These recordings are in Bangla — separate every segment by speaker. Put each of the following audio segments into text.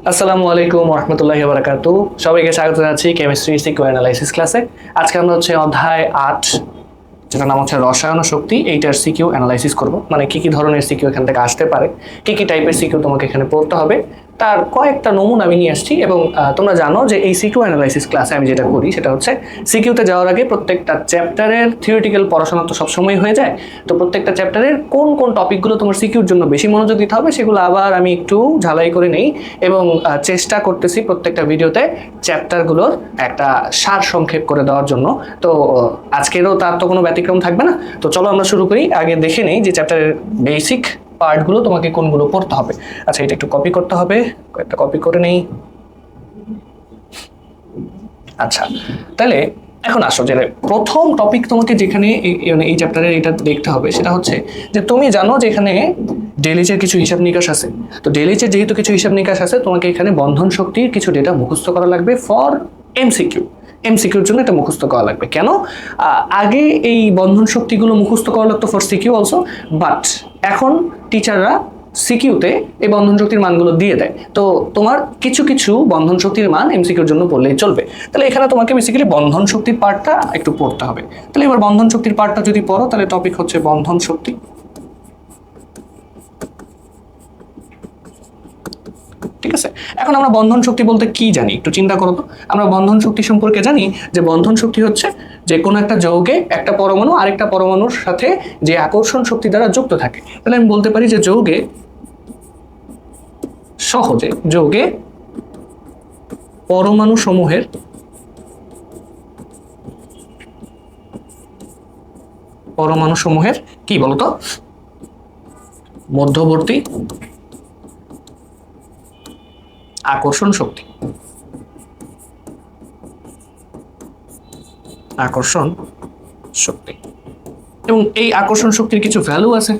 Speaker 1: আসসালামু আলাইকুম রহমতুল্লাহি ওয়া বারাকাতুহু। সবাইকে স্বাগত জানাচ্ছি কেমিস্ট্রি সিকিউ অ্যানালাইসিস ক্লাসে। আজকে আমরা অধ্যায় 8, যেটা নাম হচ্ছে রসায়ন ও শক্তি, এইটার সিকিউ অ্যানালাইসিস করব। মানে কি কি ধরনের সিকিউ এখান থেকে আসতে পারে, কি কি টাইপের সিকিউ তোমাকে এখানে পড়তে হবে, তার কয়েকটা নমুনা আমি নিয়ে আসছি। এবং তোমরা জানো যে এই সিকিউ অ্যানালাইসিস ক্লাসে আমি যেটা করি সেটা হচ্ছে সিকিউতে যাওয়ার আগে প্রত্যেকটা চ্যাপ্টারের থিওরিটিক্যাল পড়াশোনা তো সবসময় হয়ে যায়, তো প্রত্যেকটা চ্যাপ্টারের কোন কোন টপিকগুলো তোমার সিকিউর জন্য বেশি মনোযোগ দিতে হবে সেগুলো আবার আমি একটু ঝালাই করে নেই এবং চেষ্টা করতেছি প্রত্যেকটা ভিডিওতে চ্যাপ্টারগুলোর একটা সার সংক্ষেপ করে দেওয়ার জন্য। তো আজকেরও তার তো কোনো ব্যতিক্রম থাকবে না। তো চলো আমরা শুরু করি। আগে দেখে নেই যে চ্যাপ্টারের বেসিক পার্টগুলো তোমাকে কোনগুলো পড়তে হবে। আচ্ছা, এটা একটু কপি করতে হবে, একটা কপি করে নেই। আচ্ছা, তাহলে এখন আসো যে প্রথম টপিক তোমাকে যেখানে এই চ্যাপ্টারের এটা দেখতে হবে সেটা হচ্ছে যে তুমি জানো যে এখানে ডেলিচের কিছু হিসাব নিকাশ আছে। তো ডেলিচের যেহেতু কিছু হিসাব নিকাশ আছে, তোমাকে এখানে বন্ধন শক্তির কিছু ডেটা মুখস্থ করা লাগবে ফর এমসিকিউ। এমসিকিউর জন্য এটা মুখস্থ করা লাগবে। কেন? আগে এই বন্ধন শক্তিগুলো মুখস্থ করা লাগতো ফর সিকিউ অলসো, বাট এখন টিচাররা সিকিউতে এই বন্ধন শক্তির মানগুলো দিয়ে দেয়। তো তোমার কিছু কিছু বন্ধন শক্তির মান এমসিকিউর জন্য পড়লেই চলবে। তাহলে এখানে তোমাকে বেসিক্যালি বন্ধন শক্তির পার্টটা একটু পড়তে হবে। তাহলে এবার বন্ধন শক্তির পার্টটা যদি পড়ো, তাহলে টপিক হচ্ছে বন্ধন শক্তি। ঠিক আছে, এখন আমরা বন্ধন শক্তি বলতে কি জানি একটু চিন্তা করো তো। আমরা বন্ধন শক্তি সম্পর্কে জানি যে বন্ধন শক্তি হচ্ছে যে কোনো একটা যৌগে একটা পরমাণু আরেকটা পরমাণুর সাথে যে আকর্ষণ শক্তি দ্বারা যুক্ত থাকে। তাহলে আমি বলতে পারি যে যৌগে পরমাণু সমূহের কি বলতো মধ্যবর্তী আকর্ষণ শক্তি এবং এই আকর্ষণ শক্তির কিছু ভ্যালু আছে,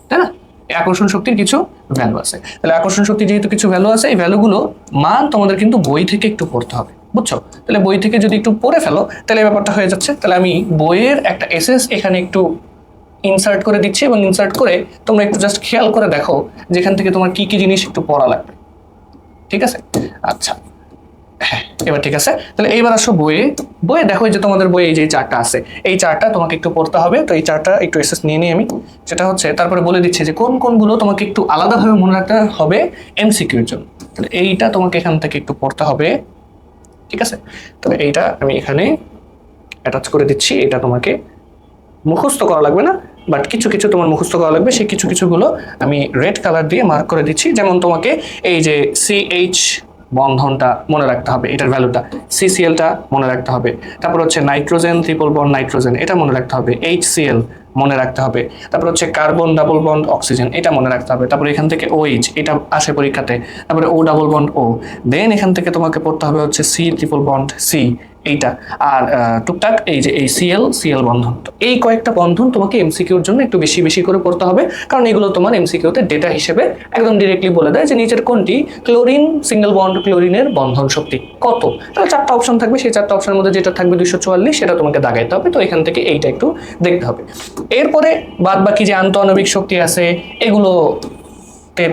Speaker 1: তাই না? এই আকর্ষণ শক্তির কিছু ভ্যালু আছে। তাহলে আকর্ষণ শক্তি যেহেতু কিছু ভ্যালু আছে, এই ভ্যালুগুলো মান তোমাদের কিন্তু বই থেকে একটু পড়তে হবে, বুঝছো? তাহলে বই থেকে যদি একটু পড়ে ফেলো তাহলে ব্যাপারটা হয়ে যাচ্ছে। তাহলে আমি বইয়ের একটা এসএস এখানে একটু ইনসার্ট করে দিচ্ছি এবং ইনসার্ট করে তোমরা একটু জাস্ট খেয়াল করে দেখো যেখান থেকে তোমার কি কি জিনিস একটু পড়া লাগবে। ঠিক আছে, আচ্ছা, হ্যাঁ এবার ঠিক আছে। তাহলে এইবার আসো বইয়ে দেখো যে তোমাদের বইয়ে এই যে চার্টটা আছে, এই চার্টটা তোমাকে একটু পড়তে হবে। তো এই চার্টটা একটু এসএস নিয়ে নিই আমি, যেটা হচ্ছে তারপরে বলে দিচ্ছে যে কোন কোনগুলো তোমাকে একটু আলাদাভাবে মনে রাখতে হবে এমসিকিউর জন্য। তাহলে এইটা তোমাকে এখান থেকে একটু পড়তে হবে। ঠিক আছে, তবে এইটা আমি এখানে অ্যাটাচ করে দিচ্ছি। এটা তোমাকে মুখস্থ করা লাগবে না, বাট কিছু কিছু তোমার মুখস্থ করা লাগবে। সেই কিছু কিছুগুলো আমি রেড কালার দিয়ে মার্ক করে দিচ্ছি। যেমন তোমাকে এই যে সিএইচ বন্ধনটা মনে রাখতে হবে, এটার ভ্যালুটা। সিসিএলটা মনে রাখতে হবে। তারপর হচ্ছে নাইট্রোজেন ট্রিপল বন্ড নাইট্রোজেন, এটা মনে রাখতে হবে। এইচসিএল মনে রাখতে হবে। তারপর হচ্ছে কার্বন ডাবল বন্ড অক্সিজেন, এটা মনে রাখতে হবে। তারপর এখান থেকে ওএইচ, এটা আসে পরীক্ষাতে। তারপরে ও ডাবল বন্ড ও। দেন এখান থেকে তোমাকে পড়তে হবে হচ্ছে সি ট্রিপল বন্ড সি, এইটা। আর টুকটাক এই যে এই সিএল বন্ধন। তো এই কয়েকটা বন্ধন তোমাকে এমসিকিউর জন্য একটু বেশি বেশি করে পড়তে হবে, কারণ এগুলো তোমার এমসিকিউতে ডেটা হিসেবে একদম ডিরেক্টলি বলে দেয় যে নিচের কোনটি ক্লোরিন সিঙ্গেল বন্ড ক্লোরিনের বন্ধন শক্তি কত। তাহলে 4টা অপশন থাকবে, সেই 4টা অপশনের মধ্যে যেটা থাকবে 244, সেটা তোমাকে দাগাইতে হবে। তো এখান থেকে এইটা একটু দেখতে হবে। এরপরে বাদ বাকি যে আন্তঃআণবিক শক্তি আছে এগুলো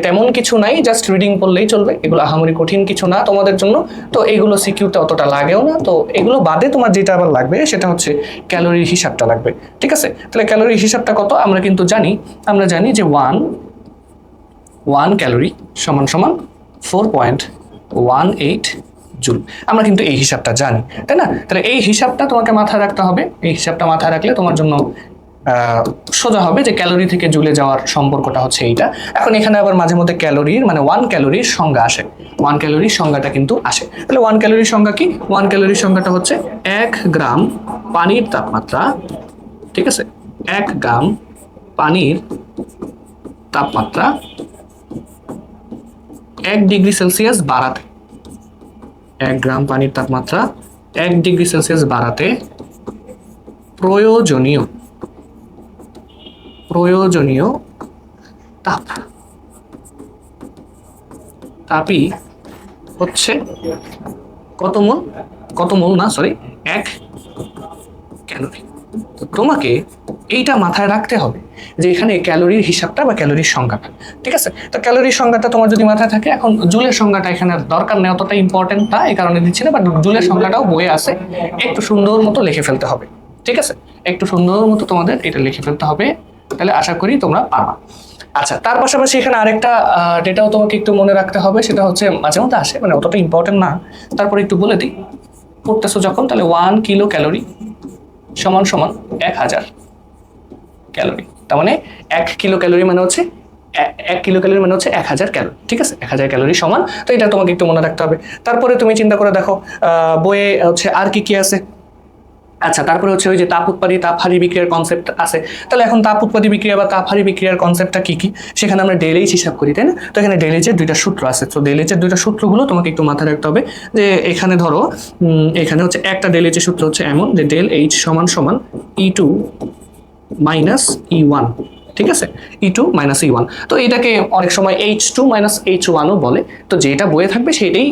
Speaker 1: তেমন কিছু নাই, জাস্ট রিডিং পড়লেই চলবে। এগুলো আহামরি কঠিন কিছু না তোমাদের জন্য। তো এগুলো সিকিউতে অতটা লাগেও না। তো এগুলো বাদে তোমার যেটা আবার লাগবে সেটা হচ্ছে ক্যালোরির হিসাবটা লাগবে। ঠিক আছে, তাহলে ক্যালোরির হিসাবটা কত আমরা কিন্তু জানি। আমরা জানি যে ওয়ান ক্যালোরি সমান সমান 4.18 জুল। আমরা কিন্তু এই হিসাবটা জানি, তাই না? তাহলে এই হিসাবটা তোমাকে মাথায় রাখতে হবে। এই হিসাবটা মাথায় রাখলে তোমার জন্য সোজা হবে যে ক্যালোরি থেকে জুলে যাওয়ার সম্পর্কটা হচ্ছে এইটা। এখন এখানে আবার মাঝে মধ্যে ক্যালোরির মানে 1 ক্যালোরির সংজ্ঞা আসে। 1 ক্যালোরির সংজ্ঞাটা কিন্তু আসে। তাহলে 1 ক্যালোরির সংজ্ঞা কি? 1 ক্যালোরির সংজ্ঞাটা হচ্ছে 1 গ্রাম পানির তাপমাত্রা। ঠিক আছে, 1 গ্রাম পানির তাপমাত্রা 1 ডিগ্রি সেলসিয়াস বাড়াতে, 1 গ্রাম পানির তাপমাত্রা 1 ডিগ্রি সেলসিয়াস বাড়াতে প্রয়োজনীয় তাপই হচ্ছে কত মোল না, সরি, 1 ক্যালোরি। তো তোমাকে এইটা মাথায় রাখতে হবে যে এখানে ক্যালোরির হিসাবটা বা ক্যালোরির সংখ্যাটা, ঠিক আছে? তো ক্যালোরির সংখ্যাটা তোমার যদি মাথায় থাকে, এখন জুলের সংখ্যাটা এখানে দরকার নেই, অতটা ইম্পর্টেন্ট না, এই কারণে দিচ্ছি না, বাট জুলের সংখ্যাটাও বইয়ে আছে, একটু সুন্দর মতো লিখে ফেলতে হবে, ঠিক আছে? একটু সুন্দর মতো তোমাদের এটা লিখে ফেলতে হবে, তাহলে আশা করি তোমরা পারবা। আচ্ছা, তার পাশাপাশি এখানে আরেকটা ডেটাও তোমাকে একটু মনে রাখতে হবে, সেটা হচ্ছে মাঝে মধ্যে আসে, মানে অতটা ইম্পর্টেন্ট না, তারপরে একটু বলে দিই। পড়তেছো যখন, তাহলে 1 কিলো ক্যালোরি সমান সমান 1000 ক্যালোরি। তার মানে 1 কিলো ক্যালোরি মানে হচ্ছে 1 কিলো ক্যালোরি মানে হচ্ছে 1000 ক্যালোরি, ঠিক আছে? 1000 ক্যালোরি সমান, তো এটা তোমাকে একটু মনে রাখতে হবে। তারপরে তুমি চিন্তা করে দেখো বইয়ে হচ্ছে আর কি কি আছে। আচ্ছা, তারপরে হচ্ছে ওই যে তাপ উৎপাদী তাপ হারি বিক্রিয়ার কনসেপ্ট আছে, তাহলে এখন তাপ উৎপাদী বিক্রিয়া বা তাপ হারি বিক্রিয়ার কনসেপ্টটা কি কি, সেখানে আমরা ডেলএইচ হিসাব করি, তাই না? তো এখানে ডেলএইচের দুইটা সূত্র আছে, তো ডেলএইচের দুইটা সূত্রগুলো তোমাকে একটু মাথায় রাখতে হবে। যে এখানে ধরো এখানে হচ্ছে একটা ডেলএইচের সূত্র হচ্ছে এমন যে ডেল এইচ সমান সমান E2 মাইনাস E1, ঠিক আছে? E2 মাইনাস E1, তো এটাকে অনেক সময় H2 মাইনাস H1ও বলে, তো যেটা বইয়ে থাকবে সেইটাই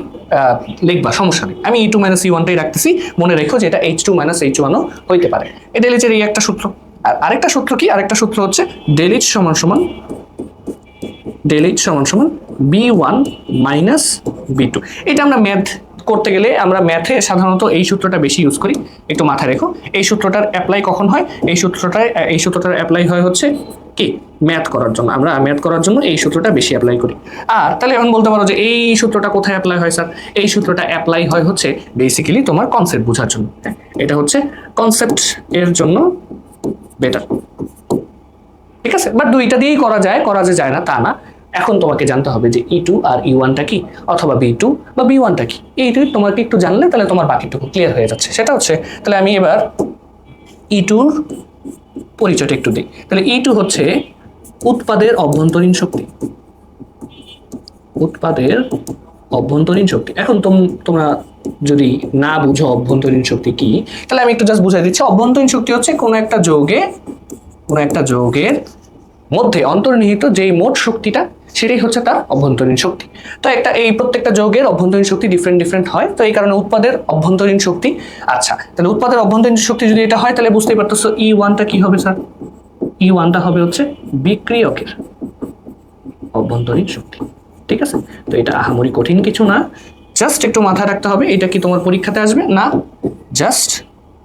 Speaker 1: লিখবা, সমস্যা নেই। আমি E2 মাইনাস E1টাই রাখতেছি, মনে রেখো যে এটা H2 মাইনাস H1ও হইতে পারে। এই ডেলএইচের এই একটা সূত্র। আর আরেকটা সূত্র কি? আরেকটা সূত্র হচ্ছে ডেলএইচ সমান সমান B1 মাইনাস B2। এটা আমরা ম্যাথ করতে গেলে আমরা ম্যাথে সাধারণত এই সূত্রটা বেশি ইউজ করি, একটু মাথায় রেখো। এই সূত্রটার অ্যাপ্লাই কখন হয়? এই সূত্রটার অ্যাপ্লাই হয় হচ্ছে কি ম্যাথ করার জন্য, আমরা ম্যাথ করার জন্য এই সূত্রটা বেশি অ্যাপ্লাই করি। আর তাহলে এখন বলতে পারো যে এই সূত্রটা কোথায় অ্যাপ্লাই হয় স্যার? এই সূত্রটা অ্যাপ্লাই হয় হচ্ছে বেসিক্যালি তোমার কনসেপ্ট বোঝার জন্য। এটা হচ্ছে কনসেপ্ট এর জন্য বেটার, ঠিক আছে? বাট দুইটা দিয়েই করা যায় না তা না। এখন তোমাকে জানতে হবে যে E2 আর E1টা কি, অথবা B2 বা B1টা কি। এইটুকু তোমাকে একটু জানলে তাহলে তোমার বাকিটুকু ক্লিয়ার হয়ে যাচ্ছে। সেটা হচ্ছে, তাহলে আমি এবার E2-র পরিচয়টা একটু দিই। তাহলে E2 হচ্ছে উৎপাদের অভ্যন্তরীণ শক্তি, উৎপাদের অভ্যন্তরীণ শক্তি। এখন তোমরা যদি না বুঝো অভ্যন্তরীণ শক্তি কি, তাহলে আমি একটু জাস্ট বুঝাই দিচ্ছি। অভ্যন্তরীণ শক্তি হচ্ছে কোনো একটা যৌগের মধ্যে অন্তর্নিহিত যেই মোট শক্তিটা, সেটাই হচ্ছে তার অভ্যন্তরীণ শক্তি। তো এই প্রত্যেকটা যৌগের অভ্যন্তরীণ শক্তি ডিফারেন্ট হয়, তো এই কারণে উৎপাদের অভ্যন্তরীণ শক্তি। আচ্ছা, তাহলে উৎপাদের অভ্যন্তরীণ শক্তি যদি এটা হয়, তাহলে বুঝতেই পারতেছো E1টা কি হবে স্যার? E1টা হবে হচ্ছে বিক্রিয়কের অভ্যন্তরীণ শক্তি, ঠিক আছে? তো এটা আহামরি কঠিন কিছু না, জাস্ট একটু মাথায় রাখতে হবে। এটা কি তোমার পরীক্ষাতে আসবে না, জাস্ট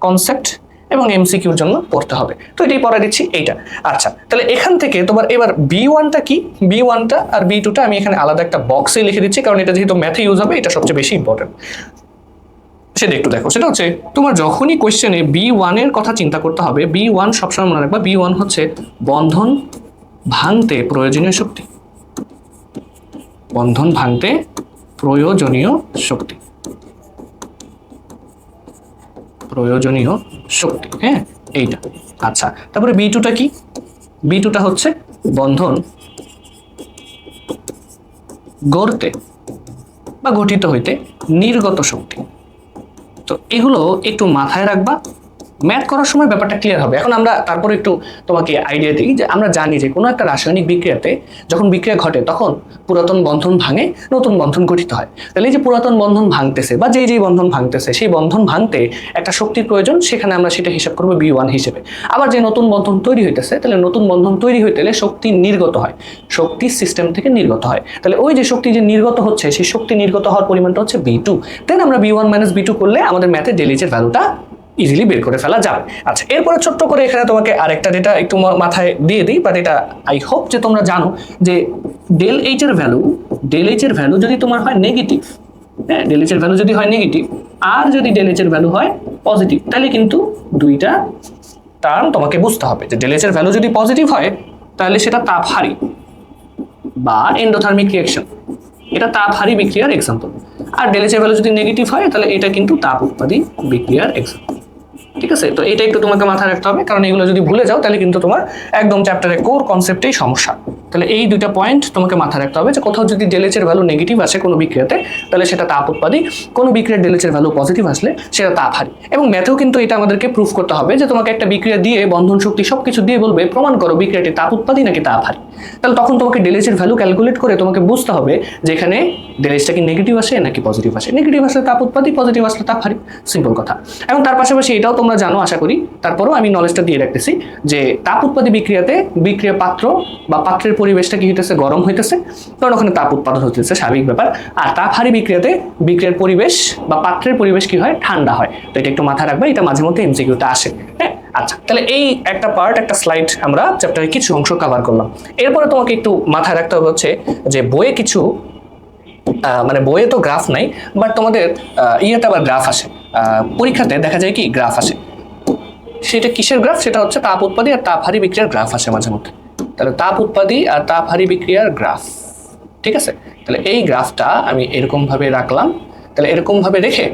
Speaker 1: কনসেপ্ট এবং এমসিকিউর জন্য পড়তে হবে, তো এটাই পড়া দিচ্ছি এইটা। আচ্ছা, তাহলে এখান থেকে তোমার এবার B1টা কি, B1টা আর B2টা আমি এখানে আলাদা একটা বক্সে লিখে দিচ্ছি, কারণ এটা যেহেতু ম্যাথে ইউজ হবে, এটা সবচেয়ে বেশি ইম্পর্টেন্ট। সেটা একটু দেখো, সেটা হচ্ছে তোমার যখনই কোয়েশ্চেনে B1 এর কথা চিন্তা করতে হবে, B1 সবসময় মনে রাখবা, B1 হচ্ছে বন্ধন ভাঙতে প্রয়োজনীয় শক্তি, বন্ধন ভাঙতে প্রয়োজনীয় শক্তি, হ্যাঁ এইটা। আচ্ছা, তারপরে B2টা কি? B2টা হচ্ছে বন্ধন গড়তে বা গঠিত হইতে নির্গত শক্তি। তো এগুলো একটু মাথায় রাখবা, ম্যাথ করার সময় ব্যাপারটা ক্লিয়ার হবে। এখন আমরা তারপর একটু তোমাকে আইডিয়া দিই যে আমরা জানি যে কোনো একটা রাসায়নিক বিক্রিয়াতে যখন বিক্রিয়া ঘটে তখন পুরাতন বন্ধন ভাঙে, নতুন বন্ধন গঠিত হয়। তাহলে এই যে পুরাতন বন্ধন ভাঙতেছে বা যেই বন্ধন ভাঙতেছে, সেই বন্ধন ভাঙতে একটা শক্তির প্রয়োজন, সেখানে আমরা সেটা হিসাব করবো B1 হিসেবে। আবার যে নতুন বন্ধন তৈরি হইতেছে, তাহলে নতুন বন্ধন তৈরি হইতে গেলে শক্তি নির্গত হয়, শক্তি সিস্টেম থেকে নির্গত হয়। তাহলে ওই যে শক্তি যে নির্গত হচ্ছে, সেই শক্তি নির্গত হওয়ার পরিমাণটা হচ্ছে B2। দেন আমরা B1 মাইনাস B2 করলে আমাদের ম্যাথে ডেলএইচের ভ্যালুটা ইজিলি বের করে ফেলা যাবে। আচ্ছা, এরপরে ছোট্ট করে এখানে তোমাকে আরেকটা ডেটা একটু মাথায় দিয়ে দিই, বাট এটা আই হোপ যে তোমরা জানো যে ডেলএইচ এর ভ্যালু যদি তোমার হয় নেগেটিভ, হ্যাঁ, ডেলএইচ এর ভ্যালু যদি হয় নেগেটিভ আর যদি ডেলএইচ এর ভ্যালু হয় পজিটিভ, তাহলে কিন্তু দুইটা টার্ম তোমাকে বুঝতে হবে যে ডেলএইচ এর ভ্যালু যদি পজিটিভ হয় তাহলে সেটা তাপহারী বা এন্ডোথার্মিক রিঅ্যাকশন, এটা তাপহারী বিক্রিয়ার এক্সাম্পল। আর ডেলএইচ এর ভ্যালু যদি নেগেটিভ হয় তাহলে এটা কিন্তু তাপ উৎপাদী বিক্রিয়ার এক্সাম্পল, ঠিক আছে? তো এটা একটু তোমাকে মাথায় রাখতে হবে, কারণ এগুলো যদি ভুলে যাও তাহলে কিন্তু তোমার একদম চ্যাপ্টারের কোর কনসেপ্টেই সমস্যা। তাহলে এই দুইটা পয়েন্ট তোমাকে মাথায় রাখতে হবে যে কোথাও যদি ডেলএইচ এর ভ্যালু নেগেটিভ আসে কোনো বিক্রিয়াতে তাহলে সেটা তাপ উৎপাদী, কোনো বিক্রিয়ার ডেলএইচ এর ভ্যালু পজিটিভ আসলে সেটা তাপহারী। এবং ম্যাথেও কিন্তু এটা আমাদেরকে প্রুফ করতে হবে যে তোমাকে একটা বিক্রিয়া দিয়ে বন্ধন শক্তি সবকিছু দিয়ে বলবে প্রমাণ করো বিক্রিয়াটি তাপ উৎপাদী নাকি তাপহারী। তাহলে তখন তোমাকে ডেলএইচ এর ভ্যালু ক্যালকুলেট করে তোমাকে বুঝতে হবে যে এখানে ডেলএইচটা কি নেগেটিভ আসে নাকি পজিটিভ আসে। নেগেটিভ আসলে তাপ উৎপাদী, পজিটিভ আসলে তাপহারী, সিম্পল কথা। এবং তার পাশাপাশি এটাও তোমরা জানো আশা করি, তারপরেও আমি নলেজটা দিয়ে রাখতেছি যে তাপ উৎপাদী বিক্রিয়াতে বিক্রিয়া পাত্র বা পাত্রের পরিবেশটা কি হইতেছে, গরম হইতেছে, কারণ ওখানে তাপ উৎপাদন হতেছে, স্বাভাবিক ব্যাপার। আর তাপহারী বিক্রিয়াতে বিক্রিয়ার পরিবেশ বা পাত্রের পরিবেশ কি হয়, ঠান্ডা হয়। তো এটা একটু মাথায় রাখবে, এটা মাঝে মধ্যে এমসিকিউতে আসে। হ্যাঁ, আচ্ছা, তাহলে এই একটা পার্ট, একটা স্লাইড আমরা চ্যাপ্টারের কিছু অংশ কভার করলাম। এরপরে তোমাকে একটু মাথায় রাখতে হবে হচ্ছে যে বইয়ে কিছু মানে বইয়ে তো গ্রাফ নাই, বাট তোমাদের ইয়েতে আবার গ্রাফ আসে, পরীক্ষাতে দেখা যায় কি গ্রাফ আসে। সেটা কিসের গ্রাফ? সেটা হচ্ছে তাপ উৎপাদী আর তাপহারী বিক্রিয়ার গ্রাফ আসে মাঝে মধ্যে। তাহলে তাপ উৎপাদী আর তাপহারী বিক্রিয়ার গ্রাফ, ঠিক আছে? তাহলে এই গ্রাফটা আমি এরকম ভাবে রাখলাম, তাহলে এরকম ভাবে রেখে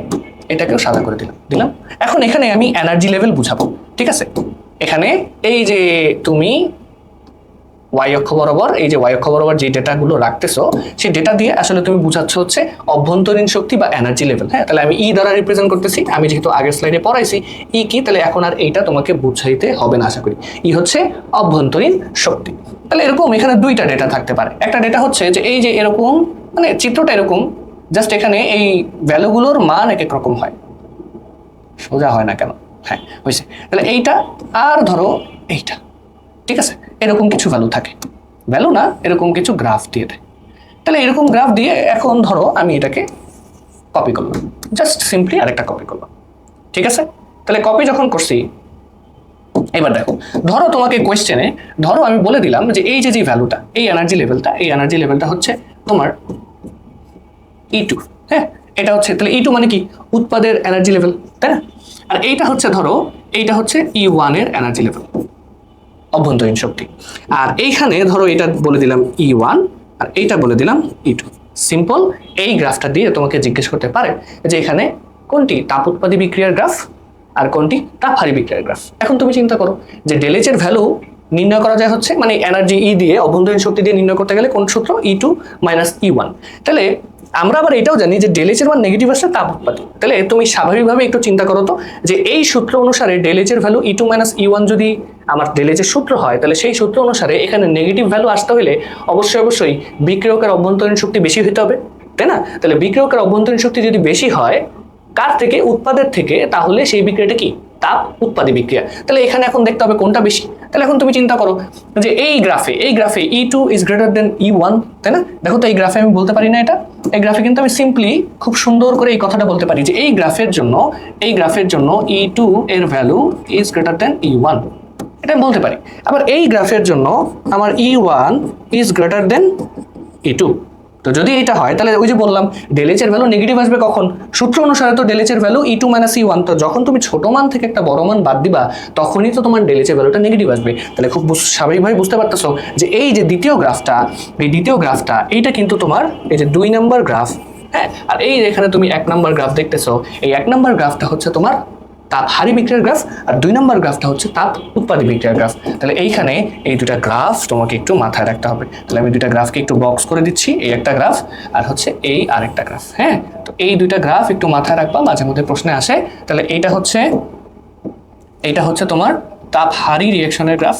Speaker 1: এটাকেও সাদা করে দিলাম। এখন এখানে আমি এনার্জি লেভেল বুঝাবো, ঠিক আছে? এখানে এই যে তুমি ওয়াই অক্ষ বরাবর, এই যে ওয়াই অক্ষ বরাবর যে ডেটাগুলো রাখতেছো সেই ডেটা দিয়ে আসলে তুমি বুঝাচ্ছ হচ্ছে অভ্যন্তরীণ শক্তি বা এনার্জি লেভেল। হ্যাঁ, তাহলে আমি ই দ্বারা রিপ্রেজেন্ট করতেছি, আমি যেহেতু আগের স্লাইডে পড়াইছি ই কি, তাহলে এখন আর এইটা তোমাকে বুঝাইতে হবে না আশা করি। ই হচ্ছে অভ্যন্তরীণ শক্তি। তাহলে এরকম এখানে দুইটা ডেটা থাকতে পারে। একটা ডেটা হচ্ছে যে এই যে এরকম, মানে চিত্রটা এরকম, জাস্ট এখানে এই ভ্যালুগুলোর মান এক এক রকম হয়, সোজা হয় না কেন? হ্যাঁ, হয়েছে। তাহলে এইটা আর ধরো এইটা, ঠিক আছে? এরকম কিছু ভ্যালু থাকে, ভ্যালু না, এরকম কিছু গ্রাফ দিয়ে দেয়। তাহলে এরকম গ্রাফ দিয়ে এখন ধরো আমি এটাকে কপি করলাম, জাস্ট সিম্পলি আরেকটা কপি করলাম, ঠিক আছে? তাহলে কপি যখন করছি, এবার দেখো, ধরো তোমাকে কোয়েশ্চেনে ধরো আমি বলে দিলাম যে এই যে ভ্যালুটা, এই এনার্জি লেভেলটা হচ্ছে তোমার E2। হ্যাঁ, এটা হচ্ছে, তাহলে E2 মানে কি? উৎপাদের এনার্জি লেভেল, তাই না? আর এইটা হচ্ছে ধরো, এইটা হচ্ছে E1 এর এনার্জি লেভেল, অভ্যন্তরীণ শক্তি। আর এইখানে ধরো এটা বলে দিলাম E1 আর এইটা বলে দিলাম E2। সিম্পল। এই গ্রাফটা দিয়ে তোমাকে জিজ্ঞেস করতে পারে যে এখানে কোনটি তাপ উৎপাদী বিক্রিয়ার গ্রাফ আর কোনটি তাপহারী বিক্রিয়ার গ্রাফ। এখন তুমি চিন্তা করো যে ডেলএইচ এর ভ্যালু নির্ণয় করা যায় হচ্ছে, মানে এনার্জি ই দিয়ে, অভ্যন্তরীণ শক্তি দিয়ে নির্ণয় করতে গেলে কোন সূত্র? E2 minus E1। তাহলে আমরা আবার এটাও জানি যে ডেলএইচ এর মান নেগেটিভ আসলে তাপ উৎপাদী। তাহলে তুমি স্বাভাবিকভাবে একটু চিন্তা করো তো যে এই সূত্র অনুসারে ডেলএইচ এর ভ্যালু E2 মাইনাস E1 যদি আমার ডেলএইচ এর সূত্র হয়, তাহলে সেই সূত্র অনুসারে এখানে নেগেটিভ ভ্যালু আসতে হলে অবশ্যই বিক্রিয়কের অভ্যন্তরীণ শক্তি বেশি হতে হবে, তাই না? তাহলে বিক্রিয়কের অভ্যন্তরীণ শক্তি যদি বেশি হয় কার থেকে? উৎপাদের থেকে, তাহলে সেই বিক্রিয়াটা কি? তাপ উৎপাদী বিক্রিয়া। তাহলে এখানে এখন দেখতে হবে কোনটা বেশি। তাহলে এখন তুমি চিন্তা করো যে এই গ্রাফে E2 is greater than E1, তাই না? দেখো তো এই গ্রাফে আমি বলতে পারি না এটা? এই গ্রাফে কিন্তু আমি সিম্পলি খুব সুন্দর করে এই কথাটা বলতে পারি যে এই গ্রাফের জন্য E2 এর value is greater than E1, এটা আমি বলতে পারি। আবার এই গ্রাফের জন্য আমার E1 is greater than E2। তো যদি এটা হয় তাহলে ওই যে বললাম ডেলএইচ এর ভ্যালু নেগেটিভ আসবে কখন? সূত্র অনুসারে তো ডেলএইচ এর ভ্যালু E2 মাইনাস E1। তো যখন তুমি ছোট মান থেকে একটা বড় মান বাদ দিবা তখনই তো তোমার ডেলএইচ এর ভ্যালুটা নেগেটিভ আসবে। তাহলে খুব স্বাভাবিকভাবে বুঝতে পারতেছো যে এই যে দ্বিতীয় গ্রাফটা এইটা কিন্তু তোমার এই যে 2 নম্বর গ্রাফ। হ্যাঁ, আর এই এখানে তুমি 1 নম্বর গ্রাফ দেখতেছো, এই 1 নম্বর গ্রাফটা হচ্ছে তোমার তাপহারী বিক্রিয়ার গ্রাফ আর 2 নম্বর গ্রাফটা হচ্ছে তাপ উৎপাদী বিক্রিয়ার গ্রাফ। তাহলে এইখানে এই দুটা গ্রাফ তোমাকে একটু মাথায় রাখতে হবে। তাহলে আমি দুটা গ্রাফকে একটু বক্স করে দিচ্ছি, এই একটা গ্রাফ আর হচ্ছে এই আরেকটা গ্রাফ। হ্যাঁ, তো এই দুইটা গ্রাফ একটু মাথায় রাখবা, মাঝে মধ্যে প্রশ্নে আসে। তাহলে এইটা হচ্ছে তোমার তাপহারী রিঅ্যাকশনের গ্রাফ,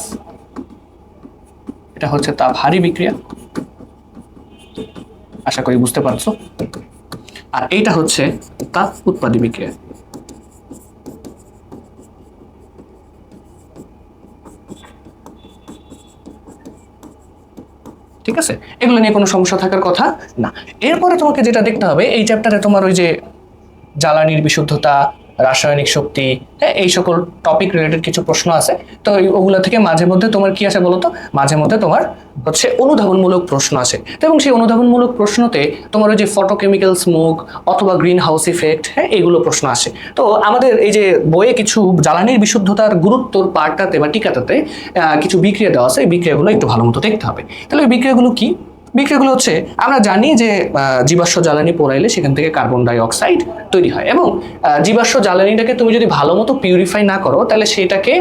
Speaker 1: এটা হচ্ছে তাপহারী বিক্রিয়া, আশা করি বুঝতে পারছো। আর এইটা হচ্ছে তাপ উৎপাদী বিক্রিয়া। ঠিক আছে, এগুলো নিয়ে কোনো সমস্যা থাকার কথা না। এরপরে তোমাকে যেটা দেখতে হবে এই চ্যাপ্টারে তোমার ওই যে জ্বালানির বিশুদ্ধতা, রাসায়নিক শক্তি, হ্যাঁ, এই সকল টপিক রিলেটেড কিছু প্রশ্ন আছে। তো ওগুলো থেকে মাঝে মধ্যে তোমার কি আসে বলো তো? মাঝে মধ্যে তোমার হচ্ছে অনুধাবনমূলক প্রশ্ন আসে। তো এবং সেই অনুধাবনমূলক প্রশ্নতে তোমার ওই যে ফটোকেমিক্যাল স্মোক অথবা গ্রিন হাউস ইফেক্ট, হ্যাঁ, এইগুলো প্রশ্ন আসে। তো আমাদের এই যে বইয়ে কিছু জ্বালানির বিশুদ্ধতার গুরুত্বর পার্টটাতে বা টিকাটাতে কিছু বিক্রিয়া দেওয়া আছে, এই বিক্রিয়াগুলো একটু ভালো মতো দেখতে হবে। তাহলে ওই বিক্রিয়াগুলো কি? বিক্রিয়াগুলো হচ্ছে আমরা জানি যে জীবাশ্ম জ্বালানি পোড়াইলে সেখান থেকে কার্বন ডাই অক্সাইড তৈরি হয়, এবং জীবাশ্ম জ্বালানিটাকে তুমি যদি ভালো মতো পিউরিফাই না করো তাহলে সেটাকে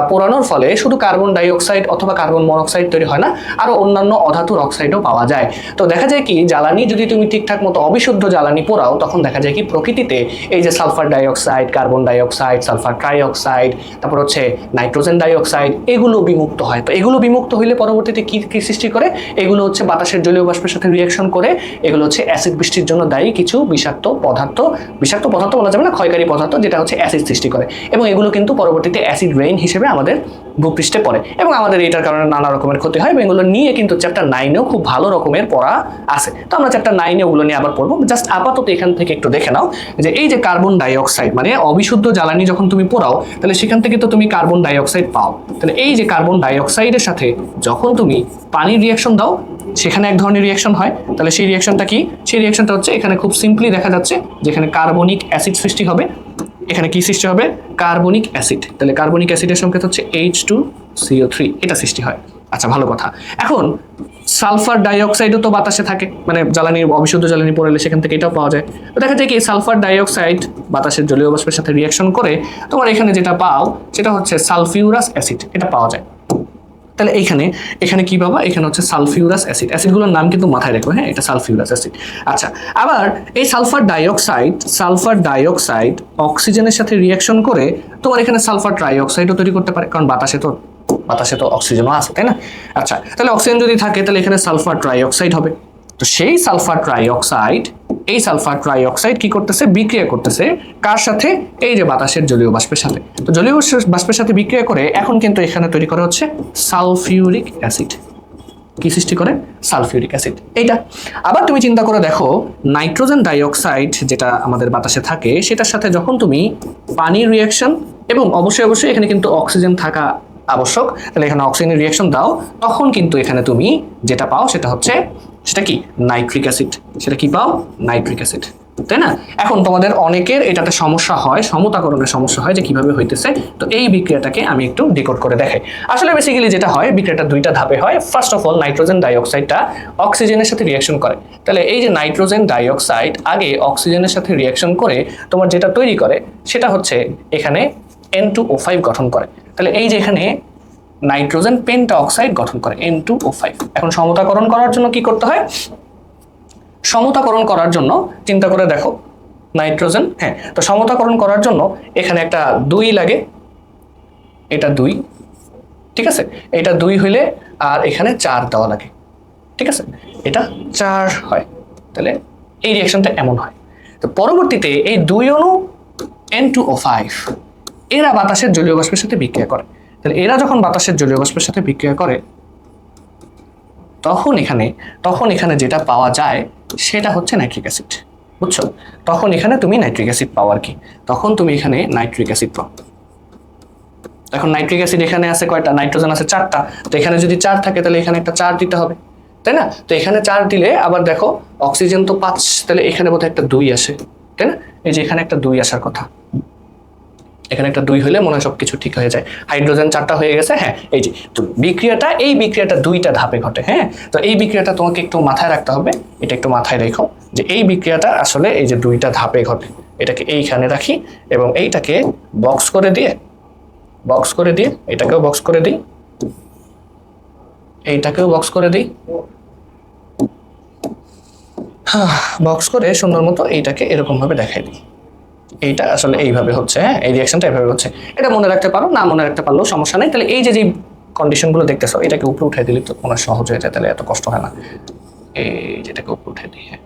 Speaker 1: পোড়ানোর ফলে শুধু কার্বন ডাই অক্সাইড অথবা কার্বন মনোক্সাইড তৈরি হয় না, আরও অন্যান্য অধাতুর অক্সাইডও পাওয়া যায়। তো দেখা যায় কি জ্বালানি যদি তুমি ঠিকঠাক মতো অবিশুদ্ধ জ্বালানি পোড়াও তখন দেখা যায় কি প্রকৃতিতে এই যে sulphur die oxide, carbon die oxide, sulphur try oxide, তারপর হচ্ছে নাইট্রোজেন ডাই অক্সাইড, এগুলো বিমুক্ত হয়। তো এগুলো বিমুক্ত হইলে পরবর্তীতে কি কি সৃষ্টি করে, এগুলো হচ্ছে বাতাসের জলীয় বাষ্পের সাথে রিয়াকশন করে এগুলো হচ্ছে অ্যাসিড বৃষ্টির জন্য দায়ী কিছু বিষাক্ত পদার্থ বলা যাবে না, ক্ষয়কারী পদার্থ, যেটা হচ্ছে অ্যাসিড সৃষ্টি করে, এবং এগুলো কিন্তু পরবর্তীতে অ্যাসিড রেইন হিসেবে আমাদের ভূপৃষ্ঠে পড়ে, এবং আমাদের এটার কারণে নানা রকমের ক্ষতি হয়, এবং এগুলো নিয়ে কিন্তু চ্যাপ্টার 9-এও খুব ভালো রকমের পড়া আছে। তো আমরা চ্যাপ্টার 9-এ ওগুলো নিয়ে আবার পড়বো। জাস্ট আপাতত এখান থেকে একটু দেখে নাও যে এই যে কার্বন ডাই অক্সাইড মানে অবিশুদ্ধ জ্বালানি যখন তুমি পোড়াও তাহলে সেখান থেকে তো তুমি কার্বন ডাই অক্সাইড পাও। তাহলে এই যে কার্বন ডাই অক্সাইডের সাথে যখন তুমি পানির রিয়াকশন দাও সেখানে এক ধরনের রিয়াকশন হয়। তাহলে সেই রিয়াকশনটা কি? সেই রিয়াকশনটা হচ্ছে এখানে খুব সিম্পলি দেখা যাচ্ছে যেখানে কার্বনিক অ্যাসিড সৃষ্টি হবে। এখানে কি সৃষ্টি হবে? Carbonic acid. তাহলে কার্বনিক অ্যাসিডের সংকেত হচ্ছে H2CO3, এটা সৃষ্টি হয়। আচ্ছা, ভালো কথা। এখন সালফার ডাইঅক্সাইডও তো বাতাসে থাকে, মানে জ্বালানি অবিশুদ্ধ জ্বালানি পড়লে সেখান থেকে এটাও পাওয়া যায়। তো দেখা যায় কি সালফার ডাইঅক্সাইড বাতাসের জলীয় বাষ্পের সাথে রিয়াকশন করে তোমার এখানে যেটা পাও সেটা হচ্ছে সালফিউরাস অ্যাসিড, এটা পাওয়া যায়। তাহলে এখানে কি পাবা? এখানে হচ্ছে সালফিউরাস অ্যাসিড। অ্যাসিডগুলোর নাম কিন্তু মাথায় রাখো, হ্যাঁ, এটা সালফিউরাস অ্যাসিড। আচ্ছা, আবার এই সালফার ডাইঅক্সাইড অক্সিজেনের সাথে রিয়াকশন করে তোমার এখানে সালফার ট্রাইঅক্সাইডও তৈরি করতে পারে, কারণ বাতাসে তো অক্সিজেনও আছে, তাই না? আচ্ছা, তাহলে অক্সিজেন যদি থাকে তাহলে এখানে সালফার ট্রাইঅক্সাইড হবে। তো সেই সালফার ট্রাইঅক্সাইড কি করতেছে? বিক্রিয়া করতেছে কার সাথে? এই যে বাতাসের জলীয় বাষ্পের সাথে। তো জলীয় বাষ্পের সাথে বিক্রিয়া করে এখন কিন্তু এখানে তৈরি করা হচ্ছে সালফিউরিক অ্যাসিড। কি সৃষ্টি করে? Sulphuric acid. এইটা আবার তুমি চিন্তা করে দেখো, নাইট্রোজেন ডাইঅক্সাইড যেটা আমাদের বাতাসে থাকে সেটার সাথে যখন তুমি পানির রিয়াকশন, এবং অবশ্যই এখানে কিন্তু অক্সিজেন থাকা আবশ্যক, তাহলে এখানে অক্সিজেনের রিয়াকশন দাও, তখন কিন্তু এখানে তুমি যেটা পাও সেটা কি? Nitric acid. সেটা কি পাও? নাইট্রিক অ্যাসিড, তাই না? এখন তোমাদের অনেকের এটাতে সমস্যা হয়, সমতাকরণের সমস্যা হয় যে কিভাবে হইতেছে। তো এই বিক্রিয়াটাকে আমি একটু ডিকোড করে দেখাই। আসলে বেসিক্যালি যেটা হয়, বিক্রিয়াটা দুইটা ধাপে হয়। ফার্স্ট অফ অল নাইট্রোজেন ডাইঅক্সাইডটা অক্সিজেনের সাথে রিয়াকশন করে। তাহলে এই যে নাইট্রোজেন ডাইঅক্সাইড আগে অক্সিজেনের সাথে রিয়াকশন করে তোমার যেটা তৈরি করে সেটা হচ্ছে এখানে N2O5 গঠন করে। তাহলে এই যে এখানে নাইট্রোজেন পেন্টা অক্সাইড গঠন করে N2O5। এখন সমতাকরণ করার জন্য কি করতে হয়? সমতাকরণ করার জন্য চিন্তা করে দেখো, নাইট্রোজেন, হ্যাঁ, তো সমতাকরণ করার জন্য এখানে একটা 2 লাগে, এটা 2, ঠিক আছে, এটা 2 হইলে আর এখানে 4 দেওয়া লাগে, ঠিক আছে, এটা 4 হয়। তাহলে এই রিয়াকশনটা এমন হয়। তো পরবর্তীতে এই 2 অণু N2O5 এরা বাতাসের জলীয় বাষ্পের সাথে বিক্রিয়া করে। তাহলে এরা যখন বাতাসের জলীয় বাষ্পের সাথে বিক্রিয়া করে তখন এখানে যেটা পাওয়া যায় সেটা হচ্ছে নাইট্রিক অ্যাসিড, বুঝছো? তখন এখানে তুমি নাইট্রিক অ্যাসিড পাও আর কি, তখন তুমি এখানে নাইট্রিক অ্যাসিড পাও। এখন নাইট্রিক অ্যাসিড এখানে আছে কয়টা? নাইট্রোজেন আছে 4টা। তো এখানে যদি 4 থাকে তাহলে এখানে একটা 4 দিতে হবে, তাই না? তো এখানে 4 দিলে আবার দেখো অক্সিজেন তো 5, তাহলে এখানে বোধহয় একটা 2 আসে, তাই না? এই যে এখানে একটা 2 আসার কথা, এখানে একটা 2 হলে মনে হয় সবকিছু ঠিক হয়ে যায়। হাইড্রোজেন 4টা হয়ে গেছে, হ্যাঁ। এই যে তো এই বিক্রিয়াটা 2টা ধাপে ঘটে, হ্যাঁ। তো এই বিক্রিয়াটা তোমাকে একটু মাথায় রাখতে হবে, এটা একটু মাথায় রেখো যে এই বিক্রিয়াটা আসলে এই যে 2টা ধাপে ঘটে। এটাকে এইখানে রাখি এবং এইটাকে বক্স করে দিয়ে এটাকেও বক্স করে দিই, এইটাকেও বক্স করে দিই, বক্স করে সুন্দর মতো এইটাকে এরকম ভাবে দেখাই দিই। এইটা আসলে এইভাবে হচ্ছে, হ্যাঁ, এই রিয়াকশনটা এইভাবে হচ্ছে। এটা মনে রাখতে পারো, না মনে রাখতে পারলেও সমস্যা নেই। তাহলে এই যে কন্ডিশনগুলো দেখতেছো, এটাকে উপরে উঠে দিলে তো মনে সহজ হয়ে যায়, তাহলে এত কষ্ট হয় না। এই যেটাকে উপরে উঠে দিই, হ্যাঁ,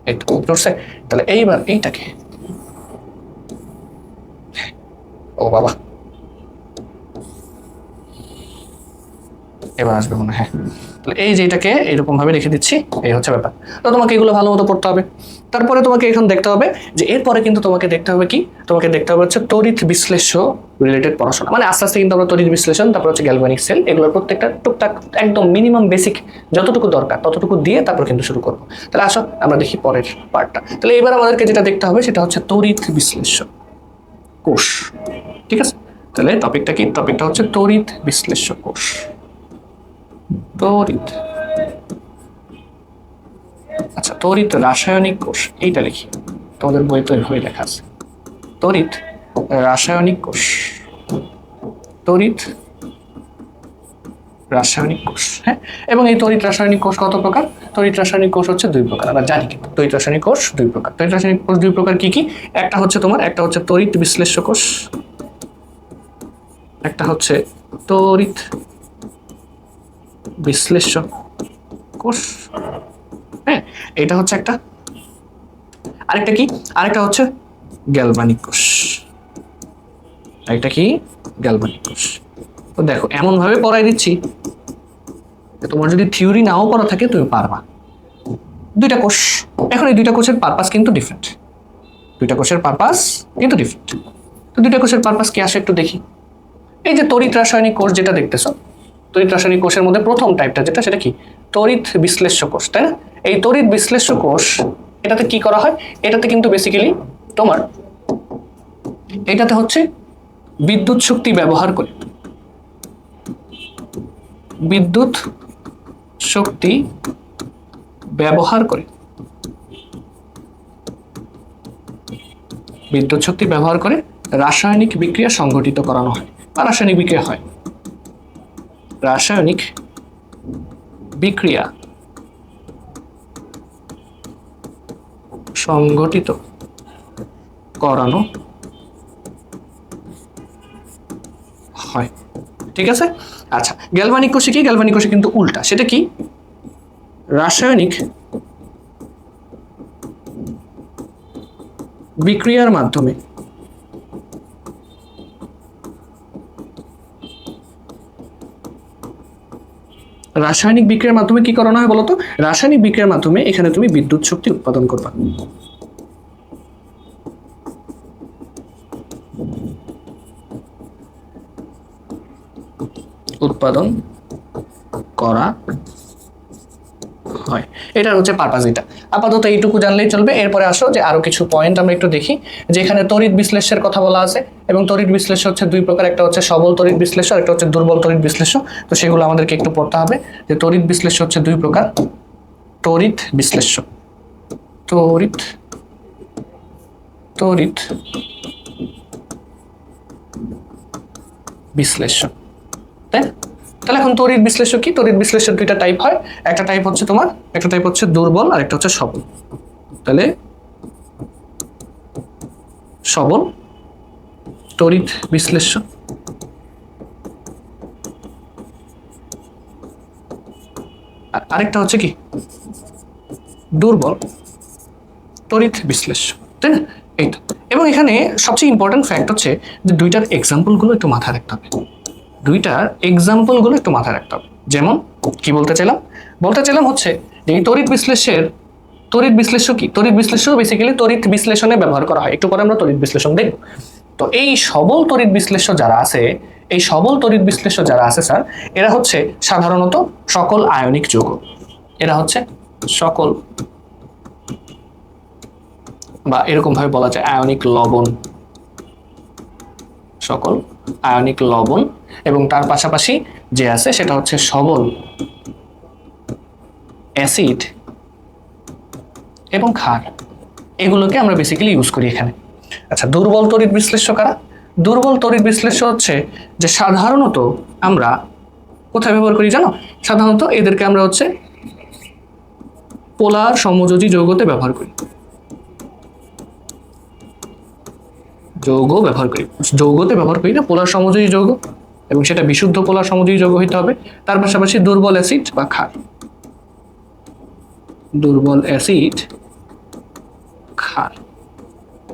Speaker 1: এই তো উপরে উঠছে। তাহলে এইবার এইটাকে, ও বাবা, এবার আসবে মনে হয়, হ্যাঁ। তাহলে এই যে এটাকে এরকম ভাবে রেখে দিচ্ছি, এই হচ্ছে ব্যাপার। তো তোমাকে এগুলো ভালো মতো পড়তে হবে। তারপরে তোমাকে এখন দেখতে হবে যে এরপরে কিন্তু তোমাকে দেখতে হবে কি? তোমাকে দেখতে হবে হচ্ছে তড়িৎ বিশ্লেষ্য রিলেটেড পড়াশোনা। মানে আস্তে আস্তে কিন্তু আমরা তড়িৎ বিশ্লেষণ, তারপর হচ্ছে গ্যালভানিক সেল, এগুলোর প্রত্যেকটা টুকটাক একদম মিনিমাম বেসিক যতটুকু দরকার ততটুকু দিয়ে তারপর কিন্তু শুরু করবো। তাহলে আসো আমরা দেখি পরের পার্টটা। তাহলে এবার আমাদেরকে যেটা দেখতে হবে সেটা হচ্ছে তড়িৎ বিশ্লেষ্য কোষ, ঠিক আছে? তাহলে টপিকটা কি? টপিকটা হচ্ছে তড়িৎ বিশ্লেষ্য কোষ। তড়িৎ আচ্ছা, তড়িৎ রাসায়নিক কোষ এইটা লিখি, তোমাদের বই তো এভাবে লেখা আছে, তড়িৎ রাসায়নিক কোষ, তড়িৎ রাসায়নিক কোষ। হ্যাঁ, এবং এই তড়িৎ রাসায়নিক কোষ কত প্রকার? তড়িৎ রাসায়নিক কোষ হচ্ছে দুই প্রকার, আমরা জানি কিন্তু তড়িৎ রাসায়নিক কোষ দুই প্রকার। তড়িৎ রাসায়নিক কোষ দুই প্রকার কি কি? একটা হচ্ছে তড়িৎ বিশ্লেষ্য কোষ, একটা হচ্ছে তড়িৎ বিশ্লেষ্য কোষ। হ্যাঁ, এটা হচ্ছে একটা। আরেকটা কি? আরেকটা হচ্ছে গ্যালভানিক কোষ। আরেকটা কি? গ্যালভানিক কোষ। তো দেখো এমন ভাবে পড়াই দিচ্ছি, তোমার যদি থিওরি নাও পড়া থাকে তুমি পারবা। দুইটা কোষ, এখন এই দুইটা কোষের পারপাস কিন্তু ডিফারেন্ট, দুইটা কোষের পারপাস কিন্তু ডিফারেন্ট। তো দুইটা কোষের পারপাস কি আসে একটু দেখি। এই যে তড়িৎ রাসায়নিক কোষ যেটা দেখতেছো, তড়িৎ রাসায়নিক কোষের মধ্যে প্রথম টাইপটা যেটা, সেটা কি? তড়িৎ বিশ্লেষ্য কোষ, তাই না? এই তড়িৎ বিশ্লেষ্য কোষ, এটাতে কি করা হয়? এটাতে কিন্তু বেসিক্যালি তোমার এটাতে হচ্ছে বিদ্যুৎ শক্তি ব্যবহার করে, বিদ্যুৎ শক্তি ব্যবহার করে, বিদ্যুৎ শক্তি ব্যবহার করে রাসায়নিক বিক্রিয়া সংঘটিত করানো হয় বা রাসায়নিক বিক্রিয়া হয়, রাসায়নিক বিক্রিয়া সংঘটিত করানো হয়। ঠিক আছে? আচ্ছা, গ্যালভানিক কোষে কি? গ্যালভানিক কোষে কিন্তু উল্টা, সেটা কি? রাসায়নিক বিক্রিয়ার মাধ্যমে রাসায়নিক বিক্রিয়ার মাধ্যমে কি করানো হয় বলতো? রাসায়নিক বিক্রিয়ার মাধ্যমে এখানে তুমি বিদ্যুৎ শক্তি উৎপাদন করবা। উৎপাদন করা হয়, এটার হচ্ছে পারপাস। এটা আপাতত এইটুকু জানলেই চলবে। এরপরে আসো যে আরো কিছু পয়েন্ট আমরা একটু দেখি, যে এখানে তড়িৎ বিশ্লেষ্যের কথা বলা আছে, এবং তড়িৎ বিশ্লেষ্য হচ্ছে দুই প্রকার, একটা হচ্ছে সবল তড়িৎ বিশ্লেষ্য, একটা হচ্ছে দুর্বল তড়িৎ বিশ্লেষ্য। তো সেগুলো আমাদেরকে একটু পড়তে হবে, যে তড়িৎ বিশ্লেষ্য হচ্ছে দুই প্রকার। তড়িৎ বিশ্লেষ্য, তড়িৎ তড়িৎ বিশ্লেষ্য, তাই না? তাহলে এখন তড়িৎ বিশ্লেষ্য কি? তড়িৎ বিশ্লেষ্যের দুইটা টাইপ হয়, একটা টাইপ হচ্ছে দুর্বল আর একটা হচ্ছে সবল। তাহলে সবল তড়িৎ বিশ্লেষ্য, আর আরেকটা হচ্ছে কি? দুর্বল তড়িৎ বিশ্লেষ্য, তাই না? এইটা। এবং এখানে সবচেয়ে ইম্পর্টেন্ট ফ্যাক্ট হচ্ছে যে দুইটার এক্সাম্পলগুলো একটু মাথায় রাখতে হবে, দুইটার এক্সাম্পলগুলো একটু মাথায় রাখতে হবে। যেমন কি বলতে চাইলাম হচ্ছে যে এই তড়িৎ বিশ্লেষ্য কি? তড়িৎ বিশ্লেষ্য বেসিক্যালি তড়িৎ বিশ্লেষণে ব্যবহার করা হয়, একটু পরে আমরা তড়িৎ বিশ্লেষণ দেখব। তো এই সবল তড়িৎ বিশ্লেষ্য যারা আছে, এই সবল তড়িৎ বিশ্লেষ্য যারা আছে স্যার, এরা হচ্ছে সাধারণত সকল আয়নিক যৌগ, এরা হচ্ছে সকল, বা এরকম ভাবে বলা যায় আয়নিক লবণ, সকল আয়নিক লবণ। এবং তার পাশাপাশি যে আছে সেটা হচ্ছে সবল অ্যাসিড এবং ক্ষার, এগুলোকে আমরা বেসিক্যালি ইউজ করি এখানে। আচ্ছা, দুর্বল তড়িৎ বিশ্লেষ্য কারা? দুর্বল তড়িৎ বিশ্লেষ্য হচ্ছে যে সাধারণত আমরা কোথায় ব্যবহার করি জানো? সাধারণত এদেরকে আমরা হচ্ছে পোলার সমযোজী যৌগতে ব্যবহার করি, যৌগতে ব্যবহার করি না, পোলার সমযোজী যৌগ, এবং সেটা বিশুদ্ধ পোলার সমযোজী যৌগ হইতে হবে। তার পাশাপাশি দুর্বল অ্যাসিড বা ক্ষার, দুর্বল অ্যাসিড ক্ষার।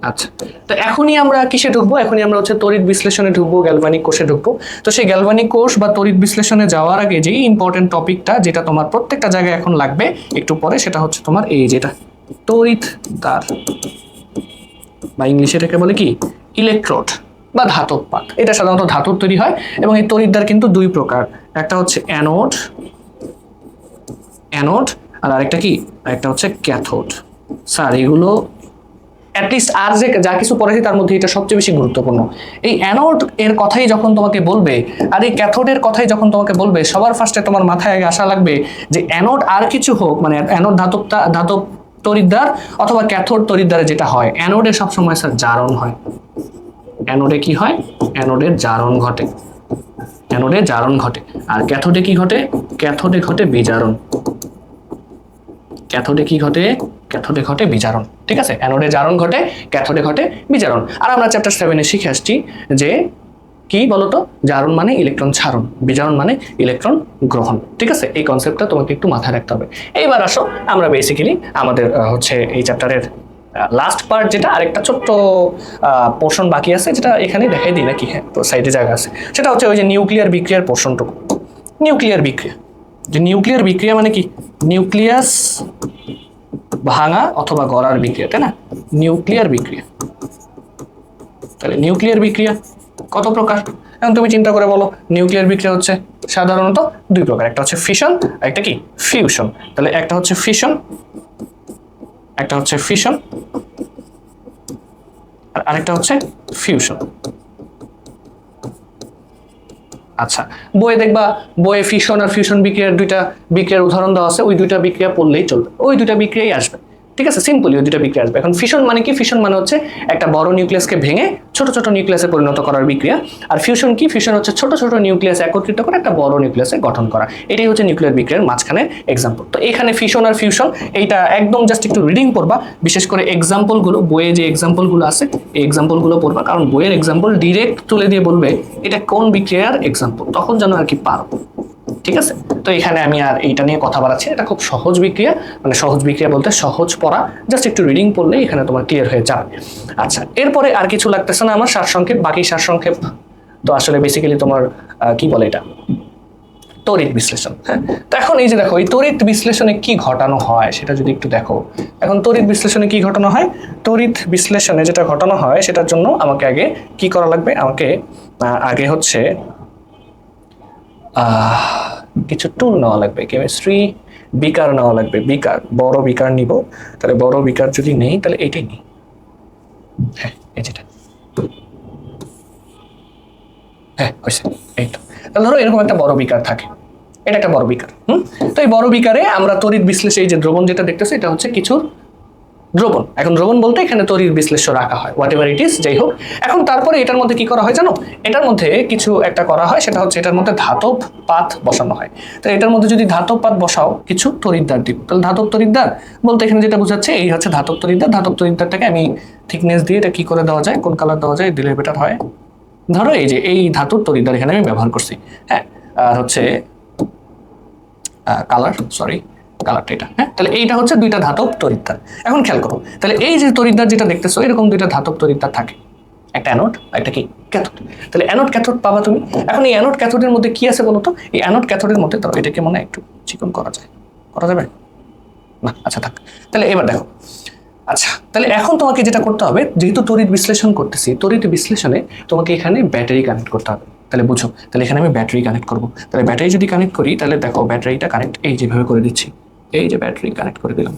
Speaker 1: আচ্ছা, তো এখনই আমরা কিসে ঢুকবো? এখনই আমরা হচ্ছে তড়িৎ বিশ্লেষণে ঢুকবো, গ্যালভানিক কোষে ঢুকবো। তো সেই গ্যালভানিক কোষ বা তড়িৎ বিশ্লেষণে যাওয়ার আগে যেই ইম্পর্টেন্ট টপিকটা, যেটা তোমার প্রত্যেকটা জায়গায় এখন লাগবে একটু পরে, সেটা হচ্ছে তোমার এই যেটা তড়িৎ তার, বা ইংলিশে এটাকে বলে কি? ইলেকট্রোড বা ধাতব পাত। এটা সাধারণত ধাতুর তৈরি হয়, এবং এই তড়িৎদ্বার কিন্তু দুই প্রকার, একটা হচ্ছে অ্যানোড, আর আরেকটা কি? আরেকটা হচ্ছে ক্যাথোড। স্যার এগুলো অ্যাটলিস্ট আর যে যা কিছু পড়েছি তার মধ্যে এটা সবচেয়ে বেশি গুরুত্বপূর্ণ। এই অ্যানোড এর কথাই যখন তোমাকে বলবে আর এই ক্যাথোডের কথাই যখন তোমাকে বলবে, সবার ফার্স্টে তোমার মাথায় আগে আসা লাগবে যে অ্যানোড আর কিছু হোক, মানে অ্যানোড ধাতব তড়িৎদ্বার অথবা ক্যাথোড তড়িৎদ্বারে যেটা হয়, অ্যানোডে সবসময় স্যার জারণ হয়। অ্যানোডে কি হয়? অ্যানোডের জারণ ঘটে। অ্যানোডে জারণ ঘটে। আর ক্যাথোডে কি ঘটে? ক্যাথোডে ঘটে বিজারণ। ক্যাথোডে কি ঘটে? ক্যাথোডে ঘটে বিজারণ। ঠিক আছে, অ্যানোডে জারণ ঘটে, ক্যাথোডে ঘটে বিজারণ। আর আমরা চ্যাপ্টার 7-এ শিখে আসছি যে কি বলতো, জারণ মানে ইলেকট্রন ছাড়ন, বিজারণ মানে ইলেকট্রন গ্রহণ। ঠিক আছে, এই কনসেপ্টটা তোমাকে একটু মাথায় রাখতে হবে। এইবার আসো আমরা বেসিক্যালি আমাদের হচ্ছে এই চ্যাপ্টারের লাস্ট পার্ট, যেটা আরেকটা ছোট্ট পোর্শন বাকি আছে, যেটা এখানে দেখাই দিই নাকি, হ্যাঁ তো সাইডে জায়গা আছে, সেটা হচ্ছে ওই যে নিউক্লিয়ার বিক্রিয়ার পোর্শনটুকু। নিউক্লিয়ার বিক্রিয়া, যে নিউক্লিয়ার বিক্রিয়া মানে কি? নিউক্লিয়াস ভাঙা অথবা গড়ার বিক্রিয়া, তাই না? নিউক্লিয়ার বিক্রিয়া। তাহলে নিউক্লিয়ার বিক্রিয়া কত প্রকার? এখন তুমি চিন্তা করে বলো, নিউক্লিয়ার বিক্রিয়া হচ্ছে সাধারণত দুই প্রকার, একটা হচ্ছে ফিশন, একটা কি ফিউশন। তাহলে একটা হচ্ছে ফিশন, একটা হচ্ছে ফিশন, আর আরেকটা হচ্ছে ফিউশন। আচ্ছা, বইয়ে দেখবা, বইয়ে ফিশন আর ফিউশন বিক্রিয়ার দুইটা বিক্রিয়ার উদাহরণ দেওয়া আছে, ওই দুইটা বিক্রিয়া পড়লেই চলবে, ওই দুইটা বিক্রিয়াই আসবে। ঠিক আছে, সিম্পলি ওই দুইটা বিক্রিয়া আসবে। এখন ফিশন মানে কি? ফিশন মানে হচ্ছে একটা বড় নিউক্লিয়াসকে ভেঙে ছোট ছোট নিউক্লিয়াসে পরিণত করার বিক্রিয়া। আর ফিউশন কি? ফিউশন হচ্ছে ছোট ছোট নিউক্লিয়াস একত্রিত করে একটা বড় নিউক্লিয়াসে গঠন করা। এটাই হচ্ছে নিউক্লিয়ার বিক্রিয়ার মাঝখানে এক্সাম্পল। তো এখানে ফিশন আর ফিউশন এইটা একদম জাস্ট একটু রিডিং পড়বা, বিশেষ করে এক্সাম্পলগুলো, বইয়ে যে এক্সাম্পলগুলো আছে এই এক্সাম্পলগুলো পড়বা, কারণ বইয়ের এক্সাম্পল ডিরেক্ট তুলে দিয়ে বলবে এটা কোন বিক্রিয়ার এক্সাম্পল, তখন যেন আর কি পারো। ঠিক আছে, তো এখানে আমি আর এইটা নিয়ে কথা বাড়াচ্ছি, এটা খুব সহজ বিক্রিয়া, মানে সহজ বিক্রিয়া বলতে সহজ পড়া, জাস্ট একটু রিডিং পড়লে এখানে তোমার ক্লিয়ার হয়ে যাবে। আচ্ছা, এরপরে আর কিছু লাগতেছে না আমার সারসংক্ষেপ, বাকি সারসংক্ষেপ তো আসলে বেসিক্যালি তোমার কি বলে এটা, তড়িৎ বিশ্লেষণ। হ্যাঁ, তো এখন এই যে দেখো, এই তড়িৎ বিশ্লেষণে কি ঘটানো হয় সেটা যদি একটু দেখো। এখন তড়িৎ বিশ্লেষণে কি ঘটানো হয়? তড়িৎ বিশ্লেষণে যেটা ঘটানো হয় সেটার জন্য আমাকে আগে কি করা লাগবে? আমাকে আগে হচ্ছে কিছু টুল নেওয়া লাগবে, কেমিস্ট্রি বিকার নেওয়া লাগবে, বিকার, বড় বিকার নিব। তাহলে বড় বিকার যদি নেই তাহলে এইটাই নিই, হ্যাঁ এই যেটা, হ্যাঁ হয়েছে, এই তো। তাহলে ধরো এরকম একটা বড় বিকার থাকে, এটা একটা বড় বিকার। তো এই বড় বিকারে আমরা তড়িৎ বিশ্লেষণ, এই যে দ্রবণ যেটা দেখতেছি এটা হচ্ছে কিছুর দ্রবণ। এখন দ্রবণ বলতে এখানে তড়িৎ বিশ্লেষ্য রাখা হয়, হোয়াট এভার ইট ইজ, যাই হোক। এখন তারপরে এটার মধ্যে কি করা হয় জানো? এটার মধ্যে কিছু একটা করা হয়, সেটা হচ্ছে এটার মধ্যে ধাতব পাত বসানো হয়। তো এটার মধ্যে যদি ধাতব পাত বসাও, কিছু তড়িৎদ্বার দিব। তাহলে ধাতব তড়িৎদ্বার বলতে এখানে যেটা বোঝাচ্ছে, এই হচ্ছে ধাতব তড়িৎদ্বার। ধাতব তড়িৎদ্বারটাকে আমি থিকনেস দিয়ে এটা কি করে দেওয়া যায়, কোন কালার দেওয়া যায় দিলে বেটার হয়? ধরো এই যে এই ধাতুর তড়িৎদ্বার এখানে আমি ব্যবহার করছি, হ্যাঁ, আর হচ্ছে কালার, সরি কালারটা এটা, হ্যাঁ। তাহলে এইটা হচ্ছে দুইটা ধাতব তড়িৎদ্বার। এখন খেয়াল করো, তাহলে এই যে তড়িৎদ্বার যেটা দেখতেছো, এরকম দুইটা ধাতব তড়িৎদ্বার থাকে, একটা অ্যানোড আর একটা কি ক্যাথোড। তাহলে অ্যানোড ক্যাথোড পাবা তুমি। এখন এই অ্যানোড ক্যাথোডের মধ্যে কি আছে বলো তো? এই অ্যানোড ক্যাথোডের মধ্যে তো এটাকে মনে একটু চিকন করা যায়, করা যাবে না? আচ্ছা থাক। তাহলে এবার দেখো, আচ্ছা তাহলে এখন তোমাকে যেটা করতে হবে, যেহেতু তড়িৎ বিশ্লেষণ করতেছি, তড়িৎ বিশ্লেষণে তোমাকে এখানে ব্যাটারি কানেক্ট করতে হবে। তাহলে বুঝো, তাহলে এখানে আমি ব্যাটারি কানেক্ট করবো। তাহলে ব্যাটারি যদি কানেক্ট করি, তাহলে দেখো ব্যাটারিটা কানেক্ট এই যেভাবে করে দিচ্ছি, এই যে ব্যাটারি কানেক্ট করে দিলাম,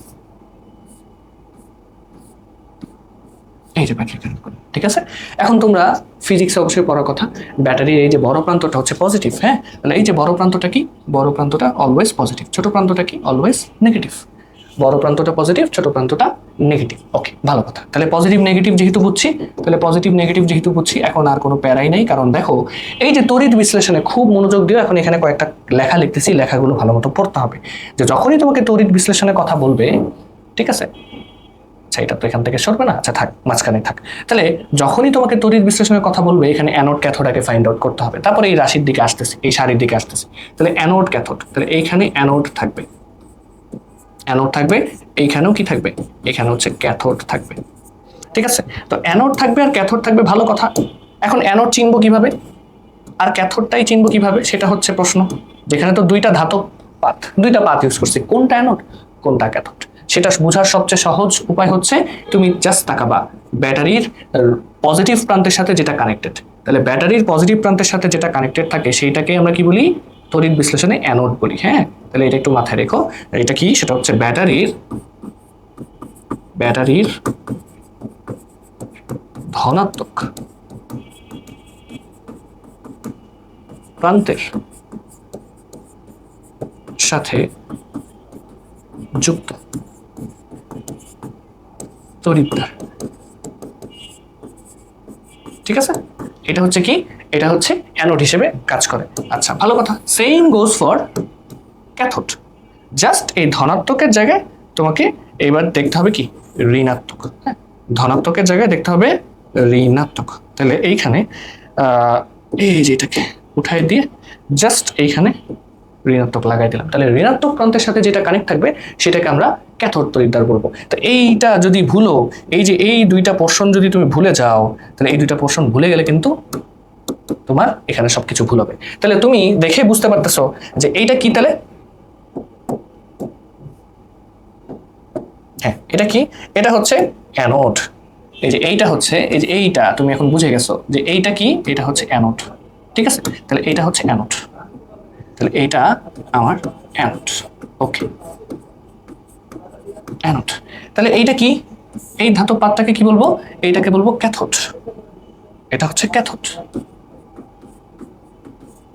Speaker 1: এই যে ব্যাটারি কানেক্ট করে, ঠিক আছে। এখন তোমরা ফিজিক্সে অবশ্যই পড়ার কথা, ব্যাটারির এই যে বড় প্রান্তটা হচ্ছে পজিটিভ, হ্যাঁ। তাহলে এই যে বড় প্রান্তটা কি? বড় প্রান্তটা অলওয়েজ পজিটিভ, ছোট প্রান্তটা কি? Always negative. বড় প্রান্তটা পজিটিভ, ছোট প্রান্তটা নেগেটিভ। ওকে, ভালো কথা। তাহলে পজিটিভ নেগেটিভ যেহেতু বুঝছি, এখন আর কোনো প্যারাই নাই। কারণ দেখো, এই যে তড়িৎ বিশ্লেষণে খুব মনোযোগ দিও। এখন এখানে কয়েকটা লেখা লিখতেছি, লেখাগুলো ভালো মতো পড়তে হবে। যে যখনই তোমাকে তড়িৎ বিশ্লেষণের কথা বলবে, ঠিক আছে, আচ্ছা এটা তো এখান থেকে সরবে না, আচ্ছা থাক, মাঝখানে থাক। তাহলে যখনই তোমাকে তড়িৎ বিশ্লেষণের কথা বলবে, এখানে অ্যানোড ক্যাথোডকে ফাইন্ড আউট করতে হবে। তারপরে এই রাশির দিকে আসতেছে, এই সারির দিকে আসতেছে। তাহলে অ্যানোড ক্যাথোড, তাহলে এইখানে অ্যানোড থাকবে, অ্যানোড থাকবে, এইখানেও কি থাকবে? এখানে হচ্ছে ক্যাথোড থাকবে, ঠিক আছে। তো অ্যানোড থাকবে আর ক্যাথোড থাকবে, ভালো কথা। এখন অ্যানোড চিনবো কিভাবে আর ক্যাথোডটাই চিনবো কিভাবে, সেটা হচ্ছে প্রশ্ন। যেখানে তো দুইটা ধাতব পাত, দুইটা পাত ইউজ করছি, কোনটা অ্যানোড কোনটা ক্যাথোড, সেটা বোঝার সবচেয়ে সহজ উপায় হচ্ছে তুমি জাস্ট তাকাবা ব্যাটারির পজিটিভ প্রান্তের সাথে যেটা কানেক্টেড। তাহলে ব্যাটারির পজিটিভ প্রান্তের সাথে যেটা কানেক্টেড থাকে সেইটাকে আমরা কি বলি? তড়িৎ বিশ্লেষণে অ্যানোড বলি, হ্যাঁ। তাহলে এটা একটু মাথায় রেখো, এটা কি? সেটা হচ্ছে ব্যাটারির ধনাত্মক প্রান্তের সাথে যুক্ত তড়িৎদ্বার। ঠিক আছে, এটা হচ্ছে কি, এটা হচ্ছে অ্যানোড হিসেবে কাজ করে। আচ্ছা ভালো কথা, same goes for cathode. Just এই ধনাত্মকের জায়গায় তোমাকে এবার দেখতে হবে কি ঋণাত্মক। হ্যাঁ, ধনাত্মকের জায়গায় দেখতে হবে ঋণাত্মক। তাহলে এইখানে এই যেটাকে উঠাই দিয়ে জাস্ট এইখানে ঋণাত্মক লাগাই দিলাম। তাহলে ঋণাত্মক প্রান্তের সাথে যেটা কানেক্ট থাকবে সেটাকে আমরা ক্যাথোড তড়িৎদ্বার বলবো। তো এইটা যদি ভুলো, এই যে এই দুইটা পোর্শন যদি তুমি ভুলে যাও, তাহলে এই দুইটা পোর্শন ভুলে গেলে কিন্তু তোমার এখানে সবকিছু ভুল হবে। তাহলে তুমি দেখে বুঝতে পারতেছো যে এইটা কি, তাহলে হ্যাঁ এটা কি, এটা হচ্ছে অ্যানোড। এই যে এইটা হচ্ছে, এই যে এইটা তুমি এখন বুঝে গেছো যে এইটা কি, এটা হচ্ছে অ্যানোড। ঠিক আছে, তাহলে এইটা হচ্ছে অ্যানোড, তাহলে এইটা আমার অ্যানোড। ওকে, অ্যানোড। তাহলে এইটা কি, এই ধাতব পাতটাকে কি বলবো, এইটাকে বলবো ক্যাথোড। এটা হচ্ছে ক্যাথোড।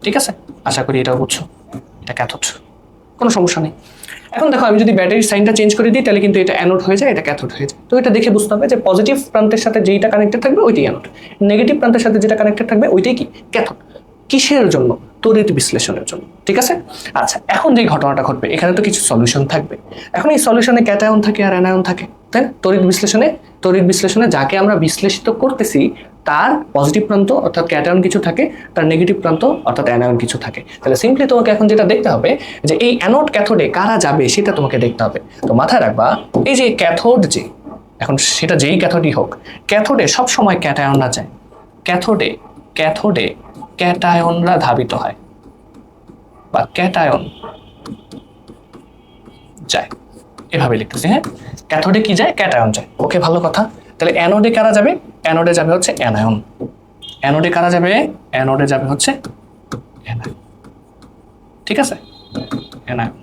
Speaker 1: ঠিক আছে, আশা করি এটাও বুঝছো, এটা ক্যাথোড, কোনো সমস্যা নেই। এখন দেখো আমি যদি ব্যাটারির সাইনটা চেঞ্জ করে দিই তাহলে কিন্তু এটা অ্যানোড হয়ে যায়, এটা ক্যাথোড হয়ে যায়। তো এটা দেখে বুঝতে হবে যে পজিটিভ প্রান্তের সাথে যেইটা কানেক্টেড থাকবে ওইটাই অ্যানোড, নেগেটিভ প্রান্তের সাথে যেটা কানেক্টেড থাকবে ওইটাই কি ক্যাথোড। কিসের জন্য, তড়িৎ বিশ্লেষণের জন্য। ঠিক আছে, আচ্ছা এখন যে ঘটনাটা ঘটবে এখানে তো কিছু সলিউশন থাকবে। এখন এই সলিউশনে ক্যাটায়ন থাকে আর অ্যানায়ন থাকে, তাই না? তড়িৎ বিশ্লেষণে যাকে আমরা বিশ্লেষিত করতেছি তার পজিটিভ প্রান্ত অর্থাৎ ক্যাটায়ন কিছু থাকে, তার নেগেটিভ প্রান্ত অর্থাৎ অ্যানায়ন কিছু থাকে। তাহলে সিম্পলি তোমাকে এখন যেটা দেখতে হবে যে এই অ্যানোড ক্যাথোডে কারা যাবে সেটা তোমাকে দেখতে হবে। তো মাথায় রাখবা এই যে ক্যাথোড, যে এখন সেটা যেই ক্যাথোডই হোক, ক্যাথোডে সব সময় ক্যাটায়নরা যায়। ক্যাথোডে ক্যাটায়নরা ধাবিত হয় বা ক্যাটায়ন যায়, এভাবে লিখতেছি। হ্যাঁ, ক্যাথোডে কি যায়, ক্যাটায়ন যায়। ওকে, ভালো কথা। তাহলে অ্যানোডে কারা যাবে, অ্যানোডে যাবে হচ্ছে অ্যানায়ন। অ্যানোডে কারা যাবে, অ্যানোডে যাবে হচ্ছে অ্যানায়ন। ঠিক আছে, অ্যানায়ন।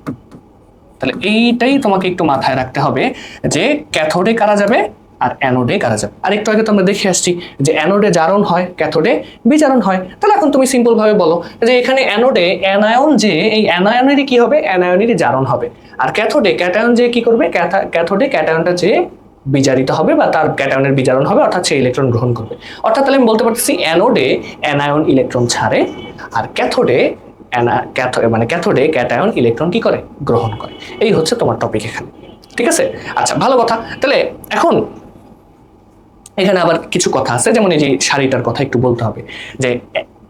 Speaker 1: তাহলে এইটাই তোমাকে একটু মাথায় রাখতে হবে যে ক্যাথোডে কারা যাবে আর অ্যানোডে কারা যাবে। আর একটু আগে তো আমরা দেখে আসছি যে অ্যানোডে জারণ হয়, ক্যাথোডে বিজারণ হয়। তাহলে এখন তুমি সিম্পল ভাবে বলো যে এখানে অ্যানোডে অ্যানায়ন যে, এই অ্যানায়নেরই কি হবে, অ্যানায়নেরই জারণ হবে। আর ক্যাথোডে ক্যাটায়ন যে কি করবে, ক্যাথোডে ক্যাটায়নটা যে বিজারিত হবে বা তার ক্যাটায়নের বিজারণ হবে, অর্থাৎ সে ইলেকট্রন গ্রহণ করবে। অর্থাৎ তাহলে আমি বলতে পারতেছি অ্যানোডে অ্যানায়ন ইলেকট্রন ছাড়ে আর ক্যাথোডে ক্যাথোডে ক্যাটায়ন ইলেকট্রন কি করে, গ্রহণ করে। এই হচ্ছে তোমার টপিক এখানে। ঠিক আছে, আচ্ছা ভালো কথা। তাহলে এখন এখানে আবার কিছু কথা আছে, যেমন এই যে সারিটার কথা একটু বলতে হবে যে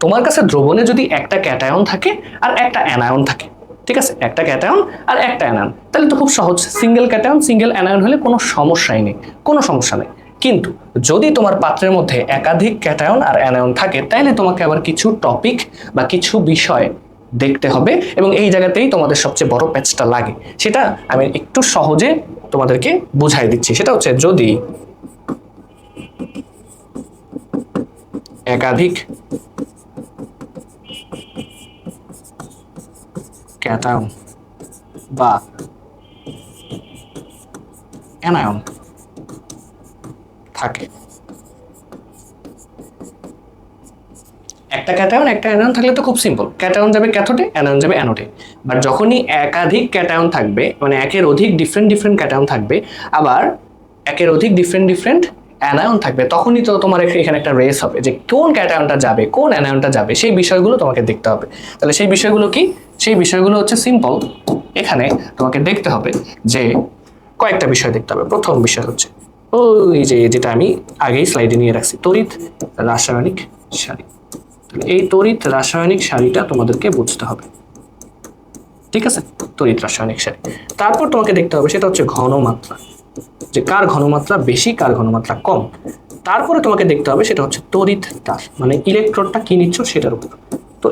Speaker 1: তোমার কাছে দ্রবণে যদি একটা ক্যাটায়ন থাকে আর একটা অ্যানায়ন থাকে, ঠিক আছে, একটা ক্যাটায়ন আর একটা অ্যানায়ন, তাহলে তো খুব সহজ, সিঙ্গেল ক্যাটায়ন সিঙ্গেল অ্যানায়ন হলে কোনো সমস্যাই নেই, কোনো সমস্যা নেই। কিন্তু যদি তোমার পাত্রের মধ্যে একাধিক ক্যাটায়ন আর অ্যানায়ন থাকে তাহলে তোমাকে আবার কিছু টপিক বা কিছু বিষয় দেখতে হবে, এবং এই জায়গাতেই তোমাদের সবচেয়ে বড় প্যাচটা লাগে। সেটা আমি একটু সহজে তোমাদেরকে বুঝাই দিচ্ছি। সেটা হচ্ছে যদি একাধিক ক্যাটায়ন বা অ্যানায়ন থাকে, একটা ক্যাটায়ন একটা অ্যানায়ন থাকলে তো খুব সিম্পল, ক্যাটায়ন যাবে ক্যাথোডে, অ্যানায়ন যাবে অ্যানোডে। বাট যখনই একাধিক ক্যাটায়ন থাকবে, মানে একের অধিক ডিফারেন্ট ক্যাটায়ন থাকবে, আবার একের অধিক ডিফারেন্ট অ্যানায়ন থাকবে, তখনই তো তোমার এখানে একটা রেস হবে যে কোন ক্যাটায়নটা যাবে কোন অ্যানায়নটা যাবে, সেই বিষয়গুলো তোমাকে দেখতে হবে। তাহলে সেই বিষয়গুলো কি, সেই বিষয়গুলো হচ্ছে সিম্পল, এখানে তোমাকে দেখতে হবে যে কয়েকটা বিষয় দেখতে হবে। প্রথম বিষয় হচ্ছে ওই যে যেটা আমি আগেই স্লাইডে নিয়ে রাখছি, তড়িৎ রাসায়নিক সারি। এই তড়িৎ রাসায়নিক সারিটা তোমাদেরকে বুঝতে হবে। ঠিক আছে, তড়িৎ রাসায়নিক সারি। তারপর তোমাকে দেখতে হবে সেটা হচ্ছে ঘনমাত্রা, যে কার ঘনমাত্রা বেশি কার ঘনমাত্রা কম। তারপরে তোমাকে দেখতে হবে সেটা হচ্ছে তড়িৎ তার, মানে ইলেকট্রনটা কি নিচ্ছ সেটার উপর। তো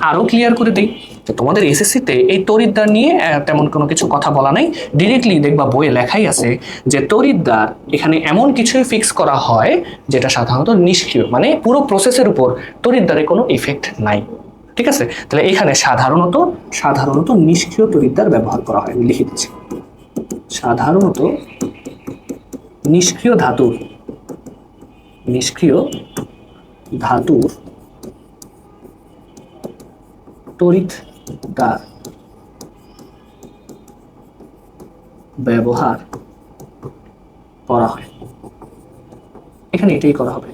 Speaker 1: আরো ক্লিয়ার করে দেই যে তোমাদের এসএসসিতে এই তড়িৎদ্বার নিয়ে তেমন কোনো কিছু কথা বলা নাই, ডিরেক্টলি দেখবা বইয়ে লেখাই আছে যে তড়িৎদ্বার এখানে এমন কিছুই ফিক্স করা হয় যেটা সাধারণত নিষ্ক্রিয়, মানে পুরো প্রসেসের উপর তড়িৎদ্বারে কোনো ইফেক্ট নাই। ঠিক আছে, তাহলে এখানে সাধারণত নিষ্ক্রিয় তড়িৎদ্বার ব্যবহার করা হয়। আমি লিখে দিচ্ছি, সাধারণত নিষ্ক্রিয় ধাতুর নিষ্ক্রিয় ধাতুর তড়িৎদ্বার ব্যবহার করা হয়। এখানে এটাই করা হবে,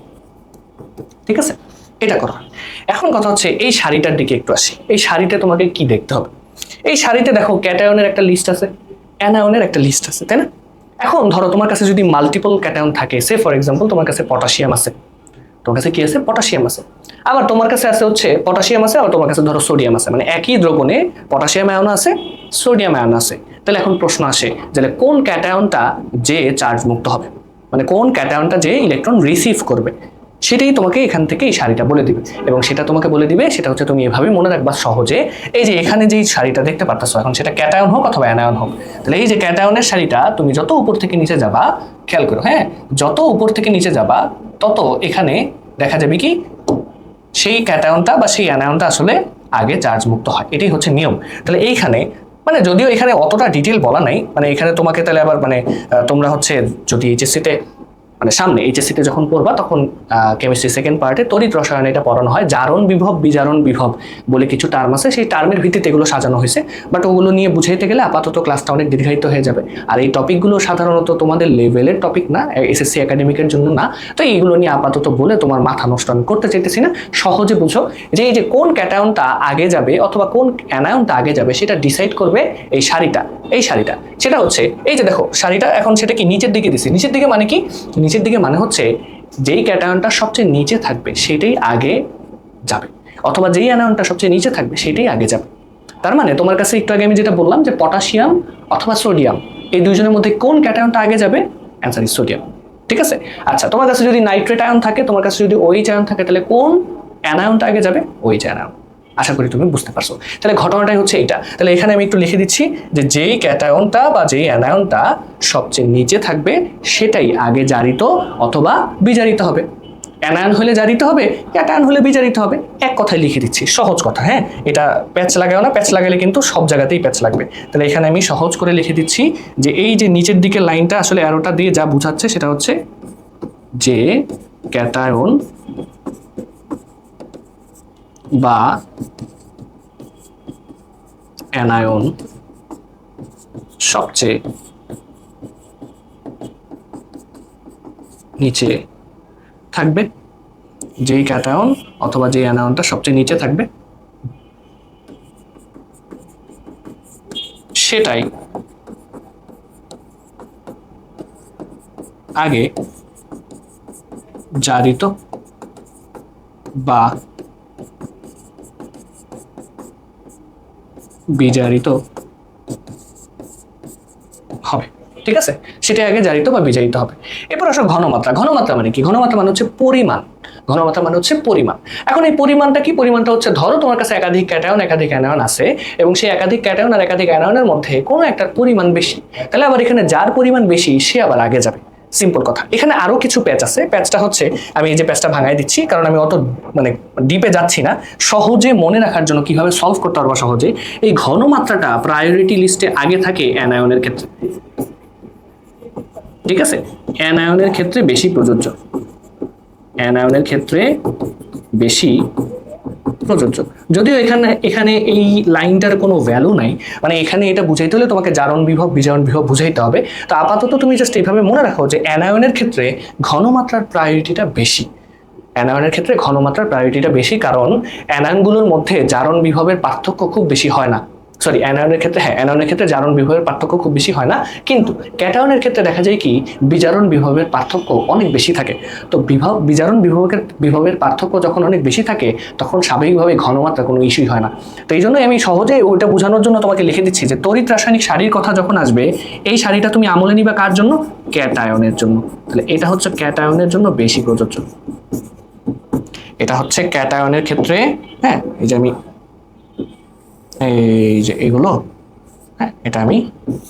Speaker 1: ঠিক আছে, এটা করা হয়। এখন কথা হচ্ছে এই সারিটার দিকে একটু আসি। এই সারিতে তোমাকে কি দেখতে হবে? এই সারিতে দেখো ক্যাটায়নের একটা লিস্ট আছে, অ্যানায়নের একটা লিস্ট আছে, তাই না? এখন ধরো তোমার কাছে যদি মাল্টিপল ক্যাটায়ন থাকে, সে ফর এক্সাম্পল তোমার কাছে পটাশিয়াম আছে, তোমার কাছে কি আছে? পটাশিয়াম আছে। আবার তোমার কাছে আছে হচ্ছে পটাশিয়াম আছে, আবার তোমার কাছে ধরো সোডিয়াম আছে, মানে একই দ্রবণে পটাশিয়াম আয়ন আছে, সোডিয়াম আয়ন আছে। তাহলে এখন প্রশ্ন আসে যে কোন ক্যাটায়নটা যে চার্জ মুক্ত হবে, মানে কোন ক্যাটায়নটা যে ইলেকট্রন রিসিভ করবে, সেটাই তোমাকে এখান থেকে এই সারিটা বলে দিবে। এবং সেটা তোমাকে বলে দিবে, সেটা হচ্ছে তুমি এভাবে মনে রাখবা সহজে। এই যে এখানে যেই সারিটা দেখতে পারতেছো, এখন সেটা ক্যাটায়ন হোক অথবা অ্যানায়ন হোক, তাহলে এই যে ক্যাটায়নের সারিটা তুমি যত উপর থেকে নিচে যাবা, খেয়াল করো হ্যাঁ, যত উপর থেকে নিচে যাবা তত এখানে দেখা যাবে কি সেই ক্যাটায়নটা বা সেই অ্যানায়নটা আসলে আগে চার্জ মুক্ত হয়। এটাই হচ্ছে নিয়ম। তাহলে এইখানে মানে যদিও এখানে অতটা ডিটেল বলা নাই, মানে এখানে তোমাকে তাহলে আবার মানে তোমরা হচ্ছে যদি এইচএসসিতে মানে সামনে এইচএসসিতে যখন পড়বা তখন কেমিস্ট্রি সেকেন্ড পার্টে তড়িৎ রসায়ন এটা পড়ানো হয়। জারণ বিভব বিজারণ বিভব বলে কিছু টার্ম আছে, সেই টার্মের ভিত্তিতে এগুলো সাজানো হয়েছে। বাট ওগুলো নিয়ে বুঝাইতে গেলে আপাতত ক্লাসটা অনেক দীর্ঘায়িত হয়ে যাবে। আর এই টপিকগুলো সাধারণত তোমাদের লেভেলের টপিক না, এসএসসি একাডেমিকের জন্য না। তো এইগুলো নিয়ে আপাতত বলে তোমার মাথা নষ্ট আমি করতে চাইতেছি না। সহজে বুঝো যে এই যে কোন ক্যাটায়নটা আগে যাবে অথবা কোন অ্যানায়নটা আগে যাবে সেটা ডিসাইড করবে এই সারিটা। এই সারিটা সেটা হচ্ছে এই যে দেখো সারিটা, এখন সেটা কি নিচের দিকে দিছি। নিচের দিকে মানে কি? নিচের দিকে মানে হচ্ছে যেই ক্যাটায়নটা সবচেয়ে নিচে থাকবে সেটাই আগে যাবে, অথবা যেই অ্যানায়নটা সবচেয়ে নিচে থাকবে সেটাই আগে যাবে। তার মানে তোমার কাছে একটু আগে আমি যেটা বললাম যে পটাশিয়াম অথবা সোডিয়াম, এই দুইজনের মধ্যে কোন ক্যাটায়নটা আগে যাবে? অ্যান্সার ইজ সোডিয়াম, ঠিক আছে। আচ্ছা, তোমার কাছে যদি নাইট্রেট আয়ন থাকে, তোমার কাছে যদি OH আয়ন থাকে, তাহলে কোন অ্যানায়নটা আগে যাবে? OH ion. আশা করি তুমি বুঝতে পারছো। তাহলে ঘটনাটাই হচ্ছে এটা। তাহলে এখানে আমি একটু লিখে দিচ্ছি যে যেই ক্যাটায়নটা বা যেই অ্যানায়নটা সবচেয়ে নিচে থাকবে সেটাই আগে জারিত অথবা বিজারিত হবে। অ্যানায়ন হলে জারিত হবে, ক্যাটায়ন হলে বিজারিত হবে। এক কথায় লিখে দিচ্ছি, সহজ কথা। হ্যাঁ, এটা প্যাচ লাগাও না, প্যাচ লাগালে কিন্তু সব জায়গাতেই প্যাচ লাগবে। তাহলে এখানে আমি সহজ করে লিখে দিচ্ছি যে এই যে নিচের দিকের লাইনটা আসলে অ্যারোটা দিয়ে যা বোঝাচ্ছে সেটা হচ্ছে যে ক্যাটায়ন বা অ্যানায়ন সবচেয়ে নিচে থাকবে, যেই ক্যাটায়ন অথবা যেই অ্যানায়নটা সবচেয়ে নিচে থাকবে সেটাই আগে জারিত বা বিজারিত হবে, ঠিক আছে। সেটা আগে জারিত বা বিজারিত হবে। এরপর আসো ঘনমাত্রা। ঘনমাত্রা মানে কি? ঘনমাত্রা মানে হচ্ছে পরিমাণ। ঘনমাত্রা মানে হচ্ছে পরিমাণ। এখন এই পরিমাণটা কি? পরিমাণটা হচ্ছে ধরো তোমার কাছে একাধিক ক্যাটায়ন একাধিক অ্যানায়ন আছে এবং সেই একাধিক ক্যাটায়ন আর একাধিক অ্যানায়নের মধ্যে কোনো একটার পরিমাণ বেশি, তাহলে আবার এখানে যার পরিমাণ বেশি সে আবার আগে যাবে। সিম্পল কথা। এখানে আরো কিছু প্যাচ আছে। প্যাচটা হচ্ছে আমি এই যে প্যাচটা ভাঙাই দিচ্ছি, কারণ আমি অত মানে ডিপে যাচ্ছি না, সহজে মনে রাখার জন্য কিভাবে সলভ করতে পারবো সহজে। এই ঘনমাত্রাটা প্রায়োরিটি লিস্টে আগে থাকে অ্যানায়নের ক্ষেত্রে, ঠিক আছে। অ্যানায়নের ক্ষেত্রে বেশি প্রযোজ্য, অ্যানায়নের ক্ষেত্রে বেশি প্রযোজ্য। যদিও এখানে এই লাইনটার কোনো ভ্যালু নাই, মানে এখানে এটা বুঝাইতে হলে তোমাকে জারণ বিভব বিজারণ বিভব বুঝাইতে হবে। তো আপাতত তুমি জাস্ট এইভাবে মনে রাখো যে অ্যানায়নের ক্ষেত্রে ঘনমাত্রার প্রায়োরিটিটা বেশি। অ্যানায়নের ক্ষেত্রে ঘনমাত্রার প্রায়োরিটিটা বেশি, কারণ অ্যানায়নগুলোর মধ্যে জারণ বিভবের পার্থক্য খুব বেশি হয় না। সরি, অ্যানায়নের ক্ষেত্রে হ্যাঁ, অ্যানায়নের ক্ষেত্রে জারণ বিভবের পার্থক্য খুব বেশি হয় না, কিন্তু ক্যাটায়নের ক্ষেত্রে দেখা যায় কি বিজারণ বিভবের পার্থক্য অনেক বেশি থাকে। তো বিজারণ বিভবের পার্থক্য যখন অনেক বেশি থাকে তখন স্বাভাবিকভাবে ঘনমাত্রা কোনো ইস্যুই হয় না। তো এই জন্যই আমি সহজে ওইটা বোঝানোর জন্য তোমাকে লিখে দিচ্ছি যে তড়িৎ রাসায়নিক সারির কথা যখন আসবে, এই সারিটা তুমি আমলে নিবা কার জন্য? ক্যাটায়নের জন্য। তাহলে এটা হচ্ছে ক্যাটায়নের জন্য বেশি প্রযোজ্য। এটা হচ্ছে ক্যাটায়নের ক্ষেত্রে, হ্যাঁ এই যে আমি এই যে এগুলো, হ্যাঁ এটা আমি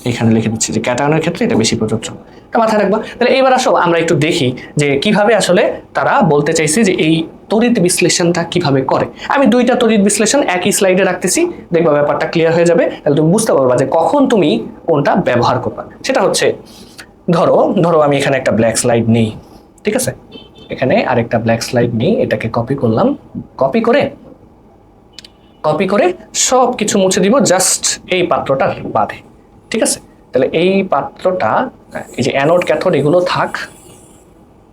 Speaker 1: এখানে লিখে দিচ্ছি যে ক্যাটায়নের ক্ষেত্রে এটা বেশি প্রযোজ্য। এটা মাথায় রাখবা। তাহলে এবার আসো আমরা একটু দেখি যে কিভাবে আসলে তারা বলতে চাইছে যে এই তড়িৎ বিশ্লেষণটা কিভাবে করে। আমি দুইটা তড়িৎ বিশ্লেষণ একই স্লাইডে রাখতেছি, দেখবা ব্যাপারটা ক্লিয়ার হয়ে যাবে। তাহলে তুমি বুঝতে পারবা যে কখন তুমি কোনটা ব্যবহার করবা। সেটা হচ্ছে ধরো আমি এখানে একটা ব্ল্যাক স্লাইড নেই, ঠিক আছে। এখানে আরেকটা ব্ল্যাক স্লাইড নিই, এটাকে কপি করলাম, কপি করে সব কিছু মুছে দিব জাস্ট এই পাত্রটার বাদে। ঠিক আছে, তাহলে এই পাত্রটা, এই যে অ্যানোড ক্যাথোড এগুলো থাক,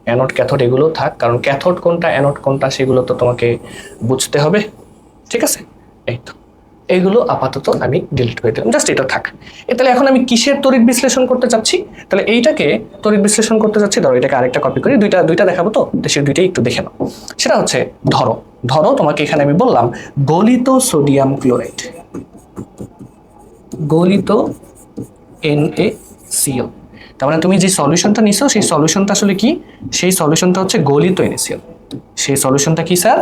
Speaker 1: অ্যানোড ক্যাথোড এগুলো থাক, কারণ ক্যাথোড কোনটা অ্যানোড কোনটা সেগুলো তো তোমাকে বুঝতে হবে। ঠিক আছে, এই তো এইগুলো আপাতত আমি ডিলিট করে দিলাম, জাস্ট এটা থাক। তাহলে এখন আমি কিসের তড়িৎ বিশ্লেষণ করতে চাচ্ছি, তাহলে এইটাকে তড়িৎ বিশ্লেষণ করতে চাচ্ছি। ধরো এটাকে আরেকটা কপি করি, দুইটা দেখাবো তো, সে দুইটাই একটু দেখে নাও। সেটা হচ্ছে ধরো তোমাকে এখানে আমি বললাম গলিত সোডিয়াম ক্লোরাইড, গলিত NaCl, তার মানে তুমি যে সলিউশনটা নিছো সেই সলিউশনটা আসলে কি, সেই সলিউশনটা হচ্ছে গলিত NaCl। সেই সলিউশনটা কি স্যার,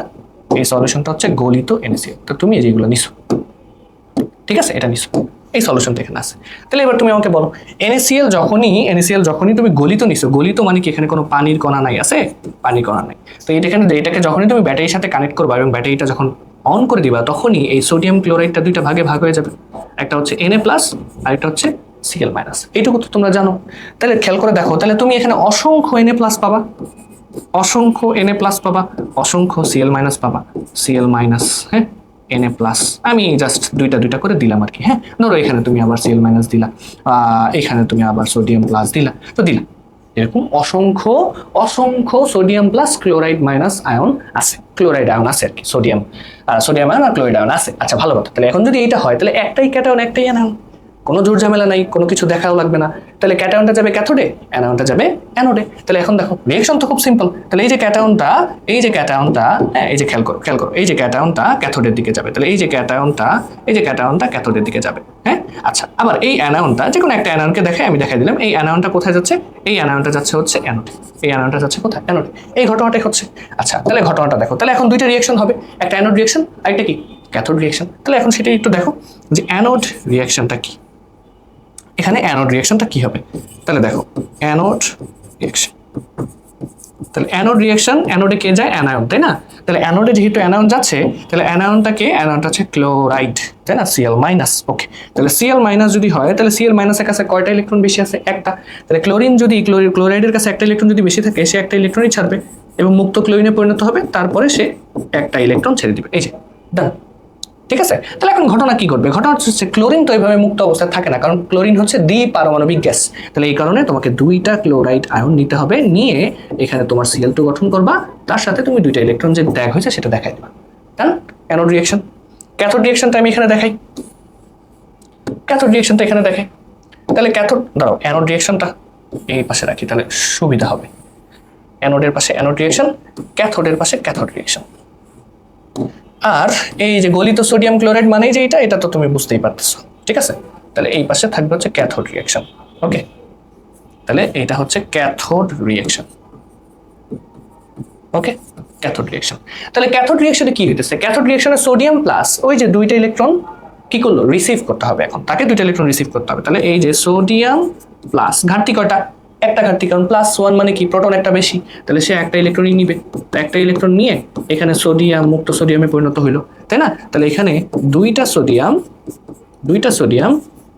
Speaker 1: এই সলিউশনটা হচ্ছে গলিত NaCl। তো তুমি যেগুলো নিছো, ঠিক আছে, এটা নিছো, এই সলিউশনটা এখানে আছে। তাহলে এবার তুমি আমাকে বলো NaCl যখনই তুমি গলিত নিছো, গলিত মানে কি এখানে কোনো পানির কণা নাই, আছে পানির কণা নাই। তো এটাকে যখনই তুমি ব্যাটারির সাথে কানেক্ট করবা এবং ব্যাটারিটা যখন অন করে দিবা, তখনই এই সোডিয়াম ক্লোরাইডটা দুইটা ভাগে ভাগ হয়ে যাবে, একটা হচ্ছে Na+, আর একটা হচ্ছে Cl-। এইটুকু তো তোমরা জানো। তাহলে খেয়াল করে দেখো, তাহলে তুমি এখানে অসংখ্য Na+ পাবা, অসংখ্য Na+ পাবা, অসংখ্য Cl- পাবা, Cl-, হ্যাঁ, Na+, আমি জাস্ট দুইটা করে দিলাম আর কি। হ্যাঁ, ধরো এখানে তুমি আবার Cl- দিলা, এখানে তুমি আবার সোডিয়াম প্লাস দিলা, তো দিলা এরকম অসংখ্য sodium plus chloride minus ion আছে, ক্লোরাইড আয়ন আছে আর কি, সোডিয়াম আয়ন আর ক্লোরাইড আয়ন আছে। আচ্ছা, ভালো কথা। তাহলে এখন যদি এটা হয়, তাহলে একটাই ক্যাটায়ন একটাই অ্যানায়ন, কোনো জোর ঝামেলা নাই, কোনো কিছু দেখাও লাগবে না। তাহলে ক্যাটায়নটা যাবে ক্যাথোডে, অ্যানায়নটা যাবে অ্যানোডে। তাহলে এখন দেখো রিঅ্যাকশন তো খুব সিম্পল। তাহলে এই যে ক্যাটায়নটা, হ্যাঁ, এই যে খেয়াল করো, এই যে ক্যাটায়নটা ক্যাথোডের দিকে যাবে, তাহলে এই যে ক্যাটায়নটা ক্যাথোডের দিকে যাবে। হ্যাঁ, আচ্ছা, আবার এই অ্যানায়নটা, যে কোনো একটা অ্যানায়নকে আমি দেখাই দিলাম, এই অ্যানায়নটা কোথায় যাচ্ছে, এই অ্যানায়নটা যাচ্ছে হচ্ছে অ্যানোডে, এই অ্যানায়নটা যাচ্ছে কোথায়, অ্যানোডে। এই ঘটনাটাই হচ্ছে। আচ্ছা, তাহলে ঘটনাটা দেখো, তাহলে এখন দুইটা রিঅ্যাকশন হবে, একটা অ্যানোড রিঅ্যাকশন আর একটা কি ক্যাথোড রিঅ্যাকশন। তাহলে এখন সেটা একটু দেখো যে অ্যানোড রিঅ্যাকশনটা কি, এখানে অ্যানোড রিঅ্যাকশনটা কি হবে। তাহলে দেখো অ্যানোড রিঅ্যাকশন, তাহলে অ্যানোড রিঅ্যাকশন, অ্যানোডে কে যায়, অ্যানায়ন, তাই না? তাহলে অ্যানোডে যেহেতু অ্যানায়ন যাচ্ছে, তাহলে অ্যানায়নটা হচ্ছে ক্লোরাইড, তাই না, Cl-। ওকে, তাহলে Cl- যদি হয়, তাহলে Cl- এর কাছে কয়টা ইলেকট্রন বেশি আছে, একটা। তাহলে ক্লোরাইডের কাছে একটা ইলেকট্রন যদি বেশি থাকে, সে একটা ইলেকট্রনই ছাড়বে এবং মুক্ত ক্লোরিনে পরিণত হবে, তারপরে সে একটা ইলেকট্রন ছেড়ে দিবে। এই যে ডান, ঠিক আছে। তাহলে এখন ঘটনা কি ঘটবে, ঘটনা হচ্ছে ক্লোরিন তো এইভাবে মুক্ত অবস্থায় থাকে না, কারণ ক্লোরিন হচ্ছে দ্বিপারমাণবিক গ্যাস। তাহলে এই কারণে তোমাকে দুইটা ক্লোরাইড আয়ন নিতে হবে, নিয়ে এখানে তোমার Cl2 গঠন করবা, তার সাথে তুমি দুইটা ইলেকট্রন যে ত্যাগ হয়েছে সেটা দেখাই দিবা। তাই না, অ্যানোড রিঅ্যাকশন। ক্যাথোড রিঅ্যাকশনটা আমি এখানে দেখাই, তাহলে ক্যাথোড, দাঁড়াও, অ্যানোড রিঅ্যাকশনটা এই পাশে রাখি, তাহলে সুবিধা হবে। অ্যানোডের পাশে অ্যানোড রিঅ্যাকশন, ক্যাথোডের পাশে ক্যাথোড রিঅ্যাকশন। আর এই যে গলিত সোডিয়াম ক্লোরাইড মানে যে এটা তো তুমি বুঝতেই পারতেছো, ঠিক আছে। তাহলে এই পাশে থাকবে হচ্ছে ক্যাথোড রিঅ্যাকশন। ওকে, তাহলে এটা হচ্ছে ক্যাথোড রিঅ্যাকশন। ওকে, ক্যাথোড রিঅ্যাকশন। তাহলে ক্যাথোড রিঅ্যাকশনে কি হইতেছে, ক্যাথোড রিঅ্যাকশনে সোডিয়াম প্লাস ওই যে দুইটা ইলেকট্রন কি করলো, রিসিভ করতে হবে, এখন তাকে দুইটা ইলেকট্রন রিসিভ করতে হবে। তাহলে এই যে সোডিয়াম প্লাস, ঘাটতি কয়টা, একটা ঘাটতি, কারণ +1 মানে কি, প্রোটন একটা বেশি, তাহলে সে একটা ইলেকট্রনই নিবে। তো একটা ইলেকট্রন নিয়ে এখানে সোডিয়াম মুক্ত সোডিয়ামে পরিণত হইলো, তাই না? তাহলে এখানে দুইটা সোডিয়াম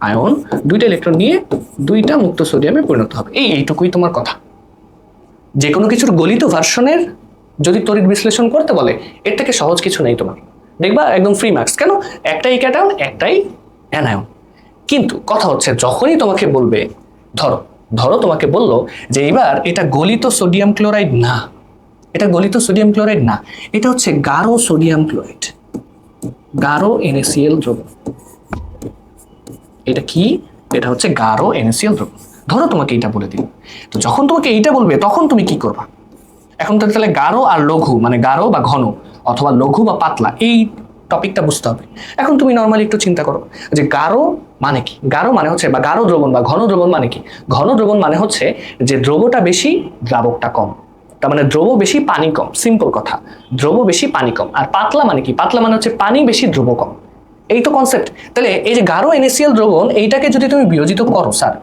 Speaker 1: আয়ন দুইটা ইলেকট্রন নিয়ে দুইটা মুক্ত সোডিয়ামে পরিণত হবে। এইটুকুই তোমার কথা। যে কোনো কিছুর গলিত ভার্সনের যদি তড়িৎ বিশ্লেষণ করতে বলে, এর থেকে সহজ কিছু নেই তোমার, দেখবা একদম ফ্রি মার্কস। কেন, একটাই ক্যাটায়ন একটাই অ্যানায়ন। কিন্তু কথা হচ্ছে যখনই তোমাকে বলবে, ধরো তোমাকে বললো যে এবার এটা গলিত সোডিয়াম ক্লোরাইড না, এটা হচ্ছে গাঢ় সোডিয়াম ক্লোরাইড, গাঢ় NaCl দ্রবণ। এটা কি, এটা হচ্ছে গাঢ় NaCl দ্রবণ। ধরো তোমাকে এটা বলে দিল, তো যখন তোমাকে এইটা বলবে তখন তুমি কি করবা? এখন তো তাহলে গাঢ় আর লঘু, মানে গাঢ় বা ঘন, অথবা লঘু বা পাতলা, এই টপিকটা বুঝতে হবে। এখন তুমি নর্মালি একটু চিন্তা করো যে গাঢ় মানে কি, গাঢ় মানে হচ্ছে, বা গাঢ় দ্রবণ বা ঘন দ্রবণ মানে কি। ঘন দ্রবণ মানে হচ্ছে যে দ্রবটা বেশি দ্রাবকটা কম, তার মানে দ্রব বেশি পানি কম, সিম্পল কথা, দ্রব বেশি পানি কম। আর পাতলা মানে কি, পাতলা মানে হচ্ছে পানি বেশি দ্রব কম, এই তো কনসেপ্ট। তাহলে এই যে গাঢ় NaCl দ্রবণ, এইটাকে যদি তুমি বিয়োজিত করো স্যার,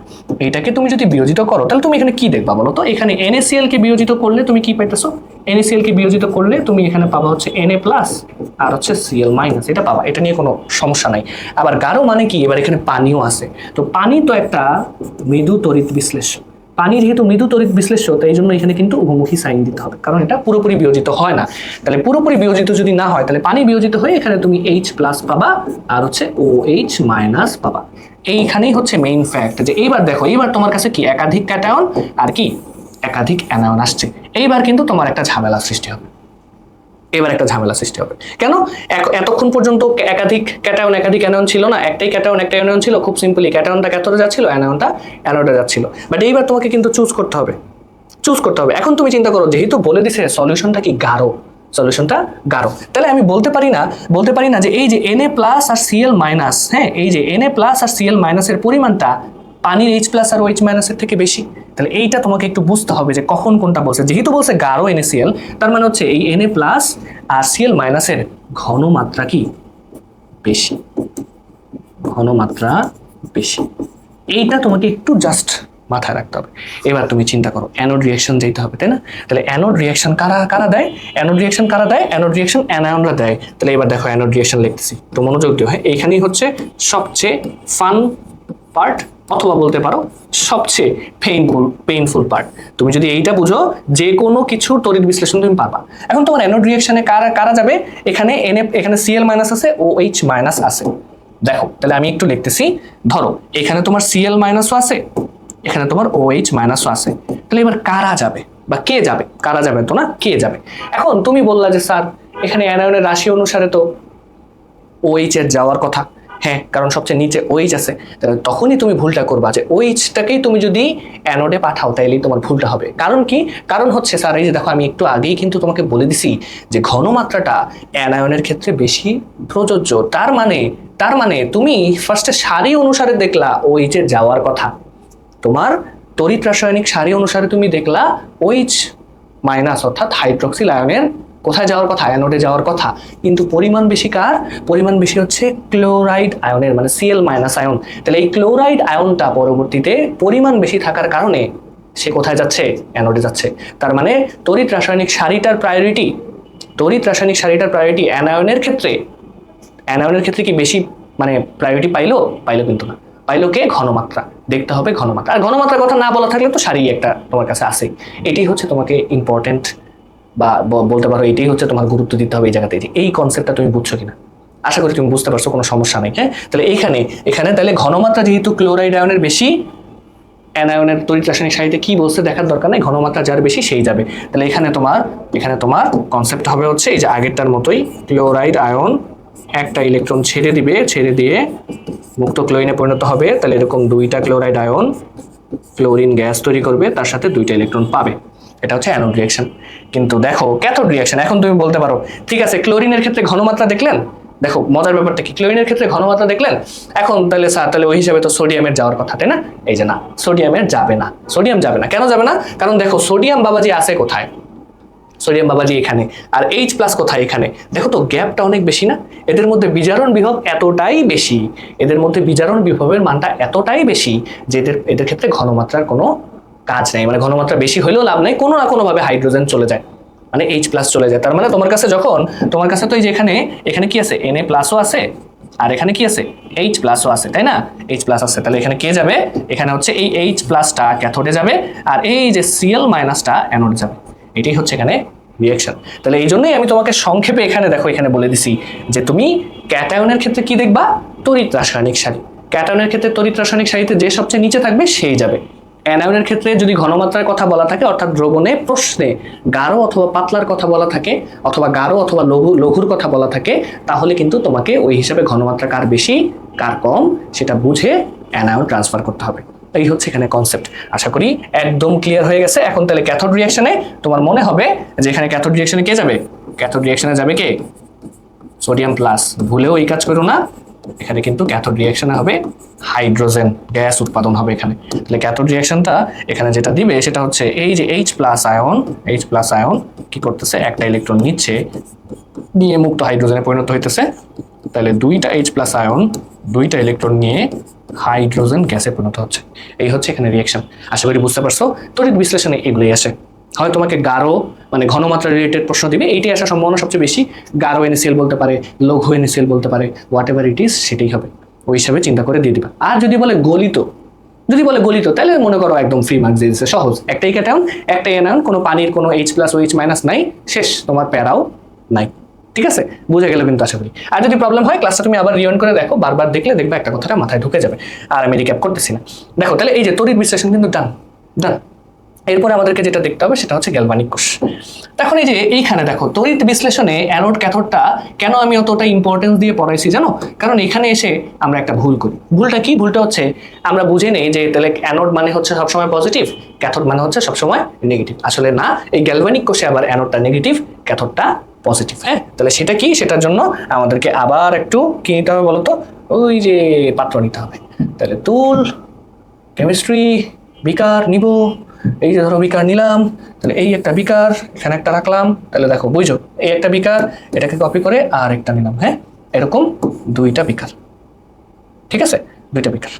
Speaker 1: এইটাকে তুমি যদি বিয়োজিত করো, তাহলে তুমি এখানে কি দেখবা বলো তো? এখানে NaCl কে বিয়োজিত করলে তুমি কি পাইতেছো, NaCl কে বিয়োজিত করলে তুমি এখানে পাবা হচ্ছে Na+ আর হচ্ছে Cl-, এটা পাবা, এটা নিয়ে কোনো সমস্যা নাই। আবার গাঢ় মানে কি, এবার এখানে পানিও আছে, তো পানি তো একটা মৃদু তড়িৎ বিশ্লেষক, পানি যেহেতু মৃদু তড়িৎ বিশ্লেষ্য, তাই জন্য এখানে কিন্তু উভমুখী সাইন দিতে হবে, কারণ এটা পুরোপুরি বিয়োজিত হয় না। তাহলে পুরোপুরি বিয়োজিত যদি না হয়, তাহলে পানি বিয়োজিত হয়ে এখানে তুমি H প্লাস পাবা আর হচ্ছে OH মাইনাস পাবা। এইখানেই হচ্ছে মেইন ফ্যাক্ট, যে এইবার দেখো, এইবার তোমার কাছে কি একাধিক ক্যাটায়ন আর কি একাধিক অ্যানায়ন আসছে। এইবার কিন্তু তোমার একটা ঝামেলা সৃষ্টি হবে, এবার একটা ঝামেলা সৃষ্টি হবে। কেন? এতক্ষণ পর্যন্ত একাধিক ক্যাটায়ন একাধিক অ্যানায়ন ছিল না, একটাই ক্যাটায়ন একটা অ্যানায়ন ছিল। খুব সিম্পলি ক্যাটায়নটা ক্যাথোডে যাচ্ছিল, অ্যানায়নটা অ্যানোডে যাচ্ছিল। বাট এইবার তোমাকে কিন্তু চুজ করতে হবে, চুজ করতে হবে। এখন তুমি চিন্তা করো, যেহেতু বলে দিছে সলিউশনটা কি গাঢ়, সলিউশনটা গাঢ়, তাহলে আমি বলতে পারি না যে এই যে Na প্লাস আর Cl মাইনাস, হ্যাঁ, এই যে Na প্লাস আর Cl মাইনাসের পরিমাণটা পানির H প্লাস আর OH মাইনাসের থেকে বেশি। তাহলে এইটা তোমাকে একটু বুঝতে হবে যে কখন কোনটা বলছে। যেহেতু বলছে গাঢ় NaCl, তার মানে হচ্ছে এই Na প্লাস আর Cl মাইনাসের ঘনমাত্রা কি বেশি, ঘনমাত্রা বেশি। এইটা তোমাকে একটু জাস্ট মাথায় রাখতে হবে। এবার তুমি চিন্তা করো, অ্যানোড রিঅ্যাকশন যেতে হবে, তাই না? তাহলে অ্যানোড রিঅ্যাকশন কারা দেয়? অ্যানোড রিঅ্যাকশন কারা দেয়? অ্যানোড রিঅ্যাকশন অ্যানায়নরা দেয়। তাহলে এবার দেখো অ্যানোড রিঅ্যাকশন লিখতেছি, তো মনোযোগ দিও। হ্যাঁ, এইখানেই হচ্ছে সবচেয়ে ফান পার্ট, অথবা বলতে পারো সবচেয়ে পেইনফুল পার্ট। তুমি যদি এইটা বুঝো, যে কোনো কিছুর তড়িৎ বিশ্লেষণ তুমি পারবা। এখন তোমার অ্যানোড রিঅ্যাকশনে কারা যাবে? এখানে এখানে Cl মাইনাস আছে, OH মাইনাস আছে। দেখো, তাহলে আমি একটু লিখতেছি। ধরো এখানে তোমার Cl মাইনাসও আছে, এখানে তোমার OH মাইনাসও আছে। তাহলে এবার কারা যাবে বা কে যাবে? কারা যাবে তো না, কে যাবে? এখন তুমি বললা যে স্যার, এখানে অ্যানায়নের রাশি অনুসারে তো OH এর যাওয়ার কথা। হ্যাঁ, কারণ সবচেয়ে নিচে OH আছে। তাহলে তখনই তুমি ভুলটা করবা যে OH-টাকেই তুমি যদি অ্যানোডে পাঠাও, তাইলেই তোমার ভুলটা হবে। কারণ কি? কারণ হচ্ছে স্যার, এই যে দেখো, আমি একটু আগেই কিন্তু তোমাকে বলে দিছি যে ঘনমাত্রাটা অ্যানায়নের ক্ষেত্রে বেশি প্রযোজ্য। তার মানে তুমি ফার্স্টে সারি অনুসারে দেখলা OH এর যাওয়ার কথা। তোমার তড়িৎ রাসায়নিক সারি অনুসারে তুমি দেখলা OH মাইনাস অর্থাৎ হাইড্রক্সিল আয়নের কোথায় যাওয়ার কথা? অ্যানোডে যাওয়ার কথা। কিন্তু পরিমাণ বেশি কার? পরিমাণ বেশি হচ্ছে ক্লোরাইড আয়নের, মানে Cl মাইনাস আয়ন। তাহলে এই ক্লোরাইড আয়নটা পরবর্তীতে পরিমাণ বেশি থাকার কারণে সে কোথায় যাচ্ছে? অ্যানোডে যাচ্ছে। তার মানে তড়িৎ রাসায়নিক সারিটার প্রায়োরিটি অ্যানায়নের ক্ষেত্রে কি বেশি মানে প্রায়োরিটি পাইলো কিন্তু না। পাইলো কে? ঘনমাত্রা। দেখতে হবে ঘনমাত্রা। আর ঘনমাত্রার কথা না বলা থাকলে তো সারি একটা তোমার কাছে আছে। এটাই হচ্ছে তোমাকে ইম্পর্টেন্ট, বা বলতে পারো এটাই হচ্ছে তোমার গুরুত্ব দিতে হবে এই জায়গাতে। এই কনসেপ্টটা তুমি বুঝছো কিনা? আশা করি তুমি বুঝতে পারছো, কোনো সমস্যা নেই। হ্যাঁ, তাহলে এখানে তাহলে ঘনমাত্রা যেহেতু ক্লোরাইড আয়নের বেশি, অ্যানায়নের তড়িৎ রাসায়নিক সারিতে কি বলছে দেখার দরকার নেই, ঘনমাত্রা যার বেশি সেই যাবে। তাহলে এখানে তোমার কনসেপ্ট হবে হচ্ছে এই যে আগেরটার মতোই, ক্লোরাইড আয়ন একটা ইলেকট্রন ছেড়ে দিয়ে মুক্ত ক্লোরিনে পরিণত হবে। তাহলে এরকম দুইটা ক্লোরাইড আয়ন ক্লোরিন গ্যাস তৈরি করবে, তার সাথে দুইটা ইলেকট্রন পাবে। এটা হচ্ছে অ্যানোড রিঅ্যাকশন। কিন্তু দেখো ক্যাথোড রিঅ্যাকশন, এখন তুমি বলতে পারো ঠিক আছে, ক্লোরিনের ক্ষেত্রে ঘনমাত্রা দেখলেন, দেখো মজার ব্যাপারটা কি, ক্লোরিনের ক্ষেত্রে ঘনমাত্রা দেখলেন, এখন তাহলে স্যার তাহলে ওই হিসাবে তো সোডিয়ামের যাওয়ার কথা, তাই না? এই যে না, সোডিয়াম যাবে না। কেন যাবে না? কারণ দেখো সোডিয়াম বাবাজি আছে কোথায়? সোডিয়াম বাবাজি এখানে, আর H প্লাস কোথায়? এখানে। দেখো তো গ্যাপটা অনেক বেশি না? এদের মধ্যে বিজারণ বিভব এতটাই বেশি, এদের মধ্যে বিজারণ বিভবের মানটা এতটাই বেশি যে এদের ক্ষেত্রে ঘনমাত্রার কোনো কাজ নেই। মানে ঘনমাত্রা বেশি হলেও লাভ নেই, কোনো না কোনোভাবে হাইড্রোজেন চলে যায়, মানে H প্লাস চলে যায়। তার মানে তোমার কাছে তো এই যে এখানে কি আছে? Na প্লাসও আছে, আর এখানে কি আছে? H প্লাসও আছে, তাই না? H প্লাস আছে। তাহলে এখানে কে যাবে? এখানে হচ্ছে এই H প্লাসটা ক্যাথোডে যাবে, আর এই যে Cl মাইনাসটা অ্যানোডে যাবে। এটাই হচ্ছে এখানে রিঅ্যাকশন। তাহলে এই জন্যই আমি তোমাকে সংক্ষেপে এখানে বলে দিছি যে তুমি ক্যাটায়নের ক্ষেত্রে কি দেখবা? তড়িৎ রাসায়নিক সারি। ক্যাটায়নের ক্ষেত্রে তড়িৎ রাসায়নিক সারিতে যে সবচেয়ে নিচে থাকবে সেই যাবে। অ্যানায়নের ক্ষেত্রে যদি ঘনমাত্রার কথা বলা থাকে, অর্থাৎ দ্রবণে প্রশ্নে গাঢ় অথবা পাতলার কথা বলা থাকে, অথবা গাঢ় অথবা লঘুর কথা বলা থাকে, তাহলে কিন্তু তোমাকে ওই হিসাবে ঘনমাত্রা কার বেশি কার কম সেটা বুঝে অ্যানায়ন ট্রান্সফার করতে হবে। এই হচ্ছে এখানে কনসেপ্ট। আশা করি একদম ক্লিয়ার হয়ে গেছে। এখন তাহলে ক্যাথোড রিঅ্যাকশনে তোমার মনে হবে যে এখানে ক্যাথোড রিঅ্যাকশনে কে যাবে? ক্যাথোড রিঅ্যাকশনে যাবে কে? Sodium plus. ভুলেও এই কাজ করো না, এখানে কিন্তু ক্যাথোড রিঅ্যাকশনে হবে হাইড্রোজেন গ্যাস উৎপাদন হবে এখানে। তাহলে ক্যাথোড রিঅ্যাকশনটা এখানে যেটা দিবে সেটা হচ্ছে এই যে H প্লাস আয়ন কি করতেছে? একটা ইলেকট্রন নিচ্ছে, নিয়ে মুক্ত হাইড্রোজেনে পরিণত হইতেছে। তাহলে দুইটা H প্লাস আয়ন দুইটা ইলেকট্রন নিয়ে হাইড্রোজেন গ্যাসে পরিণত হচ্ছে। এই হচ্ছে এখানে রিঅ্যাকশন। আশা করি বুঝতে পারছো। তড়িৎ বিশ্লেষণে এগুলোই আসে। হয় তোমাকে গাঢ় মানে ঘনমাত্রা রিলেটেড প্রশ্ন দিবে, এইটাই আসার সম্ভাবনা সবচেয়ে বেশি। গাঢ় NaCl বলতে পারে, লঘু NaCl বলতে পারে, হোয়াট এভার ইট ইজ সেটাই হবে। ওই হিসাবে চিন্তা করে দিয়ে দিবা। আর যদি বলে গলিত, যদি বলে গলিত তাহলে মনে করো একদম ফ্রি মার্কস দিয়ে দিচ্ছে, সহজ, একটাই ক্যাটায়ন একটাই অ্যানায়ন, কোনো পানির কোনো H+ ও H- নাই, শেষ, তোমার প্যারাও নাই। ঠিক আছে, বুঝে গেলে কিন্তু আশা করি। আর যদি প্রবলেম হয় ক্লাসটা তুমি আবার রিওয়াইন্ড করে দেখো, বারবার দেখলে দেখবে একটা কথাটা মাথায় ঢুকে যাবে। আর আমি রিক্যাপ করতেছি না। দেখো তাহলে এই যে তড়িৎ বিশ্লেষণ কিন্তু ডান ডান। এরপরে আমাদেরকে যেটা দেখতে হবে সেটা হচ্ছে গ্যালভানিক কোষ। এখন এই যে এইখানে দেখো তড়িৎ বিশ্লেষণে অ্যানোড ক্যাথোডটা কেন আমি অতটা ইম্পর্টেন্স দিয়ে পড়াইছি জানো? কারণ এখানে এসে আমরা একটা ভুল করি। ভুলটা কি? ভুলটা হচ্ছে আমরা বুঝে নেই যে তাহলে অ্যানোড মানে হচ্ছে সবসময় পজিটিভ, ক্যাথোড মানে হচ্ছে সবসময় নেগেটিভ। আসলে না, এই গ্যালভানিক কোষে আবার অ্যানোডটা নেগেটিভ, ক্যাথোডটা পজিটিভ। হ্যাঁ, তাহলে সেটা কি? সেটার জন্য আমাদেরকে আবার একটু কি নিতে হবে বলতো? ওই যে পাত্র নিতে হবে। তাহলে তুল, কেমিস্ট্রি, বিকার নিব। এই যে ধরো বিকার নিলাম, তাহলে এই একটা বিকার এখানে একটা রাখলাম, তাহলে দেখো বুঝো এই একটা বিকার, এটাকে কপি করে আর একটা নিলাম। হ্যাঁ, এরকম দুইটা বিকার। ঠিক আছে, দুইটা বিকার।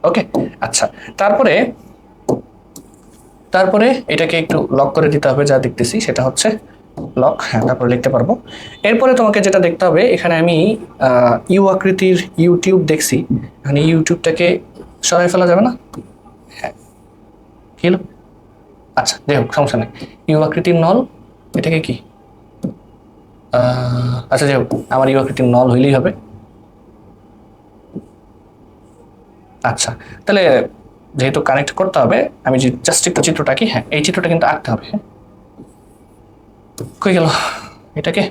Speaker 1: ওকে, আচ্ছা, তারপরে তারপরে এটাকে একটু লক করে দিতে হবে, যা দেখতেছি সেটা হচ্ছে লক। হ্যাঁ, তারপরে লিখতে পারবো। এরপরে তোমাকে যেটা দেখতে হবে, এখানে আমি ইউ আকৃতির ইউটিউব দেখছি, এখানে ইউটিউবটাকে সরাই ফেলা যাবে না? হ্যাঁ, কি হলো? আচ্ছা, যাই হোক, সমস্যা নেই। ইউ আকৃতির নল, এটাকে কি, আচ্ছা যাই হোক, আমার ইউ আকৃতির নল হইলেই হবে। আচ্ছা, তাহলে যেহেতু কানেক্ট করতে হবে, আমি জাস্ট একটু চিত্রটা কি, হ্যাঁ এই চিত্রটা কিন্তু আঁকতে হবে। হ্যাঁ, কই গেল এটাকে?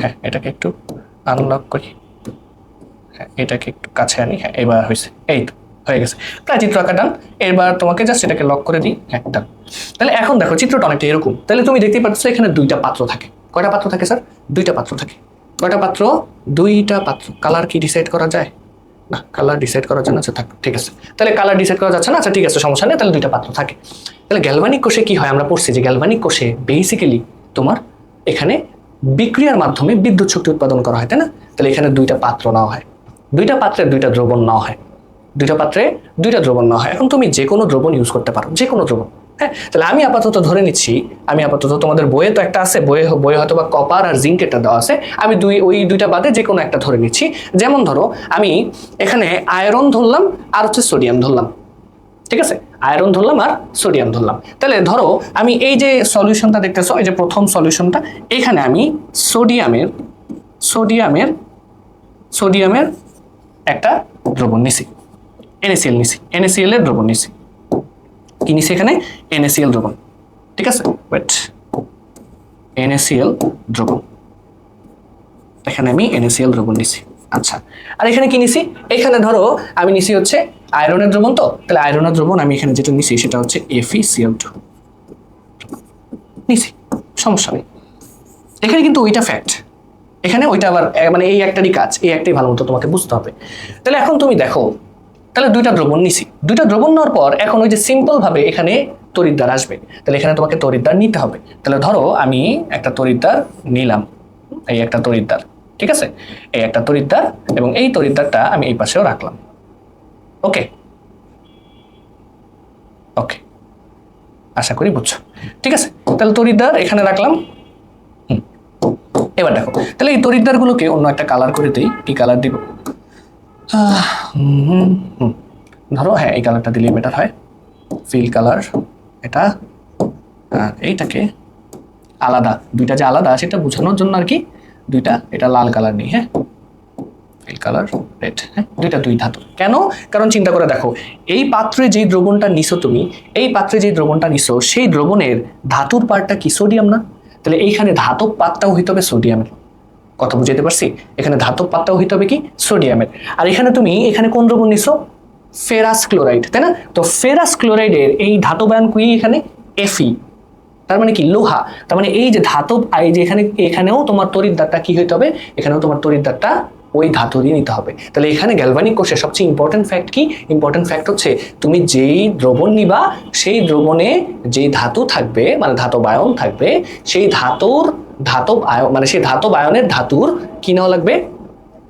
Speaker 1: হ্যাঁ, এটাকে একটু আনলক করি। হ্যাঁ, এটাকে একটু কাছে আনি। হ্যাঁ, এবার হয়েছে, এই তো হয়ে গেছে, প্রায় চিত্র আঁকা ডান। এবার তোমাকে জাস্ট এটাকে লক করে দিই একটা। তাহলে এখন দেখো চিত্রটা অনেকটা এরকম। তাহলে তুমি দেখতেই পাচ্ছ এখানে দুইটা পাত্র থাকে। কয়টা পাত্র থাকে স্যার? দুইটা পাত্র থাকে। কয়টা পাত্র? দুইটা পাত্র। কালার কি ডিসাইড করা যায়? না, কালার ডিসাইড করার জন্য আচ্ছা থাক, ঠিক আছে। তাহলে কালার ডিসাইড করা যাচ্ছে না, আচ্ছা ঠিক আছে, সমস্যা নেই। তাহলে দুইটা পাত্র থাকে। তাহলে গ্যালভানিক কোষে কি হয়? আমরা পড়ছি যে গ্যালভানিক কোষে বেসিক্যালি তোমার এখানে বিক্রিয়ার মাধ্যমে বিদ্যুৎ শক্তি উৎপাদন করা হয়, তাই না? তাহলে এখানে দুইটা পাত্র নেওয়া হয়, দুইটা পাত্রে দুইটা দ্রবণ নেওয়া হয়, দুইটা পাত্রে দুইটা দ্রবণ নেওয়া হয়। এখন তুমি যে কোনো দ্রবণ ইউজ করতে পারো, যে কোনো দ্রবণ। হ্যাঁ, তাহলে আমি আপাতত ধরে নিচ্ছি, আমি আপাতত তোমাদের বইয়ে তো একটা আছে, বইয়ে হয়তো বা কপার আর জিঙ্ক এটা দেওয়া আছে, আমি ওই দুইটা বাদে যে কোনো একটা ধরে নিচ্ছি। যেমন ধরো আমি এখানে আয়রন ধরলাম আর হচ্ছে সোডিয়াম ধরলাম। ঠিক আছে, আয়রন ধরলাম আর সোডিয়াম ধরলাম। তাহলে ধরো আমি এই যে সলিউশনটা দেখতেছো, এই যে প্রথম সলিউশনটা, এখানে আমি সোডিয়ামের সোডিয়ামের সোডিয়ামের একটা দ্রবণ নিছি, NaCl নিছি, NaCl এর দ্রবণ নিছি। কি নিছি এখানে? NaCl দ্রবণ। ঠিক আছে, ওয়েট, NaCl দ্রবণ, এখানে আমি NaCl দ্রবণ নিছি। আচ্ছা, আর এখানে কি নিছি? এখানে ধরো আমি নিছি হচ্ছে আয়রনের দ্রবণ, তো তাহলে আয়রনের দ্রবণ আমি এখানে যেটা নিছি সেটা হচ্ছে FeCl2 নিছি, সমস্যা নেই। এখানে কিন্তু ওইটা ফ্যাক্ট, এখানে ওইটা আবার মানে এই একটারই কাজ, এই একটাই ভালো মতো তোমাকে বুঝতে হবে। তাহলে এখন তুমি দেখো, তাহলে দুইটা দ্রবণ নিছি, দুইটা দ্রবণ নেওয়ার পর এখন ওই যে সিম্পল ভাবে এখানে তড়িৎদ্বার আসবে, তাহলে এখানে তোমাকে তড়িৎদ্বার নিতে হবে। তাহলে ধরো আমি একটা তড়িৎদ্বার নিলাম, এই একটা তড়িৎদ্বার, ঠিক আছে, এই একটা তড়িৎদ্বার, এবং এই তড়িৎদ্বারটা আমি এই পাশেও রাখলাম। ওকে ওকে, আশা করি বুঝছো। ঠিক আছে, তাহলে তড়িৎদ্বার এখানে রাখলাম। এবার দেখো, তাহলে এই তড়িৎদ্বারগুলোকে অন্য একটা কালার করে দিই। কি কালার দিব? ধরো হ্যাঁ, এই কালারটা দিলে বেটার হয়, ফিল কালার। এটা এইটাকে আলাদা, দুইটা যে আলাদা সেটা বোঝানোর জন্য আর কি দুইটা, এটা লাল কালার নেই। হ্যাঁ, ফিল কালার রেড। হ্যাঁ, দুইটা দুই ধাতু। কেন? কারণ চিন্তা করে দেখো, এই পাত্রে যেই দ্রবণটা নিছো তুমি, এই পাত্রে যেই দ্রবণটা নিছো সেই দ্রবণের ধাতুর পার্টটা কি সোডিয়াম না? তাহলে এইখানে ধাতব পাতটাও হইতে হবে সোডিয়ামের। কথা বুঝাইতে পারছি? এখানে ধাতব পাতটাও হইতে হবে কি সোডিয়ামের। আর এখানে তুমি এখানে কোন দ্রবণ নিছো? ফেরাস ক্লোরাইড, তাই না? তো ফেরাস ক্লোরাইডের এই ধাতবায়ন কি এখানে? Fe, তার মানে কি লোহা। তার মানে এই যে ধাতব, এই যে এখানেও তোমার তড়িৎদ্বারটা কি হইতে হবে? এখানেও তোমার তড়িৎদ্বারটা ওই ধাতুরই নিতে হবে। তাহলে এখানে গ্যালভানিক কোষে সবচেয়ে ইম্পর্টেন্ট ফ্যাক্ট কি? ইম্পর্টেন্ট ফ্যাক্ট হচ্ছে তুমি যেই দ্রবণ নিবা সেই দ্রবণে যেই ধাতু থাকবে, মানে ধাতব আয়ন থাকবে, সেই ধাতুর ধাতব আয়ন, মানে সেই ধাতব আয়নের ধাতুর কি নেওয়া লাগবে?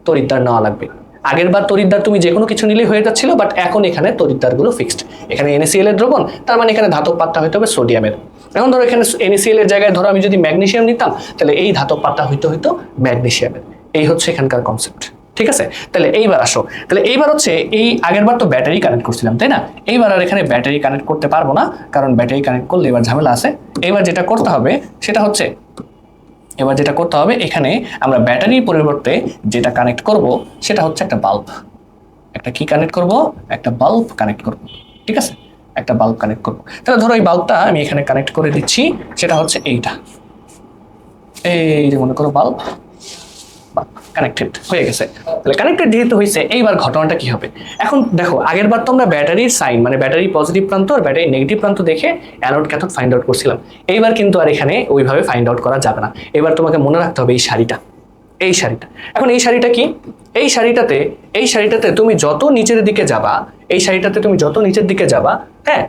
Speaker 1: তড়িৎদ্বার নেওয়া লাগবে। আগের বার তড়িৎদ্বার তুমি যে কোনো কিছু নিলেই হয়ে যাচ্ছিল, বাট এখন এখানে তড়িৎদ্বারগুলো ফিক্সড। এখানে NaCl এর দ্রবণ, তার মানে এখানে ধাতব পাতটা হইতে হবে সোডিয়ামের। এখন ধরো এখানে NaCl এর জায়গায় ধরো আমি যদি ম্যাগনেসিয়াম নিতাম, তাহলে এই ধাতব পাতটা হইতো ম্যাগনেসিয়ামের। এই হচ্ছে এখানকার কনসেপ্ট। ঠিক আছে, তাহলে এইবার আসো, তাহলে এইবার হচ্ছে এই আগের বার তো ব্যাটারি কানেক্ট করছিলাম তাই না, এইবার আর এখানে ব্যাটারি কানেক্ট করতে পারবো না, কারণ ব্যাটারি কানেক্ট করলে এবার ঝামেলা আছে। এবার যেটা করতে হবে সেটা হচ্ছে, এবার যেটা করতে হবে এখানে আমরা ব্যাটারির পরিবর্তে যেটা কানেক্ট করব সেটা হচ্ছে একটা বাল্ব। একটা কি কানেক্ট করব, একটা বাল্ব কানেক্ট করব, ঠিক আছে, একটা বাল্ব কানেক্ট করব। তাহলে ধরো এই বাল্বটা আমি এখানে কানেক্ট করে দিচ্ছি, সেটা হচ্ছে এইটা, এই যে মনে করো বাল্ব কানেক্টেড হয়ে গেছে। তাহলে কানেক্টেড যেহেতু হয়েছে, এইবার ঘটনাটা কি হবে, এখন দেখো আগের বার তো আমরা ব্যাটারির সাইন মানে ব্যাটারি পজিটিভ প্রান্ত আর ব্যাটারি নেগেটিভ প্রান্ত দেখে অ্যানোড ক্যাথোড ফাইন্ড আউট করছিলাম। এইবার কিন্তু আর এখানে ওইভাবে ফাইন্ড আউট করা যাবে না, এবার তোমাকে মনে রাখতে হবে এই শাড়িটা, এই শাড়িটা। এখন এই শাড়িটা কি, এই শাড়িটাতে তুমি যত নিচের দিকে যাবা, এই শাড়িটাতে তুমি যত নিচের দিকে যাবা, হ্যাঁ,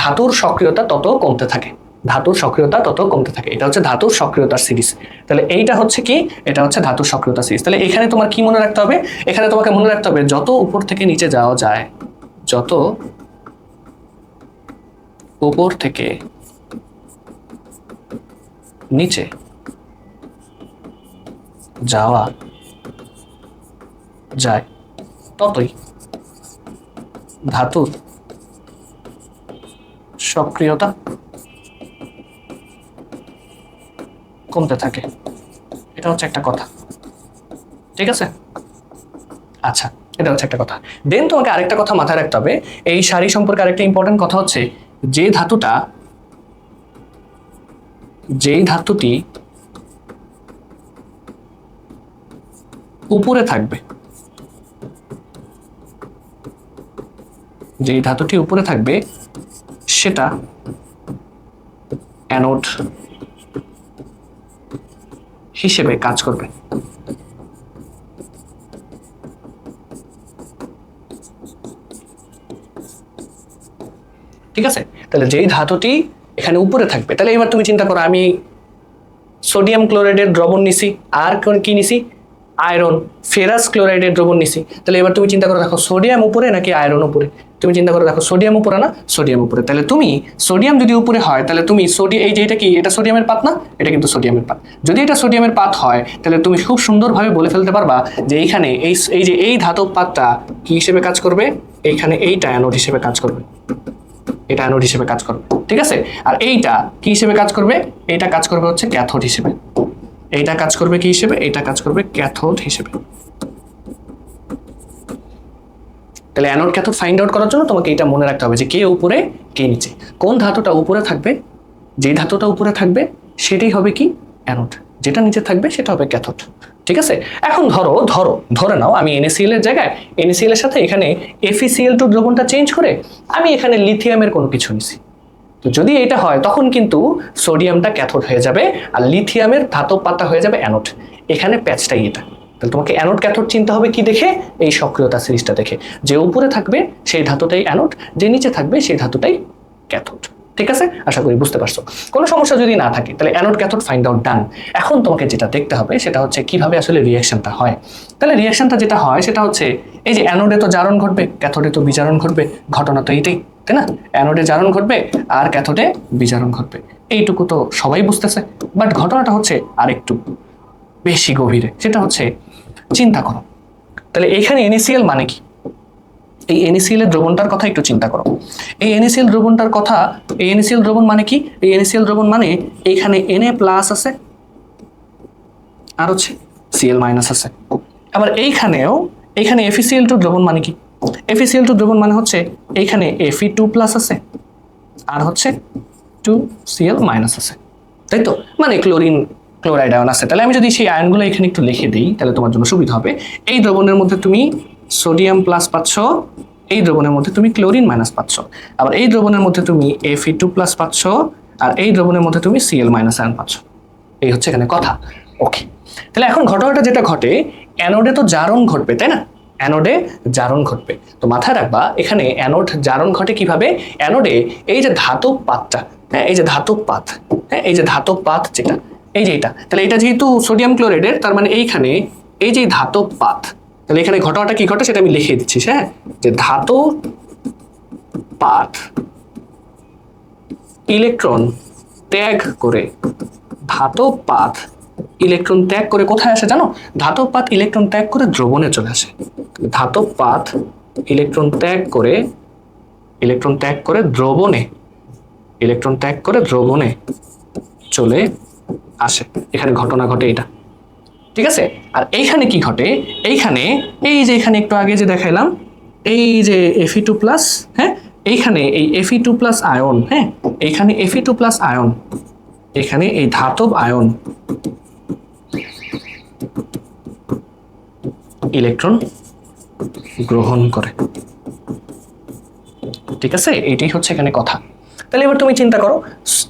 Speaker 1: ধাতুর সক্রিয়তা তত কমতে থাকে, ধাতুর সক্রিয়তা তত কমতে থাকে। এটা হচ্ছে ধাতুর সক্রিয়তার সিরিজ। তাহলে এইটা হচ্ছে কি, এটা হচ্ছে ধাতুর সক্রিয়তা সিরিজ। তাহলে এখানে তোমার কি মনে রাখতে হবে, এখানে তোমাকে মনে রাখতে হবে যত উপর থেকে নিচে যাওয়া যায়, যত উপর থেকে নিচে যাওয়া যায় ততই ধাতুর সক্রিয়তা কমতে থাকে। এটা হচ্ছে একটা কথা, ঠিক আছে। আচ্ছা, এটা হচ্ছে একটা কথা। দেন তোমাকে আরেকটা কথা মাথায় রাখতে হবে, এই শাড়ি সম্পর্কে আরেকটা ইম্পর্টেন্ট কথা হচ্ছে, যেই ধাতুটি উপরে থাকবে, যেই ধাতুটি উপরে থাকবে সেটা অ্যানোড হিসেবে কাজ করবে। ঠিক আছে, তাহলে যেই ধাতুটি এখানে উপরে থাকবে, তাহলে এবার তুমি চিন্তা করো, আমি সোডিয়াম ক্লোরাইডের দ্রবণ নিছি, আর কি নিছি, আয়রন, ফেরাস ক্লোরাইডের দ্রবণ নিছি। তাহলে এবার তুমি চিন্তা করে দেখো সোডিয়াম উপরে নাকি আয়রন উপরে, তুমি চিন্তা করে দেখো সোডিয়াম উপরে না, সোডিয়াম উপরে। তাহলে তুমি সোডিয়াম যদি উপরে হয়, তাহলে তুমি এই যে এটা কি, এটা সোডিয়ামের পাত না, এটা কিন্তু সোডিয়ামের পাত। যদি এটা সোডিয়ামের পাত হয়, তাহলে তুমি খুব সুন্দরভাবে বলে ফেলতে পারবা যে এইখানে এই ধাতব পাতটা কি হিসেবে কাজ করবে, এইখানে এইটা অ্যানোড হিসেবে কাজ করবে, এটা অ্যানোড হিসেবে কাজ করবে, ঠিক আছে। আর এইটা কি হিসেবে কাজ করবে, এইটা কাজ করবে হচ্ছে ক্যাথোড হিসেবে, এইটা কাজ করবে কি হিসেবে, এইটা কাজ করবে ক্যাথোড হিসেবে। তাহলে অ্যানোড ক্যাথোড ফাইন্ড আউট করার জন্য তোমাকে এটা মনে রাখতে হবে যে কে উপরে কে নিচে, কোন ধাতুটা উপরে থাকবে, যে ধাতুটা উপরে থাকবে সেটাই হবে কি অ্যানোড, যেটা নিচে থাকবে সেটা হবে ক্যাথোড, ঠিক আছে। এখন ধরে নাও আমি NaCl এর জায়গায় NaCl এর সাথে এখানে FeCl2 দ্রবণটা চেঞ্জ করে আমি এখানে লিথিয়ামের কোনো কিছু নিছি। তো যদি এটা হয় তখন কিন্তু সোডিয়ামটা ক্যাথোড হয়ে যাবে আর লিথিয়ামের ধাতব পাতা হয়ে যাবে অ্যানোড। এখানে প্যাচটাই এটা। তাহলে তোমাকে অ্যানোড ক্যাথোড চিনতে হবে কি দেখে, এই সক্রিয়তা সিরিজটা দেখে, যে উপরে থাকবে সেই ধাতুটাই অ্যানোড, যে নিচে থাকবে সেই ধাতুটাই ক্যাথোড, ঠিক আছে। আশা করি বুঝতে পারছো। কোনো সমস্যা যদি না থাকে তাহলে অ্যানোড ক্যাথোড ফাইন্ড আউট ডান। এখন তোমাকে যেটা দেখতে হবে সেটা হচ্ছে কিভাবে আসলে রিঅ্যাকশনটা হয়। তাহলে রিঅ্যাকশনটা যেটা হয় সেটা হচ্ছে, এই যে অ্যানোডে তো জারণ ঘটবে, ক্যাথোডে তো বিজারণ ঘটবে, ঘটনা তো এইটাই, তাই না। অ্যানোডে জারণ ঘটবে আর ক্যাথোডে বিজারণ ঘটবে, এইটুকু তো সবাই বুঝতেছে। বাট ঘটনাটা হচ্ছে আরেকটু বেশি গভীরে, সেটা হচ্ছে চিন্তা করো। তাহলে এখানে NaCl মানে কি, এই NaCl এর দ্রবণটার কথা একটু চিন্তা করো। এই NaCl দ্রবণটার কথা, এই NaCl দ্রবণ মানে কি, এই NaCl দ্রবণ মানে এইখানে Na প্লাস আছে আর হচ্ছে Cl মাইনাস আছে। আবার এইখানে FeCl2 দ্রবণ মানে কি, FeCl2 দ্রবণ মানে হচ্ছে এইখানে Fe2 প্লাস আছে আর হচ্ছে 2Cl মাইনাস আছে, তাই তো, মানে ক্লোরাইড আয়ন আছে। তাহলে আমি যদি সেই আয়নগুলো এখানে একটু লিখে দিই তাহলে তোমার জন্য সুবিধা হবে। এই দ্রবণের মধ্যে তুমি সোডিয়াম প্লাস পাচ্ছ, এই দ্রবণের মধ্যে তুমি ক্লোরিন মাইনাস পাচ্ছ, আবার এই দ্রবণের মধ্যে তুমি Fe2 প্লাস পাচ্ছ, আর এই দ্রবণের মধ্যে তুমি Cl মাইনাস আয়ন পাচ্ছ। এই হচ্ছে এখানে কথা, ওকে। তাহলে এখন ঘটনাটা যেটা ঘটে, অ্যানোডে তো জারণ ঘটবে, তাই না, অ্যানোডে জারণ ঘটবে। তো মাথায় রাখবা এখানে অ্যানোড জারণ ঘটে কিভাবে, অ্যানোডে এই যে ধাতব পাতটা, হ্যাঁ, এই যে ধাতব পাত, হ্যাঁ, এই যে ধাতব পাত যেটা, এই যে এটা, তাহলে এটা যেহেতু সোডিয়াম ক্লোরাইডের, তার মানে এইখানে এই যে ধাতব পাত, তাহলে এখানে ঘটনাটা কি ঘটে সেটা আমি লিখে দিচ্ছি, হ্যাঁ, যে ধাতব পাত ইলেকট্রন ত্যাগ করে ধাতব পাত ইলেকট্রন ত্যাগ করে কোথায় আসে জানো? ধাতব পাত ইলেকট্রন ত্যাগ করে দ্রবণে চলে আসে। ধাতব পাত ইলেকট্রন ত্যাগ করে দ্রবণে চলে আসে। এখানে ঘটনা ঘটে এটা, ঠিক আছে। আর এইখানে কি ঘটে? এইখানে এই যে এখানে একটু আগে যে দেখাইলাম, এই যে Fe2+, হ্যাঁ, এইখানে এই Fe2+ আয়ন, হ্যাঁ, এইখানে Fe2+ আয়ন, এখানে এই ধাতব আয়ন ইলেকট্রন গ্রহণ করে, ঠিক আছে। এইটাই হচ্ছে এখানে কথা। তাহলে এবার তুমি চিন্তা করো,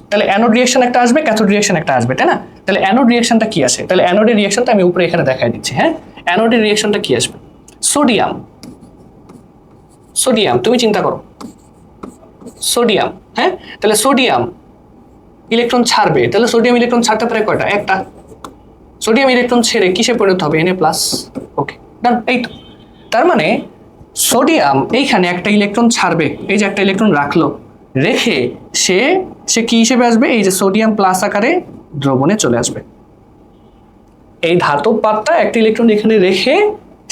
Speaker 1: তাহলে অ্যানোড রিঅ্যাকশন একটা আসবে, ক্যাথোড রিঅ্যাকশন একটা আসবে, তাই না? তাহলে অ্যানোড রিঅ্যাকশনটা কি আসে? তাহলে অ্যানোডের রিঅ্যাকশনটা আমি উপরে এখানে দেখাই দিচ্ছি, হ্যাঁ। অ্যানোডের রিঅ্যাকশনটা কি আসবে? সোডিয়াম, তুমি চিন্তা করো, সোডিয়াম, হ্যাঁ, তাহলে সোডিয়াম ইলেকট্রন ছাড়বে, তাহলে সোডিয়াম ইলেকট্রন ছাড়তে পারে কয়টা? একটা। সোডিয়াম ইলেকট্রন ছেড়ে কিসে পরিণত হবে? Na+। ওকে, ডান। এই তো, তার মানে সোডিয়াম এইখানে একটা ইলেকট্রন ছাড়বে, এই যে একটা ইলেকট্রন রাখলো, রেখে সে কি হিসেবে আসবে? এই যে সোডিয়াম প্লাস আকারে দ্রবণে চলে আসবে। এই ধাতব পাতটা একটা ইলেকট্রন এখানে রেখে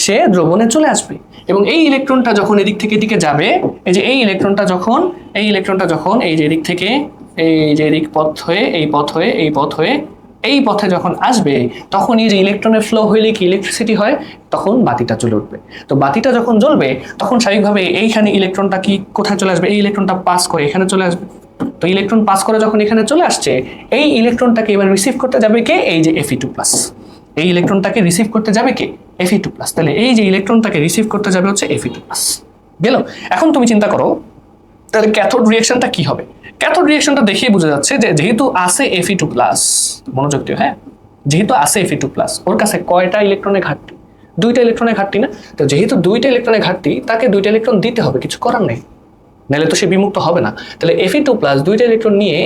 Speaker 1: সে দ্রবণে চলে আসবে, এবং এই ইলেকট্রনটা যখন এদিক থেকে এদিকে যাবে, এই যে এই ইলেকট্রনটা যখন এই যে এদিক থেকে এই যে এদিক পথ হয়ে এই পথে যখন আসবে, তখন এই যে ইলেকট্রনের ফ্লো হইলে কি ইলেকট্রিসিটি হয়, তখন বাতিটা জ্বলে উঠবে। তো বাতিটা যখন জ্বলবে, তখন স্বাভাবিকভাবে এইখানে ইলেকট্রনটা কি কোথায় চলে আসবে? এই ইলেকট্রনটা পাস করে এখানে চলে আসবে। তো ইলেকট্রন পাস করে যখন এখানে চলে আসছে, এই ইলেকট্রনটাকে এবার রিসিভ করতে যাবে কে? এই যে Fe2+। এই ইলেকট্রনটাকে রিসিভ করতে যাবে কে? Fe2+। তাহলে এই যে ইলেকট্রনটাকে রিসিভ করতে যাবে হচ্ছে Fe2+। গেল। এখন তুমি চিন্তা করো, তাহলে ক্যাথোড রিঅ্যাকশনটা কি হবে? ক্যাথোড রিঅ্যাকশনটা দেখেই বোঝা যাচ্ছে যে যেহেতু আছে Fe2+, মনোযোগ দিও, হ্যাঁ, যেহেতু আছে Fe2+, ওর কাছে কয়টা ইলেকট্রনের ঘাটতি? 2টা ইলেকট্রনের ঘাটতি না? তো যেহেতু 2টা ইলেকট্রনের ঘাটতি, তাকে 2টা ইলেকট্রন দিতে হবে, কিছু করার নেই, নাহলে তো সে বিমুক্ত হবে না। তাহলে Fe2+ 2টা ইলেকট্রন নিয়ে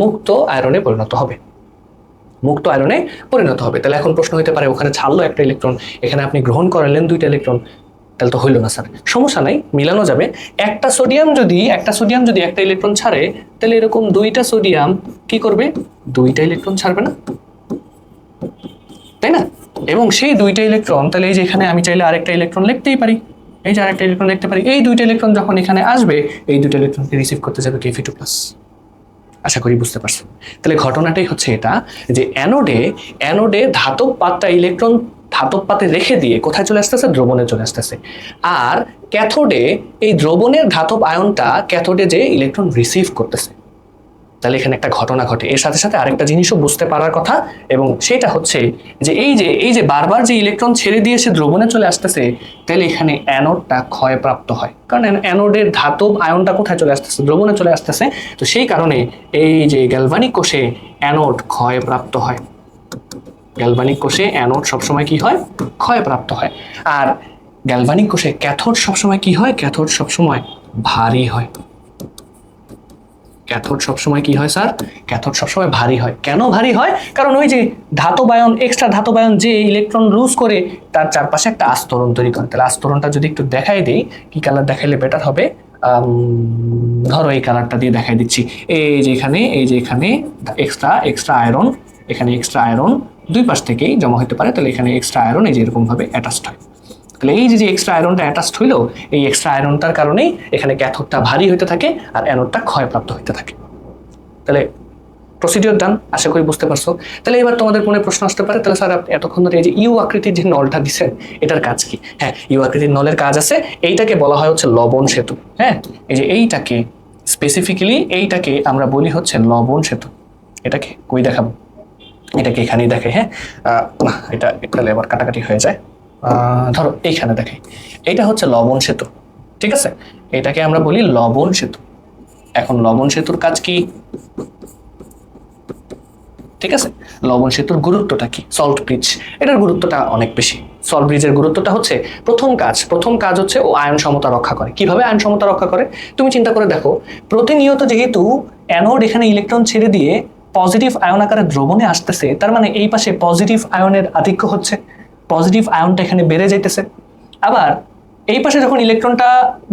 Speaker 1: মুক্ত আয়রনে পরিণত হবে। তাহলে এখন প্রশ্ন হতে পারে, ওখানে ছাড়লো একটা ইলেকট্রন, এখানে আপনি গ্রহণ করালেন 2টা ইলেকট্রন, তাহলে তো হইল না স্যার। সমস্যা নাই, মিলানো যাবে। একটা সোডিয়াম যদি একটা ইলেকট্রন ছাড়ে, তাহলে এরকম 2টা সোডিয়াম কি করবে? 2টা ইলেকট্রন ছাড়বে না, তাই না? এবং সেই 2টা ইলেকট্রন, তাহলে এই যে এখানে আমি চাইলে আরেকটা ইলেকট্রন লিখতেই পারি, এই যে আরেকটা ইলেকট্রন লিখতে পারি। এই 2টা ইলেকট্রন যখন এখানে আসবে, এই 2টা ইলেকট্রনকে রিসিভ করতে যাবে Fe2+। আশা করি বুঝতে পারছো। তাহলে ঘটনাটাই হচ্ছে এটা, যে অ্যানোডে ধাতব পাতে রেখে দিয়ে কোথায় চলে আসতেছে? দ্রবণে চলে আসতেছে। আর ক্যাথোডে এই দ্রবণের ধাতব আয়নটা ক্যাথোডে যে ইলেকট্রন রিসিভ করতেছে। তাহলে এখানে একটা ঘটনা ঘটে। এর সাথে সাথে আরেকটা জিনিসও বুঝতে পারার কথা, এবং সেটা হচ্ছে যে এই যে বারবার যে ইলেকট্রন ছেড়ে দিয়ে সে দ্রবণে চলে আসতেছে, তাহলে এখানে অ্যানোডটা ক্ষয়প্রাপ্ত হয়, কারণ অ্যানোডের ধাতব আয়নটা কোথায় চলে আসতেছে? দ্রবণে চলে আসতেছে। তো সেই কারণে এই যে গ্যালভানিক কোষে অ্যানোড ক্ষয়প্রাপ্ত হয়। গ্যালভানিক কোষে অ্যানোড সবসময় কি হয়? ক্ষয়প্রাপ্ত হয়। আর গ্যালভানিক কোষে ক্যাথোড সবসময় কি হয়? ক্যাথোড সবসময় ভারী হয়। ক্যাথোড সবসময় কি হয় স্যার? ক্যাথোড সবসময় ভারী হয়। কেন ভারী হয়? কারণ ওই যে ধাতব আয়ন, এক্সট্রা ধাতব আয়ন যে ইলেকট্রন লুজ করে, তার চারপাশে একটা আস্তরণ তৈরি করে। তাহলে আস্তরণটা যদি একটু দেখাই দিই, কি কালার দেখাইলে বেটার হবে? ধরো এই কালারটা দিয়ে দেখাই দিচ্ছি। এই যে এখানে এক্সট্রা আয়রন, এখানে এক্সট্রা আয়রন দুই পাশ থেকেই জমা হতে পারে। তাহলে এখানে এক্সট্রা আয়রন এই যে এরকম ভাবে অ্যাটাচড হয়। তাহলে এই যে এক্সট্রা আয়রনটা অ্যাটাচড হইলো, এই এক্সট্রা আয়রনটার কারণেই এখানে ক্যাথোডটা ভারী হতে থাকে আর অ্যানোডটা ক্ষয়প্রাপ্ত হতে থাকে। তাহলে প্রসিডিওর ডান, আশা করি বুঝতে পারছো। তাহলে এবার তোমাদের মনে প্রশ্ন আসতে পারে, তাহলে স্যার আপনি এতক্ষণ ধরে এই যে ইউ আকৃতির যে নলটা দিচ্ছেন, এটার কাজ কি? হ্যাঁ, ইউ আকৃতির নলের কাজ আছে। এইটাকে বলা হয় হচ্ছে লবণ সেতু। হ্যাঁ, এই যে এইটাকে স্পেসিফিক্যালি এইটাকে আমরা বলি হচ্ছে লবণ সেতু। এটাকে কই দেখাবো? এটাকে এখানেই দেখে। হ্যাঁ, না এটা তাহলে এবার কাটাকাটি হয়ে যায়। ধরো এইখানে দেখে, এইটা হচ্ছে লবণ সেতু, ঠিক আছে? এটাকে আমরা বলি লবণ সেতু। এখন লবণ সেতুর কাজ কি? ঠিক আছে, লবণ সেতুর গুরুত্বটা কি? সল্ট ব্রিজ, এটার গুরুত্বটা অনেক বেশি। সল্ট ব্রিজের গুরুত্বটা হচ্ছে প্রথম কাজ হচ্ছে ও আয়ন সমতা রক্ষা করে। কিভাবে আয়ন সমতা রক্ষা করে? তুমি চিন্তা করে দেখো, প্রতিনিয়ত যেহেতু অ্যানোড এখানে ইলেকট্রন ছেড়ে দিয়ে পজিটিভ আয়ন আকারে দ্রবণে আসতেছে, তার মানে এই পাশে পজিটিভ আয়নের আধিক্য হচ্ছে, পজিটিভ আয়নটা এখানে বেড়ে যাইতেছে। আবার এই পাশে যখন ইলেকট্রনটা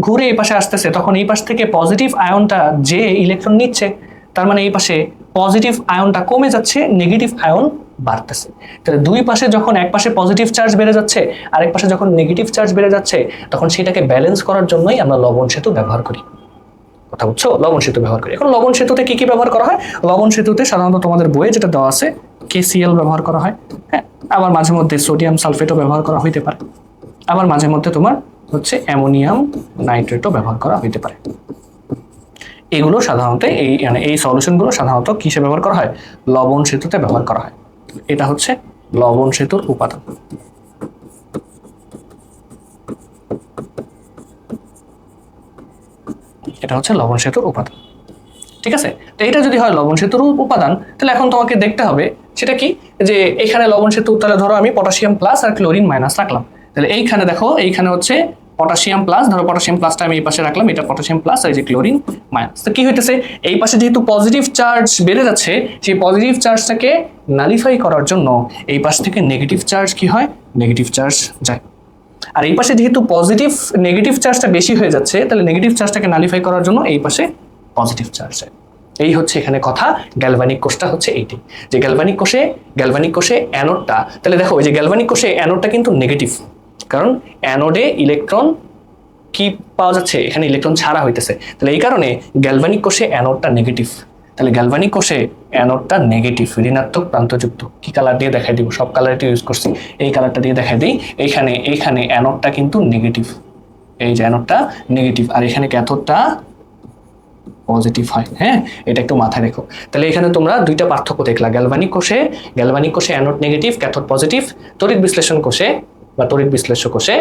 Speaker 1: ঘুরে এই পাশে আসতেছে, তখন এই পাশ থেকে পজিটিভ আয়নটা যে ইলেকট্রন নিচ্ছে, তার মানে এই পাশে পজিটিভ আয়নটা কমে যাচ্ছে, নেগেটিভ আয়ন বাড়তেছে। তাহলে দুই পাশে যখন এক পাশে পজিটিভ চার্জ বেড়ে যাচ্ছে আর এক পাশে যখন নেগেটিভ চার্জ বেড়ে যাচ্ছে, তখন সেটাকে ব্যালেন্স করার জন্যই আমরা লবণ সেতু ব্যবহার করি। কথা বুঝছো? লবণ সেতু ব্যবহার করি। এখন লবণ সেতুতে কি কি ব্যবহার করা হয়? লবণ সেতুতে সাধারণত তোমাদের বইয়ে যেটা দেওয়া আছে KCl ব্যবহার করা হয়, হ্যাঁ। আবার মাঝে মধ্যে সোডিয়াম সালফেটও ব্যবহার করা হইতে পারে, আবার মাঝে মধ্যে তোমার হচ্ছে অ্যামোনিয়াম নাইট্রেটও ব্যবহার করা হইতে পারে। এগুলো সাধারণত এই সলিউশনগুলো সাধারণত কিসে ব্যবহার করা হয়? লবণ সেতুতে ব্যবহার করা হয়। এটা হচ্ছে লবণ সেতুর উপাদান। এটা হচ্ছে লবণ সেতুর উপাদান, ঠিক আছে? তো এটা যদি হয় লবণ সেতুর উপাদান, তাহলে এখন তোমাকে দেখতে হবে সেটা কি, যে এখানে লবণ সেতু, তাহলে ধরো আমি পটাশিয়াম প্লাস আর ক্লোরিন মাইনাস রাখলাম। তাহলে এইখানে দেখো, এইখানে হচ্ছে পটাশিয়াম প্লাস, ধরো পটাশিয়াম প্লাসটা আমি এই পাশে রাখলাম, এটা পটাশিয়াম প্লাস আর এই যে ক্লোরিন মাইনাস। তো কি হইতেছে, এই পাশে যেহেতু পজিটিভ চার্জ বেড়ে যাচ্ছে, সেই পজিটিভ চার্জটাকে নালিফাই করার জন্য এই পাশ থেকে নেগেটিভ চার্জ কি হয়, নেগেটিভ চার্জ যায়। আর এই পাশে যেহেতু নেগেটিভ চার্জটা বেশি হয়ে যাচ্ছে, তাহলে নেগেটিভ চার্জটাকে নালিফাই করার জন্য এই পাশে পজিটিভ চার্জ যায়। এই হচ্ছে এখানে কথা। গ্যালভানিক কোষটা হচ্ছে এইটি, যে গ্যালভানিক কোষে অ্যানোডটা, তাহলে দেখো এই যে গ্যালভানিক কোষে অ্যানোডটা কিন্তু নেগেটিভ, কারণ অ্যানোডে ইলেকট্রন কি পাওয়া যাচ্ছে, এখানে ইলেকট্রন ছাড়া হইতেছে। তাহলে এই কারণে গ্যালভানিক কোষে অ্যানোডটা নেগেটিভ। তাহলে গ্যালভানিক কোষে অ্যানোডটা নেগেটিভ, ঋণাত্মক প্রান্তযুক্ত। কি কালার দিয়ে দেখাই দিব? সব কালারটি ইউজ করছি, এই কালারটা দিয়ে দেখাই দিই। এইখানে অ্যানোডটা কিন্তু নেগেটিভ, এই যে অ্যানোডটা নেগেটিভ, আর এখানে ক্যাথোডটা পজিটিভ হয়, হ্যাঁ। এটা একটু মাথায় রেখো। তাহলে এখানে তোমরা দুইটা পার্থক্য দেখলা, গ্যালভানিক কোষে অ্যানোড নেগেটিভ, ক্যাথোড পজিটিভ। তড়িৎ বিশ্লেষণ কোষে বা তড়িৎ বিশ্লেষ্য কোষে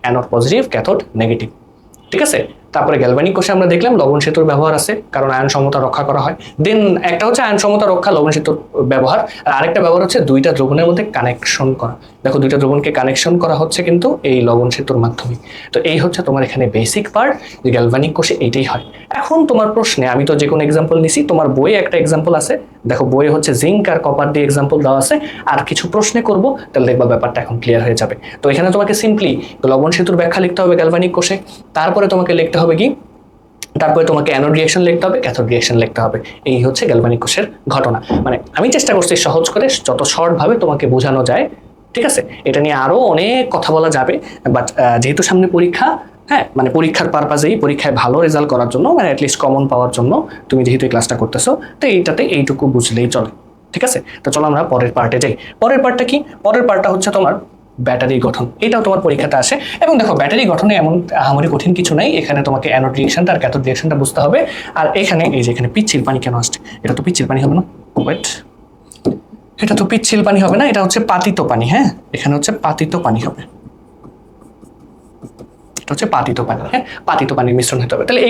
Speaker 1: অ্যানোড পজিটিভ, ক্যাথোড নেগেটিভ, ঠিক আছে। তারপরে গ্যালভানিক কোষে আমরা দেখলাম লবণ সেতুর ব্যবহার আছে, কারণ আয়ন সমতা রক্ষা করা হয়। দেন একটা হচ্ছে আয়ন সমতা রক্ষা, লবণ সেতুর ব্যবহার, আর আরেকটা ব্যবহার হচ্ছে দুইটা দ্রবণের মধ্যে কানেকশন করা। দেখো দুইটা দ্রবণকে কানেকশন করা হচ্ছে কিন্তু এই লবণ সেতুর মাধ্যমে। তো এই হচ্ছে তোমার এখানে বেসিক পার্ট, যে গ্যালভানিক কোষে এইটাই হয়। এখন তোমার প্রশ্নে আমি তো যে কোনো এক্সাম্পল নিছি, তোমার বইয়ে একটা এক্সাম্পল আছে, দেখো বইয়ে হচ্ছে জিঙ্ক আর কপার দিয়ে এক্সাম্পল দেওয়া আছে। আর কিছু প্রশ্নে করব, তাহলে দেখবা ব্যাপারটা এখন ক্লিয়ার হয়ে যাবে। তো এখানে তোমাকে সিম্পলি লবণ সেতুর ব্যাখ্যা লিখতে হবে গ্যালভানিক কোষে, তারপরে তোমাকে লিখতে হবে কি, তারপরে তোমাকে অ্যানোড রিঅ্যাকশন লিখতে হবে, ক্যাথোড রিঅ্যাকশন লিখতে হবে। এই হচ্ছে গ্যালভানিক কোষের ঘটনা। মানে আমি চেষ্টা করছি সহজ করে, যত শর্ট ভাবে তোমাকে বোঝানো যায়, ঠিক আছে। এটা নিয়ে আরো অনেক কথা বলা যাবে, বাট যেহেতু সামনে পরীক্ষা, হ্যাঁ, মানে পরীক্ষার পারপাজেই, পরীক্ষায় ভালো রেজাল্ট করার জন্য, মানে অ্যাটলিস্ট কমন পাওয়ার জন্য তুমি যেহেতু এই ক্লাসটা করতেছো, তো এইটাতে এইটুকু বুঝলেই চলে, ঠিক আছে। তো চলো আমরা পরের পার্টে যাই। পরের পার্টটা কি? পরের পার্টটা হচ্ছে তোমার ব্যাটারি গঠন। এটাও তোমার পরীক্ষাতে আসে, এবং দেখো ব্যাটারি গঠনে এমন আহামরি কঠিন কিছু নাই। এখানে তোমাকে অ্যানোড রিঅ্যাকশনটা আর ক্যাথোড রিঅ্যাকশনটা বুঝতে হবে। আর এখানে এই যে এখানে পিচ্ছিল পানি কেন আসছে, এটা তো পিচ্ছিল পানি হবে না, ওয়েট, এটা তো পিচ্ছিল পানি হবে না, এটা হচ্ছে পাতিত পানি, হ্যাঁ। এখানে হচ্ছে পাতিত পানি হবে, এটা হচ্ছে পাতিত পানি, হ্যাঁ, পাতিত পানির মিশ্রণ হতে হবে। তাহলে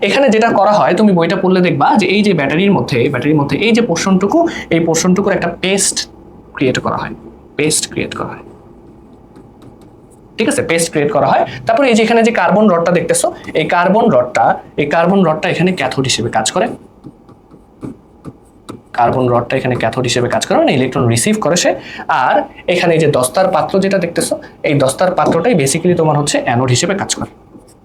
Speaker 1: এখানে যেটা করা হয়, তুমি বইটা পড়লে দেখবা যে এই যে ব্যাটারির মধ্যে এই যে পোর্শনটুকু, এই পোর্শনটুকুর একটা পেস্ট ক্রিয়েট করা হয়, ঠিক আছে, পেস্ট ক্রিয়েট করা হয়। তারপরে এই যে এখানে যে কার্বন রডটা দেখতেছো, এই কার্বন রডটা এখানে ক্যাথোড হিসেবে কাজ করে, মানে ইলেকট্রন রিসিভ করে সে। আর এখানে এই যে দস্তার পাত্র যেটা দেখতেছো, এই দস্তার পাত্রটাই বেসিক্যালি তোমার হচ্ছে অ্যানোড হিসেবে কাজ করে।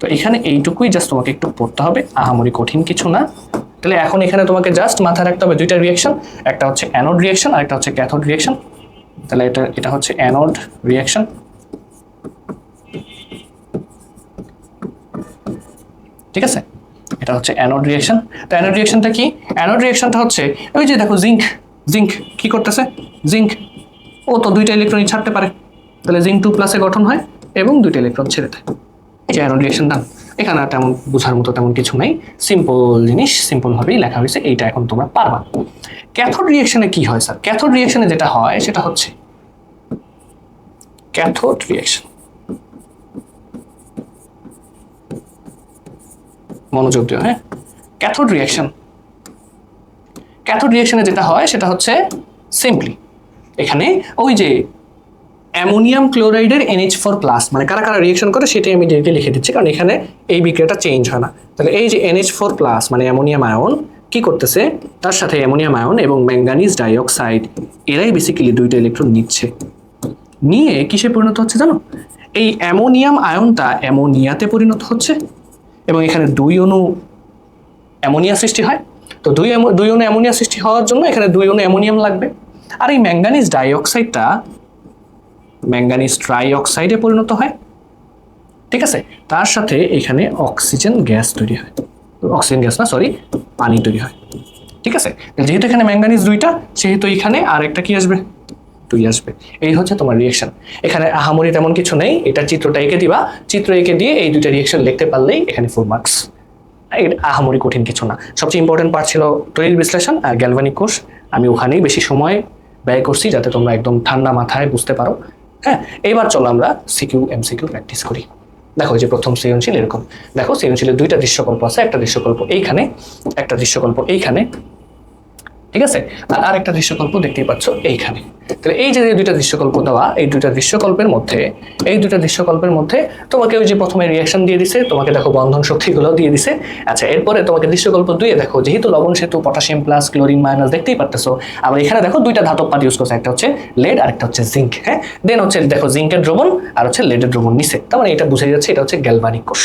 Speaker 1: তো এখানে এইটুকুই জাস্ট তোমাকে একটু পড়তে হবে, আহামরি কঠিন কিছু না। তাহলে এখন এখানে তোমাকে জাস্ট মাথায় রাখতে হবে দুইটা রিঅ্যাকশন, একটা হচ্ছে অ্যানোড রিঅ্যাকশন আর একটা হচ্ছে ক্যাথোড রিঅ্যাকশন। তাহলে এটা হচ্ছে অ্যানোড রিঅ্যাকশন, ঠিক আছে। এটা হচ্ছে অ্যানোড রিঅ্যাকশন। তো অ্যানোড রিঅ্যাকশনটা কি? অ্যানোড রিঅ্যাকশনটা হচ্ছে ওই যে দেখো জিঙ্ক কি করতেছে, ও তো দুইটা ইলেকট্রন ছাড়তে পারে, তাহলে জিঙ্ক 2+ গঠন হয় এবং দুইটা ইলেকট্রন ছেড়ে দেয়। এই যে অ্যানোড রিঅ্যাকশন ডান। এখানে তেমন বোঝার মতো তেমন কিছু নাই, সিম্পল জিনিস, সিম্পল ভাবেই লেখা হয়েছে, এইটা এখন তোমরা পারবা। ক্যাথোড রিঅ্যাকশনে কি হয় স্যার? ক্যাথোড রিঅ্যাকশনে যেটা হয় সেটা হচ্ছে ক্যাথোড রিঅ্যাকশন, মনোযোগ দিও, হ্যাঁ। ক্যাথোড রিঅ্যাকশনে যেটা হয় সেটা হচ্ছে সিম্পলি এখানে ওই যে অ্যামোনিয়াম ক্লোরাইডের NH4+, মানে কারা কারা রিঅ্যাকশন করে সেটাই আমি ডিরেক্টলি লিখে দিচ্ছি, কারণ এখানে এই বিক্রিয়াটা চেঞ্জ হয় না। তাহলে এই যে NH4+, মানে অ্যামোনিয়াম আয়ন কি করতেছে, তার সাথে অ্যামোনিয়াম আয়ন এবং ম্যাঙ্গানিজ ডাইঅক্সাইড, এরাই বেসিক্যালি দুইটা ইলেকট্রন নিয়ে কিসে পরিণত হচ্ছে জানো? এই অ্যামোনিয়াম আয়নটা অ্যামোনিয়াতে পরিণত হচ্ছে, এবং এখানে 2 অণু অ্যামোনিয়া সৃষ্টি হয়। তো দুই অণু অ্যামোনিয়া সৃষ্টি হওয়ার জন্য এখানে 2 অণু অ্যামোনিয়াম লাগবে। আর এই ম্যাঙ্গানিজ ডাইঅক্সাইডটা ম্যাঙ্গানিজ ট্রাইঅক্সাইডে পরিণত হয়, ঠিক আছে। তার সাথে এখানে অক্সিজেন গ্যাস তৈরি হয়, অক্সিজেন গ্যাস না সরি পানি তৈরি হয়, ঠিক আছে। যেহেতু এখানে ম্যাঙ্গানিজ দুইটা, সেহেতু এখানে আর একটা কি আসবে, দুই আসবে। এই হচ্ছে তোমার রিয়েকশন। এখানে আহামরি তেমন কিছু নেই, এটা চিত্রটা এঁকে দিবা, চিত্র এঁকে দিয়ে এই দুইটা রিয়েকশন লিখতে পারলেই এখানে 4 মার্কস। আহামরি কঠিন কিছু না। সবচেয়ে ইম্পর্টেন্ট পার্ট ছিল তড়িৎ বিশ্লেষণ আর গ্যালভানিক কোষ। আমি ওখানেই বেশি সময় ব্যয় করছি যাতে তোমরা একদম ঠান্ডা মাথায় বুঝতে পারো। হ্যাঁ, এইবার চলো আমরা সিকিউ এমসিকিউ প্র্যাকটিস করি। দেখো যে প্রথম সৃজনশীল এরকম, দেখো সৃজনশীলের দুইটা দৃশ্যকল্প আছে, একটা দৃশ্যকল্প এইখানে, একটা দৃশ্যকল্প এইখানে, ঠিক আছে। আর আরেকটা দৃশ্যকল্প দেখতেই পাচ্ছ এইখানে। তাহলে এই যে দুইটা দৃশ্যকল্প দেওয়া, এই দুইটা দৃশ্যকল্পের মধ্যে তোমাকে ওই যে প্রথমে রিয়াকশন দিয়ে দিছে, তোমাকে দেখো বন্ধন শক্তিগুলো দিয়ে দিছে। আচ্ছা, এরপরে তোমাকে দৃশ্যকল্প 2 দেখো, যেহেতু লবণ সেতু পটাশিয়াম প্লাস ক্লোরিন মাইনাস দেখতেই পারতেছো। আবার এখানে দেখো দুইটা ধাতব পাত ইউজ করছে, একটা হচ্ছে লেড আর একটা হচ্ছে জিঙ্ক। হ্যাঁ, দেন হচ্ছে দেখো জিঙ্কের দ্রবণ আর হচ্ছে লেডের দ্রবণ নিচে। তার মানে এটা বুঝে যাচ্ছে এটা হচ্ছে গ্যালভানিক কোষ।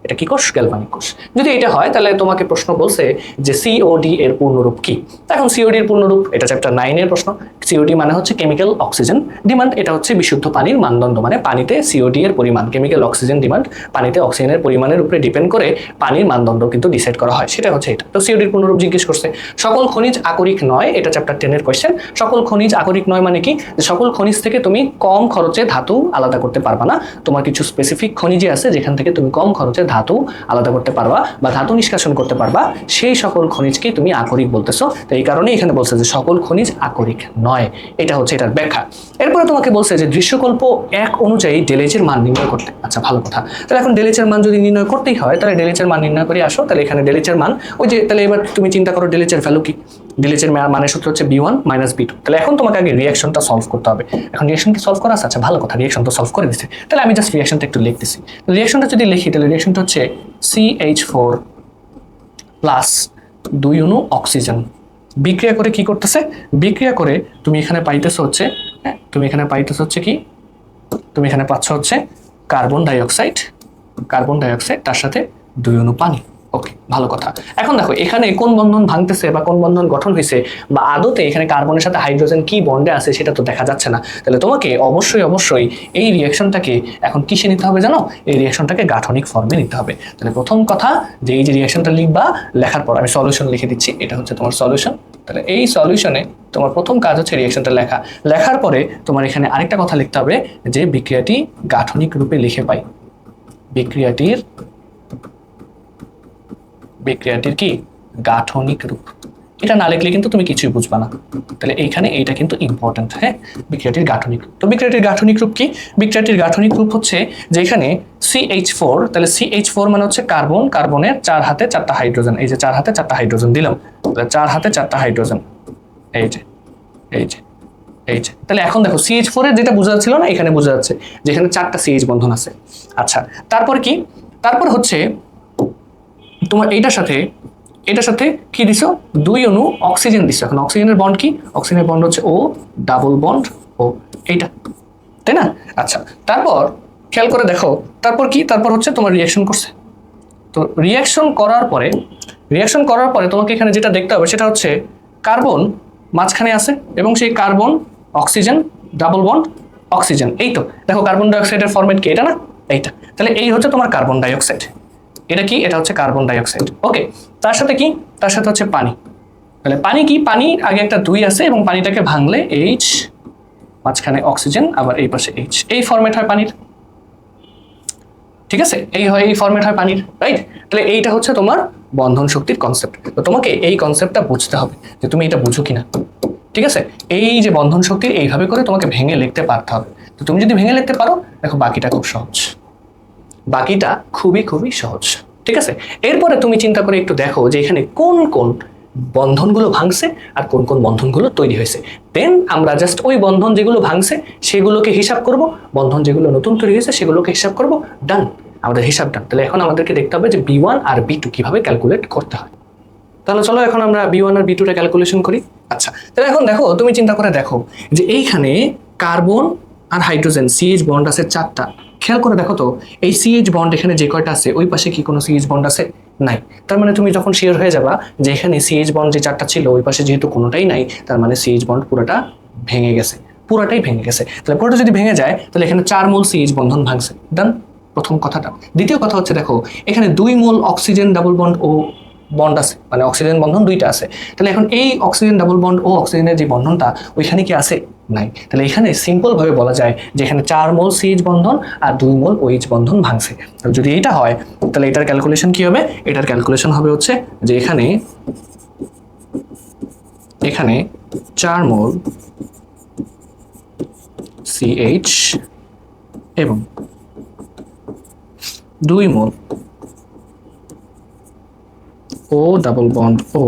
Speaker 1: এটা কি কোষ? গ্যালভানিক কোষ। যদি এটা হয় তাহলে তোমাকে প্রশ্ন বলছে যে সিওডি এর পূর্ণরূপ কি। এখন সিওডি এর পূর্ণরূপ, এটা চ্যাপ্টার 9 এর প্রশ্ন। সিওডি মানে হচ্ছে কেমিক্যাল অক্সিজেন ডিমান্ড, এটা হচ্ছে বিশুদ্ধ পানির মানদণ্ড, মানে পানিতে সিওডি এর পরিমাণ, কেমিক্যাল অক্সিজেন ডিমান্ড, পানিতে অক্সিজেনের পরিমাণের উপরে ডিপেন্ড করে পানির মানদণ্ড কিন্তু ডিসাইড করা হয়, সেটা হচ্ছে এটা। তো সিওডি এর পূর্ণরূপ জিজ্ঞেস করছে। সকল খনিজ আকরিক নয়, এটা চ্যাপ্টার 10 এর কোয়েশ্চেন। সকল খনিজ আকরিক নয় মানে কি? সকল খনিজ থেকে তুমি কম খরচে ধাতু আলাদা করতে পারবা না। তোমার কিছু স্পেসিফিক খনিজে আছে যেখান থেকে তুমি কম খরচে ধাতু আলাদা করতে পারবা বা ধাতু নিষ্কাশন করতে পারবা, সেই সকল খনিজকে তুমি আকরিক বলতেছো। তো এই কারণে এখানে বলছে যে সকল খনিজ আকরিক নয়, এটা হচ্ছে এটার ব্যাখ্যা। এরপরে তোমাকে বলছে যে দৃশ্যকল্প 1 অনুযায়ী ডেলএইচের মান নির্ণয় করতে। আচ্ছা, ভালো কথা। তাহলে এখন ডেলএইচের মান যদি নির্ণয় করতেই হয় তাহলে ডেলএইচের মান নির্ণয় করে আসো। তাহলে এখানে ডেলএইচের মান ওই যে, তাহলে এবার তুমি চিন্তা করো ডেলএইচের ভ্যালু কি। ডেলএইচের মানের সূত্র হচ্ছে B1 - B2। তাহলে এখন তোমাকে আগে রিঅ্যাকশনটা সলভ করতে হবে। এখন রিঅ্যাকশন কি সলভ করা আছে? আচ্ছা, ভালো কথা, রিঅ্যাকশন তো সলভ করে দিছে। তাহলে আমি জাস্ট রিঅ্যাকশনটা একটু লিখতেছি। রিঅ্যাকশনটা যদি লিখি তাহলে রিঅ্যাকশনটা হচ্ছে CH4 প্লাস 2 অণু অক্সিজেন বিক্রিয়া করে কি করতেছে? বিক্রিয়া করে তুমি এখানে পাইতেছো হচ্ছে, তুমি এখানে পাইতেছো হচ্ছে কি, তুমি এখানে পাচ্ছ হচ্ছে কার্বন ডাইঅক্সাইড, তার সাথে 2 অণু পানি। ওকে, ভালো কথা। এখন দেখো এখানে কোন বন্ধন ভাঙতেছে বা কোন বন্ধন গঠন হয়েছে, বা আদতে এখানে কার্বনের সাথে হাইড্রোজেন কি বন্ডে আছে সেটা তো দেখা যাচ্ছে না। তাহলে তোমাকে অবশ্যই এই রিঅ্যাকশনটাকে এখন কিসে নিতে হবে জানো? এই রিঅ্যাকশনটাকে গাঠনিক ফর্মে নিতে হবে। তাহলে প্রথম কথা যে এই যে রিঅ্যাকশনটা লিখবা, লেখার পর আমি সলিউশন লিখে দিচ্ছি, এটা হচ্ছে তোমার সলিউশন। তাহলে এই সলিউশনে তোমার প্রথম কাজ হচ্ছে রিঅ্যাকশনটা লেখা। লেখার পরে তোমার এখানে আরেকটা কথা লিখতে হবে যে বিক্রিয়াটি গাঠনিক রূপে লিখে পাই। বিক্রিয়াটির কি গাঠনিক রূপ, এটা না লিখলে কিন্তু তুমি কিছুই বুঝবা না। তাহলে এইখানে এইটা কিন্তু ইম্পর্টেন্ট। হ্যাঁ, বিক্রিয়াটির গাঠনিক। তো বিক্রিয়াটির গাঠনিক রূপ কি? বিক্রিয়াটির গাঠনিক রূপ হচ্ছে যে এখানে CH4, তাহলে CH4 মানে হচ্ছে কার্বন, কার্বনের 4 হাতে 4টা হাইড্রোজেন, এই যে 4 হাতে 4টা হাইড্রোজেন দিলাম, তাহলে 4 হাতে 4টা হাইড্রোজেন, এই যে এই যে এই যে। তাহলে এখন দেখো CH4 এর যেটা বোঝা যাচ্ছিল না, এখানে বোঝা যাচ্ছে যে এখানে 4টা CH বন্ধন আছে। আচ্ছা, তারপর কি? তারপর হচ্ছে তোমার এটার সাথে কি দিছো? 2 অণু অক্সিজেন দিছো। এখন অক্সিজেনের বন্ড কি? অক্সিজেনের বন্ড হচ্ছে O ডাবল বন্ড O, এইটা, তাই না? আচ্ছা, তারপর খেয়াল করে দেখো, তারপর কি? তারপর হচ্ছে তোমার রিঅ্যাকশন করছে। তো রিঅ্যাকশন করার পরে তোমাকে এখানে যেটা দেখতে হবে সেটা হচ্ছে কার্বন মাঝখানে আছে এবং সেই carbon oxygen double bond oxygen. এই তো দেখো কার্বন ডাইঅক্সাইডের ফরম্যাট কি? এটা না, এইটা। তাহলে এই হচ্ছে তোমার কার্বন ডাইঅক্সাইড। এটা কি? এটা হচ্ছে কার্বন ডাইঅক্সাইড। ওকে, তার সাথে কি? তার সাথে হচ্ছে পানি। তাহলে পানি কি? পানি আগে একটা 2 আছে এবং পানিটাকে ভাঙলে H, মাঝখানে অক্সিজেন, আবার এই পাশে H, এই ফরম্যাট হয় পানির। ঠিক আছে, এই ফরম্যাট হয় পানির, রাইট? তাহলে এইটা হচ্ছে তোমার বন্ধন শক্তির কনসেপ্ট। তো তোমাকে এই কনসেপ্টটা বুঝতে হবে যে তুমি এটা বুঝো কিনা। ঠিক আছে, এই যে বন্ধন শক্তির এইভাবে করে তোমাকে ভেঙে লিখতে পারতে হবে। তো তুমি যদি ভেঙে লিখতে পারো, দেখো বাকিটা খুব সহজ, বাকিটা খুবই সহজ। ঠিক আছে, এরপরে তুমি চিন্তা করে একটু দেখো যে এখানে কোন কোন বন্ধনগুলো ভাঙছে আর কোন কোন বন্ধনগুলো তৈরি হয়েছে। দেন আমরা জাস্ট ওই বন্ধন যেগুলো ভাঙছে সেগুলোকে হিসাব করব, বন্ধন যেগুলো নতুন তৈরি হয়েছে সেগুলোকে হিসাব করব। ডান, আমাদের হিসাব ডান। তাহলে এখন আমাদেরকে দেখতে হবে যে B1 আর B2 কিভাবে ক্যালকুলেট করতে হয়। তাহলে চলো এখন আমরা B1 আর B2 টা ক্যালকুলেশন করি। আচ্ছা, তাহলে এখন দেখো, তুমি চিন্তা করে দেখো যে এইখানে কার্বন আর হাইড্রোজেন CH বন্ড আছে 4টা। খেয়াল করে দেখো তো, এই CH বন্ড এখানে যে কয়টা আছে ওই পাশে কি কোনো CH বন্ড আছে? নাই। তার মানে তুমি যখন শিওর হয়ে যাবা যে এখানে CH বন্ড যে 4টা ছিল ওই পাশে যেহেতু কোনোটাই নাই, তার মানে CH বন্ড পুরোটা ভেঙে গেছে, পুরাটাই ভেঙে গেছে। তাহলে পুরোটা যদি ভেঙে যায় তাহলে এখানে 4 মোল সিএইচ বন্ধন ভাঙছে। ডান, প্রথম কথাটা। দ্বিতীয় কথা হচ্ছে দেখো এখানে 2 মোল অক্সিজেন ডাবল বন্ড ও বন্ড আছে, মানে অক্সিজেন বন্ধন দুইটা আছে। তাহলে এখন এই অক্সিজেন ডাবল বন্ড ও অক্সিজেনের যে বন্ধনটা ওইখানে কি আছে? নাই। তাহলে এখানে সিম্পল ভাবে বলা যায় যে এখানে 4 মোল সিএইচ বন্ধন আর 2 মোল ওএইচ বন্ধন ভাঙছে। যদি এটা হয় তাহলে এটার ক্যালকুলেশন কি হবে? এটার ক্যালকুলেশন হবে হচ্ছে যে এখানে 4 মোল সিএইচ এবং 2 মোল ও ডাবল বন্ড ও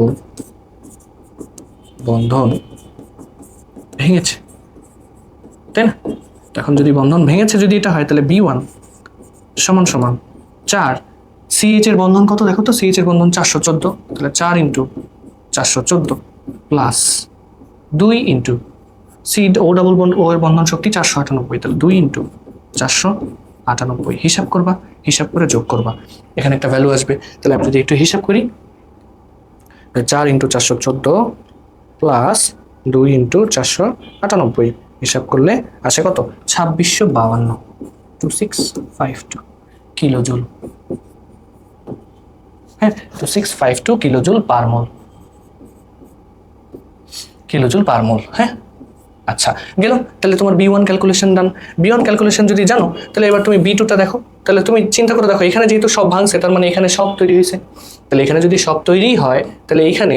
Speaker 1: বন্ধন ভেঙেছে, তাই না? এখন যদি বন্ধন ভেঙেছে, যদি এটা হয় তাহলে B1 সমান সমান 4 সিএইচ এর বন্ধন কত দেখো তো, সিএইচ এর বন্ধন 414, তাহলে 4 into 414 plus 2 into C O double bond ও এর বন্ধন শক্তি 498, তাহলে 2 ইন্টু 498 হিসাব করবা, হিসাব করে যোগ করবা, এখানে একটা ভ্যালু আসবে। তাহলে আমি যদি একটু হিসাব করি 4 ইন্টু 414 প্লাস 2 ইন্টু 498 হিসাব করলে আসে কত? 2652 2652 কিলোজুল। হ্যাঁ, 2652 কিলোজুল পার মোল, কিলোজুল পার মোল। হ্যাঁ, আচ্ছা গেল। তাহলে তোমার B1 ক্যালকুলেশন ডান। B1 ক্যালকুলেশন যদি জানো তাহলে এবার তুমি B2টা দেখো। তাহলে তুমি চিন্তা করে দেখো এখানে যেহেতু সব ভাঙছে তার মানে এখানে সব তৈরি হয়েছে। তাহলে এখানে যদি সব তৈরি হয় তাহলে এইখানে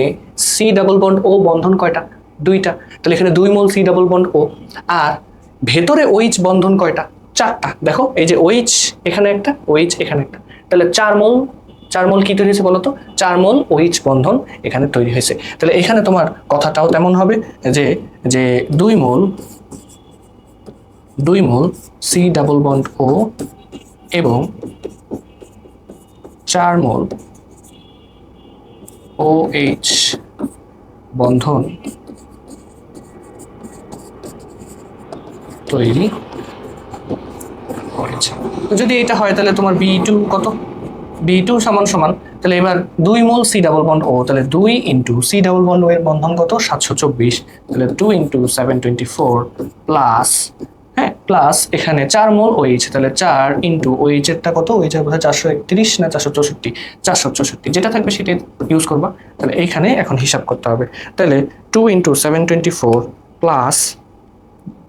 Speaker 1: সি ডাবল বন্ড ও বন্ধন কয়টা? দুইটা। তাহলে এখানে 2 মোল সি ডাবল বন্ড ও, আর ভেতরে ওইচ বন্ধন কয়টা? 4টা। দেখো এই যে ওইচ এখানে একটা, ওইচ এখানে একটা, তাহলে 4 মোল কি তৈরি হয়েছে বলো তো? 4 মোল ওইচ বন্ধন এখানে তৈরি হয়েছে। তাহলে এখানে তোমার কথাটাও তেমন হবে যে যে 2 মোল সি ডাবল বন্ড ও এবং 4 মোল OH বন্ধন তৈরি করেছে। যদি এটা হয় তাহলে তোমার B2 কত? B2 সমান সমান তাহলে এবার 2 মোল সি ডাবল বন্ড ও, তাহলে 2 ইন্টু সি ডাবল বন্ড ও এর বন্ধন কত? 724, তাহলে 2 ইন্টু 724 প্লাস, হ্যাঁ প্লাস এখানে 4 মোল OH, তাহলে 4 ইন্টু OH এরটা কত? OH এর বোধহয় 431 না 464, 464 যেটা থাকবে সেটাই ইউজ করবা। তাহলে এইখানে এখন হিসাব করতে হবে। তাহলে 2 ইন্টু 724 প্লাস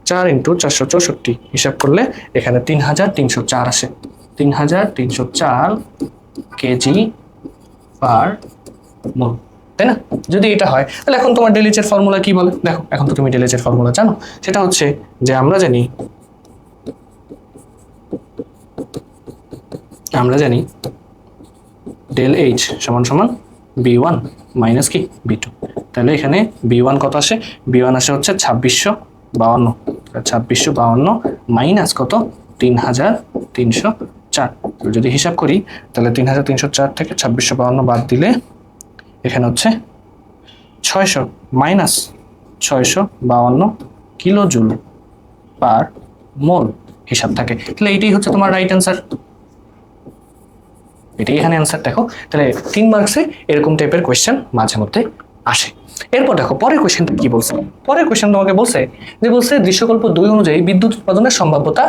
Speaker 1: 4 ইন্টু 464 হিসাব করলে এখানে 3304 আসে, 3304 কেজি পার মোল, তাই না? যদি এটা হয় তাহলে এখন তোমার ডেলিচের ফর্মুলা কি বলে দেখো। এখন তো তুমি ডেলিচের ফর্মুলা জানো, সেটা হচ্ছে যে আমরা জানি ডেল এইচ সমান সমান B1 মাইনাস কি B2। তাহলে এখানে B1 কত আসে? B1 আসে হচ্ছে 2652, 2652 মাইনাস কত? 3304। যদি হিসাব করি তাহলে 3304 থেকে 2652 বাদ দিলে এখানে হচ্ছে 600 মাইনাস 652 কিলোজুল পার মোল হিসাব থাকে। তাহলে এইটাই হচ্ছে তোমার রাইট অ্যান্সার, এটাই এখানে অ্যান্সার। দেখো তাহলে 3 মার্কসে এরকম টাইপের কোয়েশ্চেন মাঝে মধ্যে আসে। এরপর দেখো পরের কোয়েশ্চেনটা কি বলছে। পরের কোয়েশ্চেন তোমাকে বলছে দৃশ্যকল্প 2 অনুযায়ী বিদ্যুৎ উৎপাদনের সম্ভাব্যতা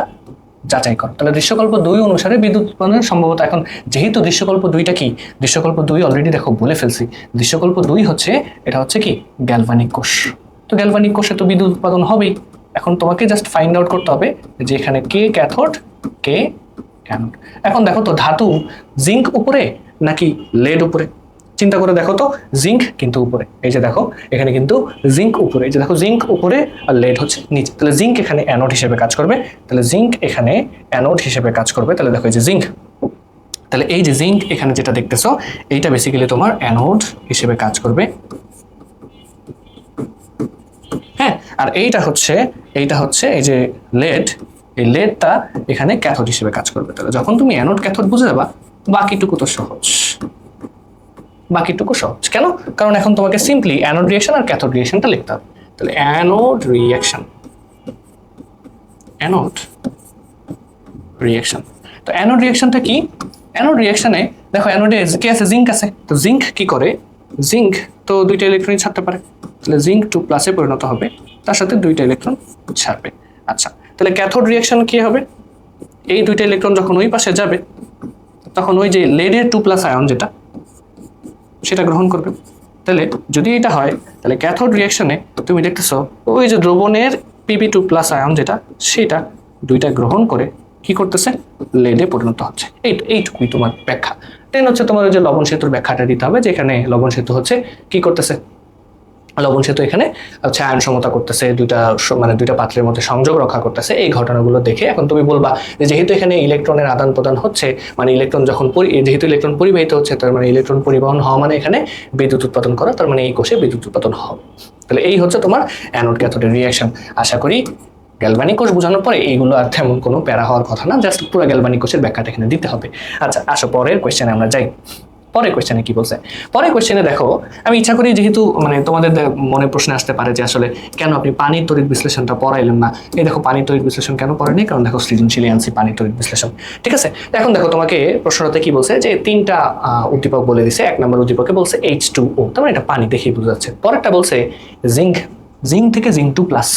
Speaker 1: যাচাই কর। তাহলে দৃশ্যকল্প 2 অনুসারে বিদ্যুৎ উৎপাদনের সম্ভাব্যতা, এখন যেহেতু দৃশ্যকল্প 2টা কি, দৃশ্যকল্প 2 অলরেডি দেখো বলে ফেলছি। দৃশ্যকল্প 2 হচ্ছে, এটা হচ্ছে কি গ্যালভানিক কোষ। তো গ্যালভানিক কোষে তো বিদ্যুৎ উৎপাদন হবেই। এখন তোমাকে জাস্ট ফাইন্ড আউট করতে হবে যে এখানে কে ক্যাথোড কে অ্যানোড। এখন দেখো তো ধাতু জিঙ্ক উপরে নাকি লেড উপরে? চিন্তা করে দেখো তো, জিঙ্ক কিন্তু উপরে। এই যে দেখো এখানে কিন্তু জিঙ্ক উপরে, এই যে দেখো জিঙ্ক উপরে আর লেড হচ্ছে নিচে। তাহলে জিঙ্ক এখানে অ্যানোড হিসেবে কাজ করবে, তাহলে জিঙ্ক এখানে অ্যানোড হিসেবে কাজ করবে। তাহলে দেখো এই যে জিঙ্ক, তাহলে এই যে জিঙ্ক এখানে যেটা দেখতেছো এইটা বেসিক্যালি তোমার অ্যানোড হিসেবে কাজ করবে। হ্যাঁ, আর এইটা হচ্ছে এই যে লেড, এই লেডটা এখানে ক্যাথোড হিসেবে কাজ করবে। তাহলে যখন তুমি অ্যানোড ক্যাথোড বুঝে যাবা বাকিটুকু তো সহজ, বাকিটুকু সহজ। কেন? কারণ এখন তোমাকে সিম্পলি অ্যানোড রিঅ্যাকশন আর ক্যাথোড রিঅ্যাকশনটা লিখতে হবে। তাহলে অ্যানোড রিঅ্যাকশন, তো অ্যানোড রিঅ্যাকশনটা কি? অ্যানোড রিঅ্যাকশনে দেখো অ্যানোডে কি আছে? জিঙ্ক আছে। তো জিঙ্ক কি করে? জিঙ্ক তো দুইটা ইলেকট্রন ছাড়তে পারে, তাহলে জিঙ্ক 2+ পরিণত হবে তার সাথে 2টা ইলেকট্রন ছাড়বে। আচ্ছা, তাহলে ক্যাথোড রিঅ্যাকশন কি হবে? এই 2টা ইলেকট্রন যখন ওই পাশে যাবে তখন ওই যে লেডের 2+ আয়ন যেটা সেটা গ্রহণ করবে। তাহলে যদি এটা হয় তাহলে ক্যাথোড রিঅ্যাকশনে তুমি দেখতেছো ওই যে দ্রবণের Pb2+ আয়ন যেটা সেটা 2টা গ্রহণ করে কি করতেছে? লেডে পরিণত হচ্ছে। এইটুকুই তোমার ব্যাখ্যা। দেন হচ্ছে তোমার ওই যে লবণ সেতুর ব্যাখ্যাটা দিতে হবে, যেখানে লবণ সেতু হচ্ছে কি করতেছে? লবণ সেতু এখানে হচ্ছে আয়ন সমতা করতেছে, দুইটা পাত্রের মধ্যে সংযোগ রক্ষা করতেছে। এই ঘটনাগুলো দেখে এখন তুমি বলবা যে যেহেতু এখানে ইলেকট্রনের আদান প্রদান হচ্ছে, মানে ইলেকট্রন যখন যেহেতু ইলেকট্রন পরিবাহিত হচ্ছে, তার মানে ইলেকট্রন পরিবহন হওয়া মানে এখানে বিদ্যুৎ উৎপাদন করা, তার মানে এই কোষে বিদ্যুৎ উৎপাদন হবে। তাহলে এই হচ্ছে তোমার অ্যানোড ক্যাথোডের রিঅ্যাকশন। আশা করি গ্যালভানিক কোষ বোঝানোর পরে এইগুলো আর তেমন কোনো প্যারা হওয়ার কথা না, জাস্ট পুরো গ্যালভানিক কোষের ব্যাখ্যাটা এখানে দিতে হবে। আচ্ছা, আসো পরের কোয়েশ্চেনে আমরা যাই। পরের কোয়েশ্চেনে কি বলছে? পরের কোয়েশ্চেনে দেখো, আমি ইচ্ছা করি যেহেতু মানে তোমাদের মনে প্রশ্ন আসতে পারে যে আসলে কেন আপনি পানির তড়িৎ বিশ্লেষণটা পড়াইলেন না। এই দেখো, পানির তড়িৎ বিশ্লেষণ কেন পড়াইনি? কারণ দেখো সৃজনশীলে আনছি পানির তড়িৎ বিশ্লেষণ। ঠিক আছে, এখন দেখো তোমাকে প্রশ্নটাতে কি বলছে যে 3টা উদ্দীপক বলে দিছে। 1 নম্বর উদ্দীপকে বলছে H2O, তার মানে এটা পানি দেখেই বোঝা যাচ্ছে। পরেরটা বলছে জিঙ্ক থেকে জিঙ্ক 2+,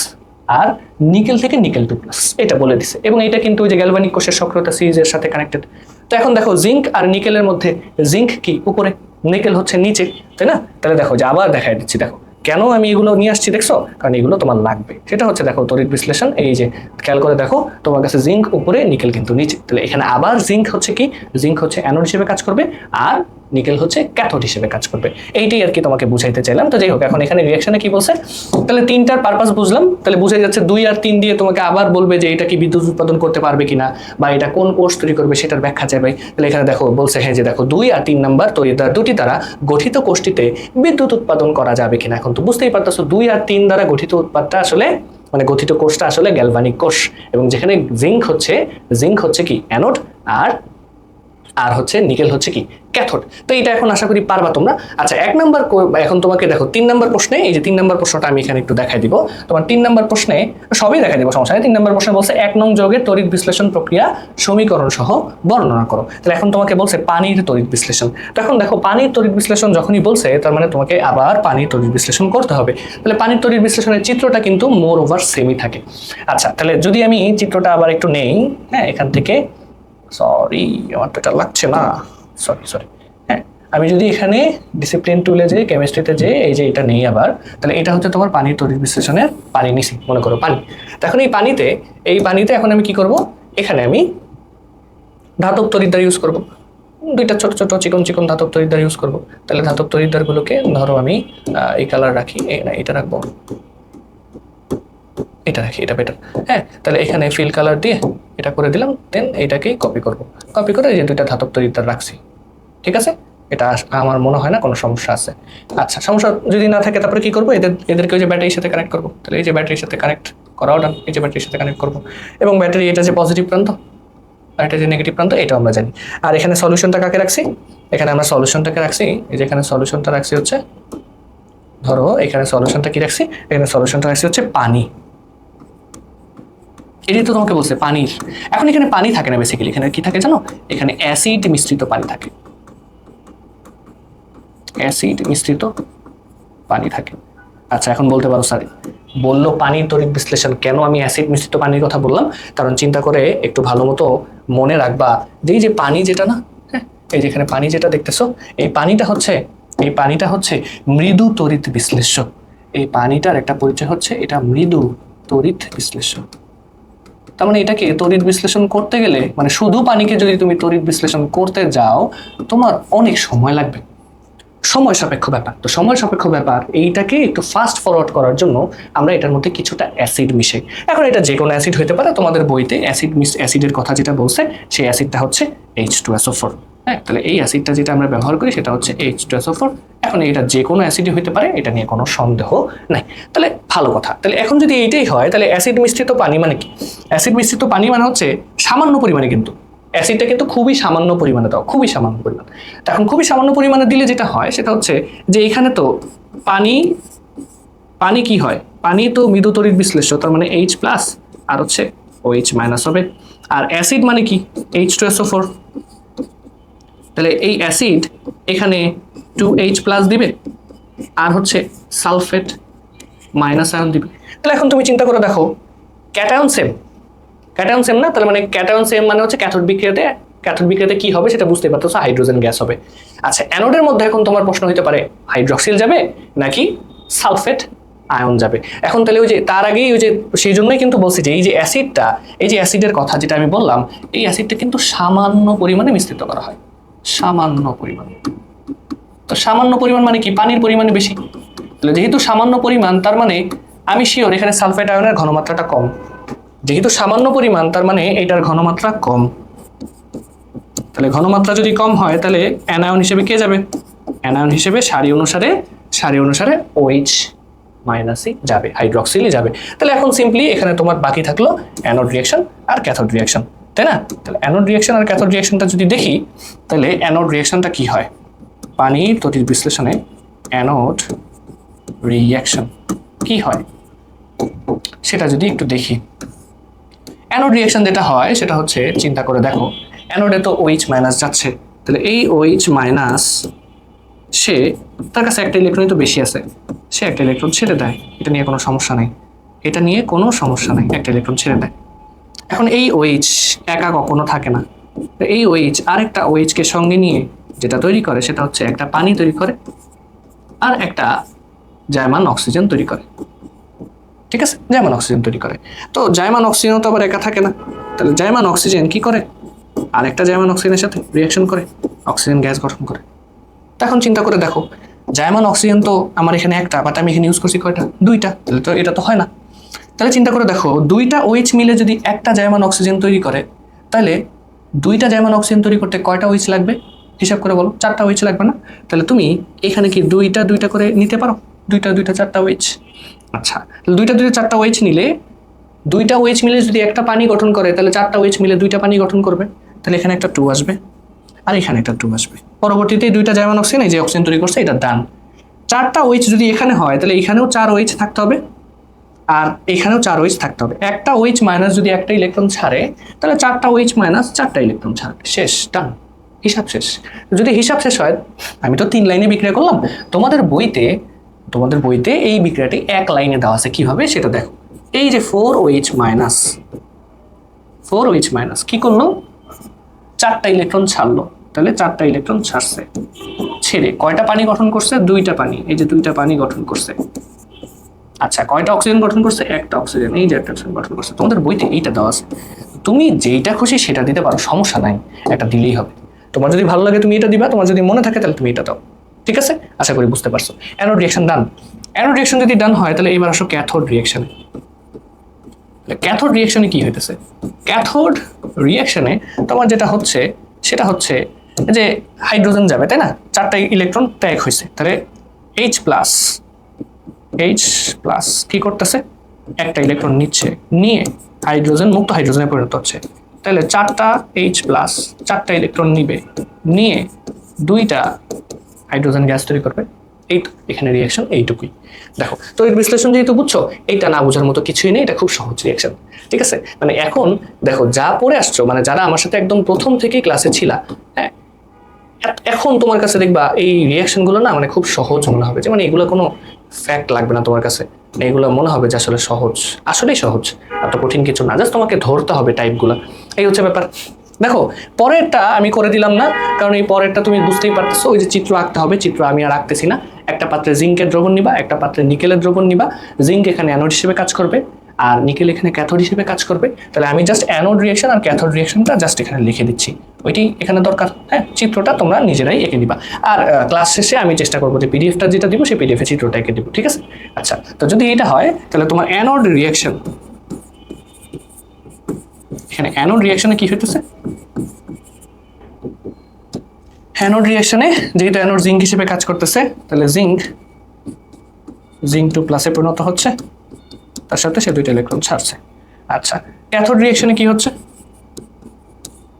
Speaker 1: আর নিকেল থেকে নিকেল 2+, এটা বলে দিছে। এবং এটা কিন্তু ওই যে গ্যালভানিক কোষের সক্রিয়তা সিরিজের সাথে কানেক্টেড। তো এখন দেখো জিঙ্ক আর নিকেলের মধ্যে জিঙ্ক কি উপরে, নিকেল হচ্ছে নিচে, তাই না? তাহলে দেখো যে আবার দেখাই দিচ্ছি, দেখো কেন আমি এগুলো নিয়ে আসছি দেখছো? কারণ এগুলো তোমার লাগবে। সেটা হচ্ছে দেখো তড়িৎ বিশ্লেষণ, এই যে খেয়াল করে দেখো তোমার কাছে জিঙ্ক উপরে নিকেল কিন্তু নিচে। তাহলে এখানে আবার জিঙ্ক হচ্ছে কি? জিঙ্ক হচ্ছে অ্যানোড হিসেবে কাজ করবে, আর নিকেল হচ্ছে ক্যাথোড হিসেবে কাজ করবে। এইটাই আর কি তোমাকে বুঝাইতে চাইলাম। তো যাই হোক, এখন এখানে রিঅ্যাকশনে কি বলছে? তাহলে 3টার পারপাস বুঝলাম। তাহলে বুঝে যাচ্ছে 2 আর 3 দিয়ে তোমাকে আবার বলবে যে এটা কি বিদ্যুৎ উৎপাদন করতে পারবে কিনা, বা এটা কোন কোষ তৈরি করবে সেটার ব্যাখ্যা চাইবে। তাহলে এখানে দেখো বলছে হ্যাঁ, যে দেখো 2 আর 3 নাম্বার তড়িৎদ্বার দুটি দ্বারা গঠিত কোষটিতে বিদ্যুৎ উৎপাদন করা যাবে কিনা। এখন তো বুঝতেই পারতেছো 2 আর 3 দ্বারা গঠিত উৎপাদটা আসলে মানে গঠিত কোষটা আসলে গ্যালভানিক কোষ, এবং যেখানে জিঙ্ক হচ্ছে কি অ্যানোড, আর হচ্ছে নিকেল হচ্ছে কি ক্যাথোড। তো এটা এখন আশা করি পারবা তোমরা। আচ্ছা, 1 নাম্বার এখন তোমাকে দেখো 3 নাম্বার প্রশ্নে, এই যে 3 নাম্বার প্রশ্নটা আমি এখানে একটু দেখাই দিব। তোমার 3 নাম্বার প্রশ্নে সবই দেখাই দিব, সমস্যা নেই। 3 নাম্বার প্রশ্নে বলছে 1 নং যৌগের তড়িৎ বিশ্লেষণ প্রক্রিয়া সমীকরণ সহ বর্ণনা করো। তাহলে এখন তোমাকে বলছে পানির তড়িৎ বিশ্লেষণ। তখন দেখো পানির তড়িৎ বিশ্লেষণ যখনই বলছে, তার মানে তোমাকে আবার পানির তড়িৎ বিশ্লেষণ করতে হবে। তাহলে পানির তড়িৎ বিশ্লেষণের চিত্রটা কিন্তু মোর ওভার সেমই থাকে। আচ্ছা, তাহলে যদি আমি চিত্রটা আবার একটু নেই, হ্যাঁ, এখান থেকে সরি আমার তো এটা লাগছে না, সরি হ্যাঁ, আমি যদি এখানে ডিসিপ্লিন টুলে যে কেমিস্ট্রিতে যে এই যে এটা নেই আবার, তাহলে এটা হচ্ছে তোমার পানির তড়িৎ বিশ্লেষণের পানি নিছি, মনে করো পানি। এখন এই পানিতে এখন আমি কি করব? এখানে আমি ধাতব তড়িৎদ্বার ইউজ করব, 2টা ছোট ছোট চিকন চিকন ধাতব তড়িৎদ্বার ইউজ করব। তাহলে ধাতব তড়িৎদ্বারগুলোকে ধরো আমি এই কালার রাখি, এটা রাখবো, এটা রাখি, এটা বেটার। হ্যাঁ, তাহলে এখানে ফিল কালার দিয়ে এটা করে দিলাম, দেন এটাকেই কপি করে এই যে 2টা ধাতব তড়িৎদ্বার রাখছি। ঠিক আছে, এটা আমার মনে হয় না কোনো সমস্যা আছে। আচ্ছা, সমস্যা যদি না থাকে তারপরে কি করবো? এদেরকে ওই যে ব্যাটারির সাথে কানেক্ট করবো। তাহলে এই যে ব্যাটারির সাথে কানেক্ট করাও ডান, এই যে ব্যাটারির সাথে কানেক্ট করবো, এবং ব্যাটারি এটা যে পজিটিভ প্রান্ত আর এটা যে নেগেটিভ প্রান্ত, এটাও আমরা জানি। আর এখানে সলিউশনটা কাকে রাখছি? এখানে আমরা সলিউশনটাকে রাখছি, এই যে এখানে সলিউশনটা রাখছি হচ্ছে, ধরো এখানে সলিউশনটা কি রাখছি? এখানে সলিউশনটা রাখছি হচ্ছে পানি। এটাই তো তোমাকে বলছে পানির। এখন এখানে পানি থাকে না, বেসিক্যালি এখানে কি থাকে জানো? এখানে অ্যাসিড মিশ্রিত পানি থাকে, অ্যাসিড মিশ্রিত পানি থাকে। আচ্ছা, এখন বলতে পারো স্যার বললো পানির তড়িৎ বিশ্লেষণ, কেন আমি অ্যাসিড মিশ্রিত পানির কথা বললাম? কারণ চিন্তা করে একটু ভালো মতো মনে রাখবা যে এই যে পানি যেটা না, হ্যাঁ, এই যেখানে পানি যেটা দেখতেছো, এই পানিটা হচ্ছে মৃদু তড়িৎ বিশ্লেষ্য। এই পানিটার একটা পরিচয় হচ্ছে এটা মৃদু তড়িৎ বিশ্লেষ্য। তার মানে এটাকে তড়িৎ বিশ্লেষণ করতে গেলে, মানে শুধু পানিকে যদি তুমি তড়িৎ বিশ্লেষণ করতে যাও, তোমার অনেক সময় লাগবে, সময় সাপেক্ষ ব্যাপার। তো সময় সাপেক্ষ ব্যাপার এইটাকে একটু ফাস্ট ফরওয়ার্ড করার জন্য আমরা এটার মধ্যে কিছুটা অ্যাসিড মিশাই। এখন এটা যে কোনো অ্যাসিড হতে পারে, তোমাদের বইতে অ্যাসিডের কথা যেটা বলছে সেই অ্যাসিডটা হচ্ছে H2SO4। হ্যাঁ, তাহলে এই অ্যাসিডটা যেটা আমরা ব্যবহার করি সেটা হচ্ছে H2SO4। এখন এটা যে কোনো অ্যাসিডই হতে পারে, এটা নিয়ে কোনো সন্দেহ নাই। তাহলে ভালো কথা। তাহলে এখন যদি এইটাই হয়, তাহলে অ্যাসিড মিশ্রিত পানি মানে কি? অ্যাসিড মিশ্রিত পানি মানে হচ্ছে সামান্য পরিমাণে, কিন্তু অ্যাসিডটা কিন্তু খুবই সামান্য পরিমাণে দাও, খুবই সামান্য পরিমাণ। এখন খুবই সামান্য পরিমাণে দিলে যেটা হয় সেটা হচ্ছে যে এখানে তো পানি কি হয়? পানি তো মৃদু তড়িৎ বিশ্লেষ্য, তার মানে H+ আর হচ্ছে OH- হবে। আর অ্যাসিড মানে কি? H2SO4। তাহলে এই অ্যাসিড এখানে 2H+ দিবে, আর হচ্ছে সালফেট, মাইনাস আয়ন দিবে। তাহলে এখন তুমি চিন্তা করে দেখো, ক্যাটায়ন সেম না, তাহলে মানে ক্যাটায়ন সেম মানে হচ্ছে ক্যাথোড বিক্রিয়াতে কি হবে সেটা বুঝতে পারতেছো, হাইড্রোজেন গ্যাস হবে। আচ্ছা, অ্যানোডের মধ্যে এখন তোমার প্রশ্ন হতে পারে হাইড্রক্সিল যাবে নাকি সালফেট আয়ন যাবে। এখন তাহলে ওই যে তার আগেই ওই যে সেই জন্যই কিন্তু বলছি যে এই যে অ্যাসিডটা, এই যে অ্যাসিডের কথা যেটা আমি বললাম, এই অ্যাসিডটা কিন্তু সামান্য পরিমাণে মিশ্রিত করা হয়, সামান্য পরিমাণ। তো সামান্য পরিমাণ মানে কি, পানির পরিমাণে বেশি। তাহলে যেহেতু সামান্য পরিমাণ, তার মানে আমি শিওর এখানে সালফেট আয়নের ঘনমাত্রাটা কম। যেহেতু সামান্য পরিমাণ, তার মানে এটার ঘনমাত্রা কম। তাহলে ঘনমাত্রা যদি কম হয় তাহলে অ্যানায়ন হিসেবে কে যাবে? অ্যানায়ন হিসেবে সারি অনুসারে OH মাইনাসই যাবে, হাইড্রক্সিলই যাবে। তাহলে এখন সিম্পলি এখানে তোমার বাকি থাকলো অ্যানোড রিঅ্যাকশন আর ক্যাথোড রিঅ্যাকশন, তাই না? তাহলে অ্যানোড রিঅ্যাকশন আর ক্যাথোড রিঅ্যাকশনটা যদি দেখি, তাহলে অ্যানোড রিঅ্যাকশনটা কি হয়? পানির তড়িৎ বিশ্লেষণে অ্যানোড রিঅ্যাকশন কি হয় সেটা যদি একটু দেখি। অ্যানোড রিঅ্যাকশন যেটা হয় সেটা হচ্ছে, চিন্তা করে দেখো, অ্যানোডে তো OH মাইনাস যাচ্ছে, তাহলে এই OH মাইনাস সে, তার কাছে একটা ইলেকট্রনই তো বেশি আছে, সে একটা ইলেকট্রন ছেড়ে দেয়। এটা নিয়ে কোনো সমস্যা নেই, একটা ইলেকট্রন ছেড়ে দেয়। এখন এই OH একা কখনো থাকে না, এই OH আরেকটা OH কে সঙ্গে নিয়ে যেটা তৈরি করে সেটা হচ্ছে একটা পানি তৈরি করে আর একটা জায়মান অক্সিজেন তৈরি করে। ঠিক আছে, জায়মান অক্সিজেন তৈরি করে। তো জায়মান অক্সিজেন তো আবার একা থাকে না, তাহলে জায়মান অক্সিজেন কি করে? আরেকটা জায়মান অক্সিজেনের সাথে রিঅ্যাকশন করে অক্সিজেন গ্যাস গঠন করে। এখন চিন্তা করে দেখো, জায়মান অক্সিজেন তো আমার এখানে একটা, বাট আমি এখানে ইউজ করছি কয়টা? দুইটা। তাহলে তো এটা তো হয় না। তাহলে চিন্তা করে দেখো, দুইটা OH মিলে যদি একটা জায়মান অক্সিজেন তৈরি করে, তাহলে দুইটা জায়মান অক্সিজেন তৈরি করতে কয়টা OH লাগবে? হিসাব করে বলো, 4টা OH লাগবে না? তাহলে তুমি এখানে কি দুইটা করে নিতে পারো? দুইটা 4টা OH। আচ্ছা, দুইটা 4টা OH নিলে, দুইটা OH মিলে যদি একটা পানি গঠন করে, তাহলে 4টা OH মিলে দুইটা পানি গঠন করবে। তাহলে এখানে একটা 2 আসবে আর এখানে একটা 2 আসবে। পরবর্তীতে দুইটা জায়মান অক্সিজেন, এই যে অক্সিজেন তৈরি করছে, এটা ডান। 4টা OH যদি এখানে হয়, তাহলে এখানেও 4 OH থাকতে হবে আর এখানেও 4 OH থাকতে হবে। একটা OH মাইনাস যদি একটা ইলেকট্রন ছাড়ে, তাহলে 4টা OH মাইনাস 4টা ইলেকট্রন ছাড়বে, শেষ, ডান, হিসাব শেষ। যদি হিসাব শেষ হয়, আমি তো 3 লাইনে বিক্রিয়া করলাম, তোমাদের বইতে এই বিক্রিয়াটি 1 লাইনে দেওয়া আছে। কিভাবে সেটা দেখো। এই যে 4OH মাইনাস কি করলো? 4টা ইলেকট্রন ছাড়লো, তাহলে 4টা ইলেকট্রন ছাড়ছে, ছেড়ে কয়টা পানি গঠন করছে? 2টা পানি, এই যে 2টা পানি গঠন করছে। আচ্ছা, কয়টা অক্সিজেন গঠন করছে? একটা অক্সিজেন, এই যে একটা অক্সিজেন গঠন করছে। তোমাদের বইতে এইটা দেওয়া আছে, তুমি যেইটা খুশি সেটা দিতে পারো, সমস্যা নাই, একটা দিলেই হবে। তোমার যদি ভালো লাগে তুমি এটা দিবা, তোমার যদি মনে থাকে তাহলে তুমি এটা দাও। ঠিক আছে, আশা করি বুঝতে পারছো। অ্যানোড রিঅ্যাকশন ডান। অ্যানোড রিঅ্যাকশন যদি ডান হয়, তাহলে এবার আসো ক্যাথোড রিঅ্যাকশনে। ক্যাথোড রিঅ্যাকশনে কি হইতেছে? ক্যাথোড রিঅ্যাকশনে তোমার যেটা হচ্ছে সেটা হচ্ছে যে হাইড্রোজেন যাবে, তাই না? 4টা ইলেকট্রন ত্যাগ হয়েছে, তাহলে H প্লাস কি করতেছে? একটা ইলেকট্রন নিচ্ছে, নিয়ে হাইড্রোজেন, মুক্ত হাইড্রোজেনে পরিণত হচ্ছে। তাহলে 4টা H প্লাস 4টা ইলেকট্রন নিবে, নিয়ে 2টা হাইড্রোজেন গ্যাস তৈরি করবে। এই এখানে রিঅ্যাকশন এইটুকুই। দেখো, তো এর বিশ্লেষণ যেহেতু বুঝছো, এইটা না বোঝার মতো কিছুই নেই, এটা খুব সহজ রিঅ্যাকশন। ঠিক আছে, মানে এখন দেখো যা পড়ে আসছো, মানে যারা আমার সাথে একদম প্রথম থেকেই ক্লাসে ছিলা, হ্যাঁ, এখন তোমার কাছে দেখবা এই রিঅ্যাকশন গুলো না মানে খুব সহজ মনে হবে, যে মানে এগুলো কোনো ফ্যাক্ট লাগবে না তোমার কাছে, এগুলো মনে হবে যে আসলে সহজ, আসলেই সহজ, এত কঠিন কিছু না, জাস্ট তোমাকে ধরতে হবে টাইপগুলো, এই হচ্ছে ব্যাপার। দেখো, পরেরটা আমি করে দিলাম না, কারণ এই পরেরটা তুমি বুঝতেই পারতেছো, ওই যে চিত্র আঁকতে হবে, চিত্র আমি আর আঁকতেছি না। একটা পাত্রে জিঙ্কের দ্রবণ নিবা, একটা পাত্রে নিকেলের দ্রবণ নিবা, জিঙ্ক এখানে অ্যানোড হিসেবে কাজ করবে আর নিকেল এখানে ক্যাথোড হিসেবে কাজ করবে। তাহলে আমি জাস্ট অ্যানোড রিঅ্যাকশন আর ক্যাথোড রিঅ্যাকশনটা জাস্ট এখানে লিখে দিচ্ছি, ওইটি এখানে দরকার। হ্যাঁ, চিত্রটা তোমরা নিজেরাই এঁকে দিবা, আর ক্লাস শেষে আমি চেষ্টা করবো যে পিডিএফটা যেটা দিব সেই পিডিএফে চিত্রটা এঁকে দিব, ঠিক আছে? আচ্ছা, তো যদি এটা হয় তাহলে তোমার অ্যানোড রিঅ্যাকশন, এখানে অ্যানোড রিঅ্যাকশনে কি হইতেছে? অ্যানোড রিঅ্যাকশনে যেহেতু অ্যানোড জিঙ্ক হিসেবে কাজ করতেছে, তাহলে জিঙ্ক 2 প্লাসে পরিণত হচ্ছে, তার সাথে সে 2টা ইলেকট্রন ছাড়ছে। আচ্ছা, ক্যাথোড রিঅ্যাকশনে কি হচ্ছে?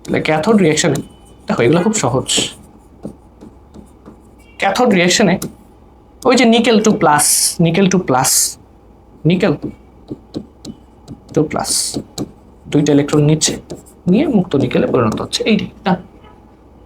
Speaker 1: তাহলে ক্যাথোড রিঅ্যাকশনে দেখো, এগুলো খুব সহজ। ক্যাথোড রিঅ্যাকশনে ওই যে নিকেল 2 প্লাস 2টা ইলেকট্রন নিচ্ছে, নিয়ে মুক্ত নিকেলে পরিণত হচ্ছে, এইটাই।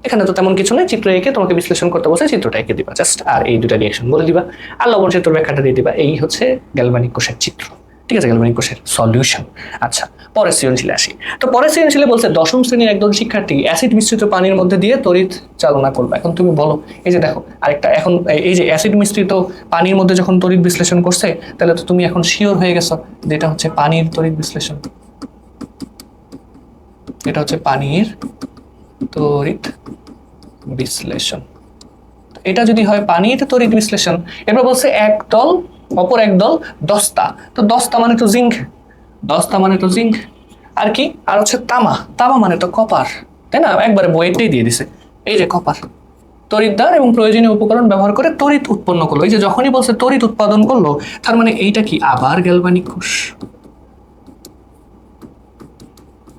Speaker 1: এখানে তো তেমন কিছু নয়, চিত্র এঁকে তোমাকে বিশ্লেষণ করতে বলছে, চিত্রটা এঁকে দিবা জাস্ট, আর এই দুটা রিয়াকশন বলে দিবা, আর লবণ সেতুর ব্যাখ্যাটা দিয়ে দিবা। এই হচ্ছে গ্যালভানিক কোষের চিত্র, ঠিক আছে, গ্যালভানিক কোষের সলিউশন। আচ্ছা, পরের সৃজনশীলে আসি। তো পরের সৃজনশীলে বলছে দশম শ্রেণীর একজন শিক্ষার্থী অ্যাসিড মিশ্রিত পানির মধ্যে দিয়ে তড়িৎ চালনা করবে। এখন তুমি বলো, এই যে দেখো আরেকটা, এখন এই যে অ্যাসিড মিশ্রিত পানির মধ্যে যখন তড়িৎ বিশ্লেষণ করছে, তাহলে তো তুমি এখন শিওর হয়ে গেছো যে এটা হচ্ছে পানির তড়িৎ বিশ্লেষণ, এটা হচ্ছে পানির তড়িৎ বিশ্লেষণ। এটা যদি হয় পানির তড়িৎ বিশ্লেষণ, এবার বলছে এক দল অপর এক দল দস্তা, তো দস্তা মানে তো জিঙ্ক, দস্তা মানে তো জিঙ্ক, আর কি, আর হচ্ছে তামা, তামা মানে তো কপার, তাই না, একবারে বইয়েরটাই দিয়ে দিছে। এই যে কপার, তড়িৎদ্বার এবং প্রয়োজনীয় উপকরণ ব্যবহার করে তড়িৎ উৎপন্ন করলো। এই যে যখনই বলছে তড়িৎ উৎপাদন করলো, তার মানে এইটা কি আবার গ্যালভানিক কোষ,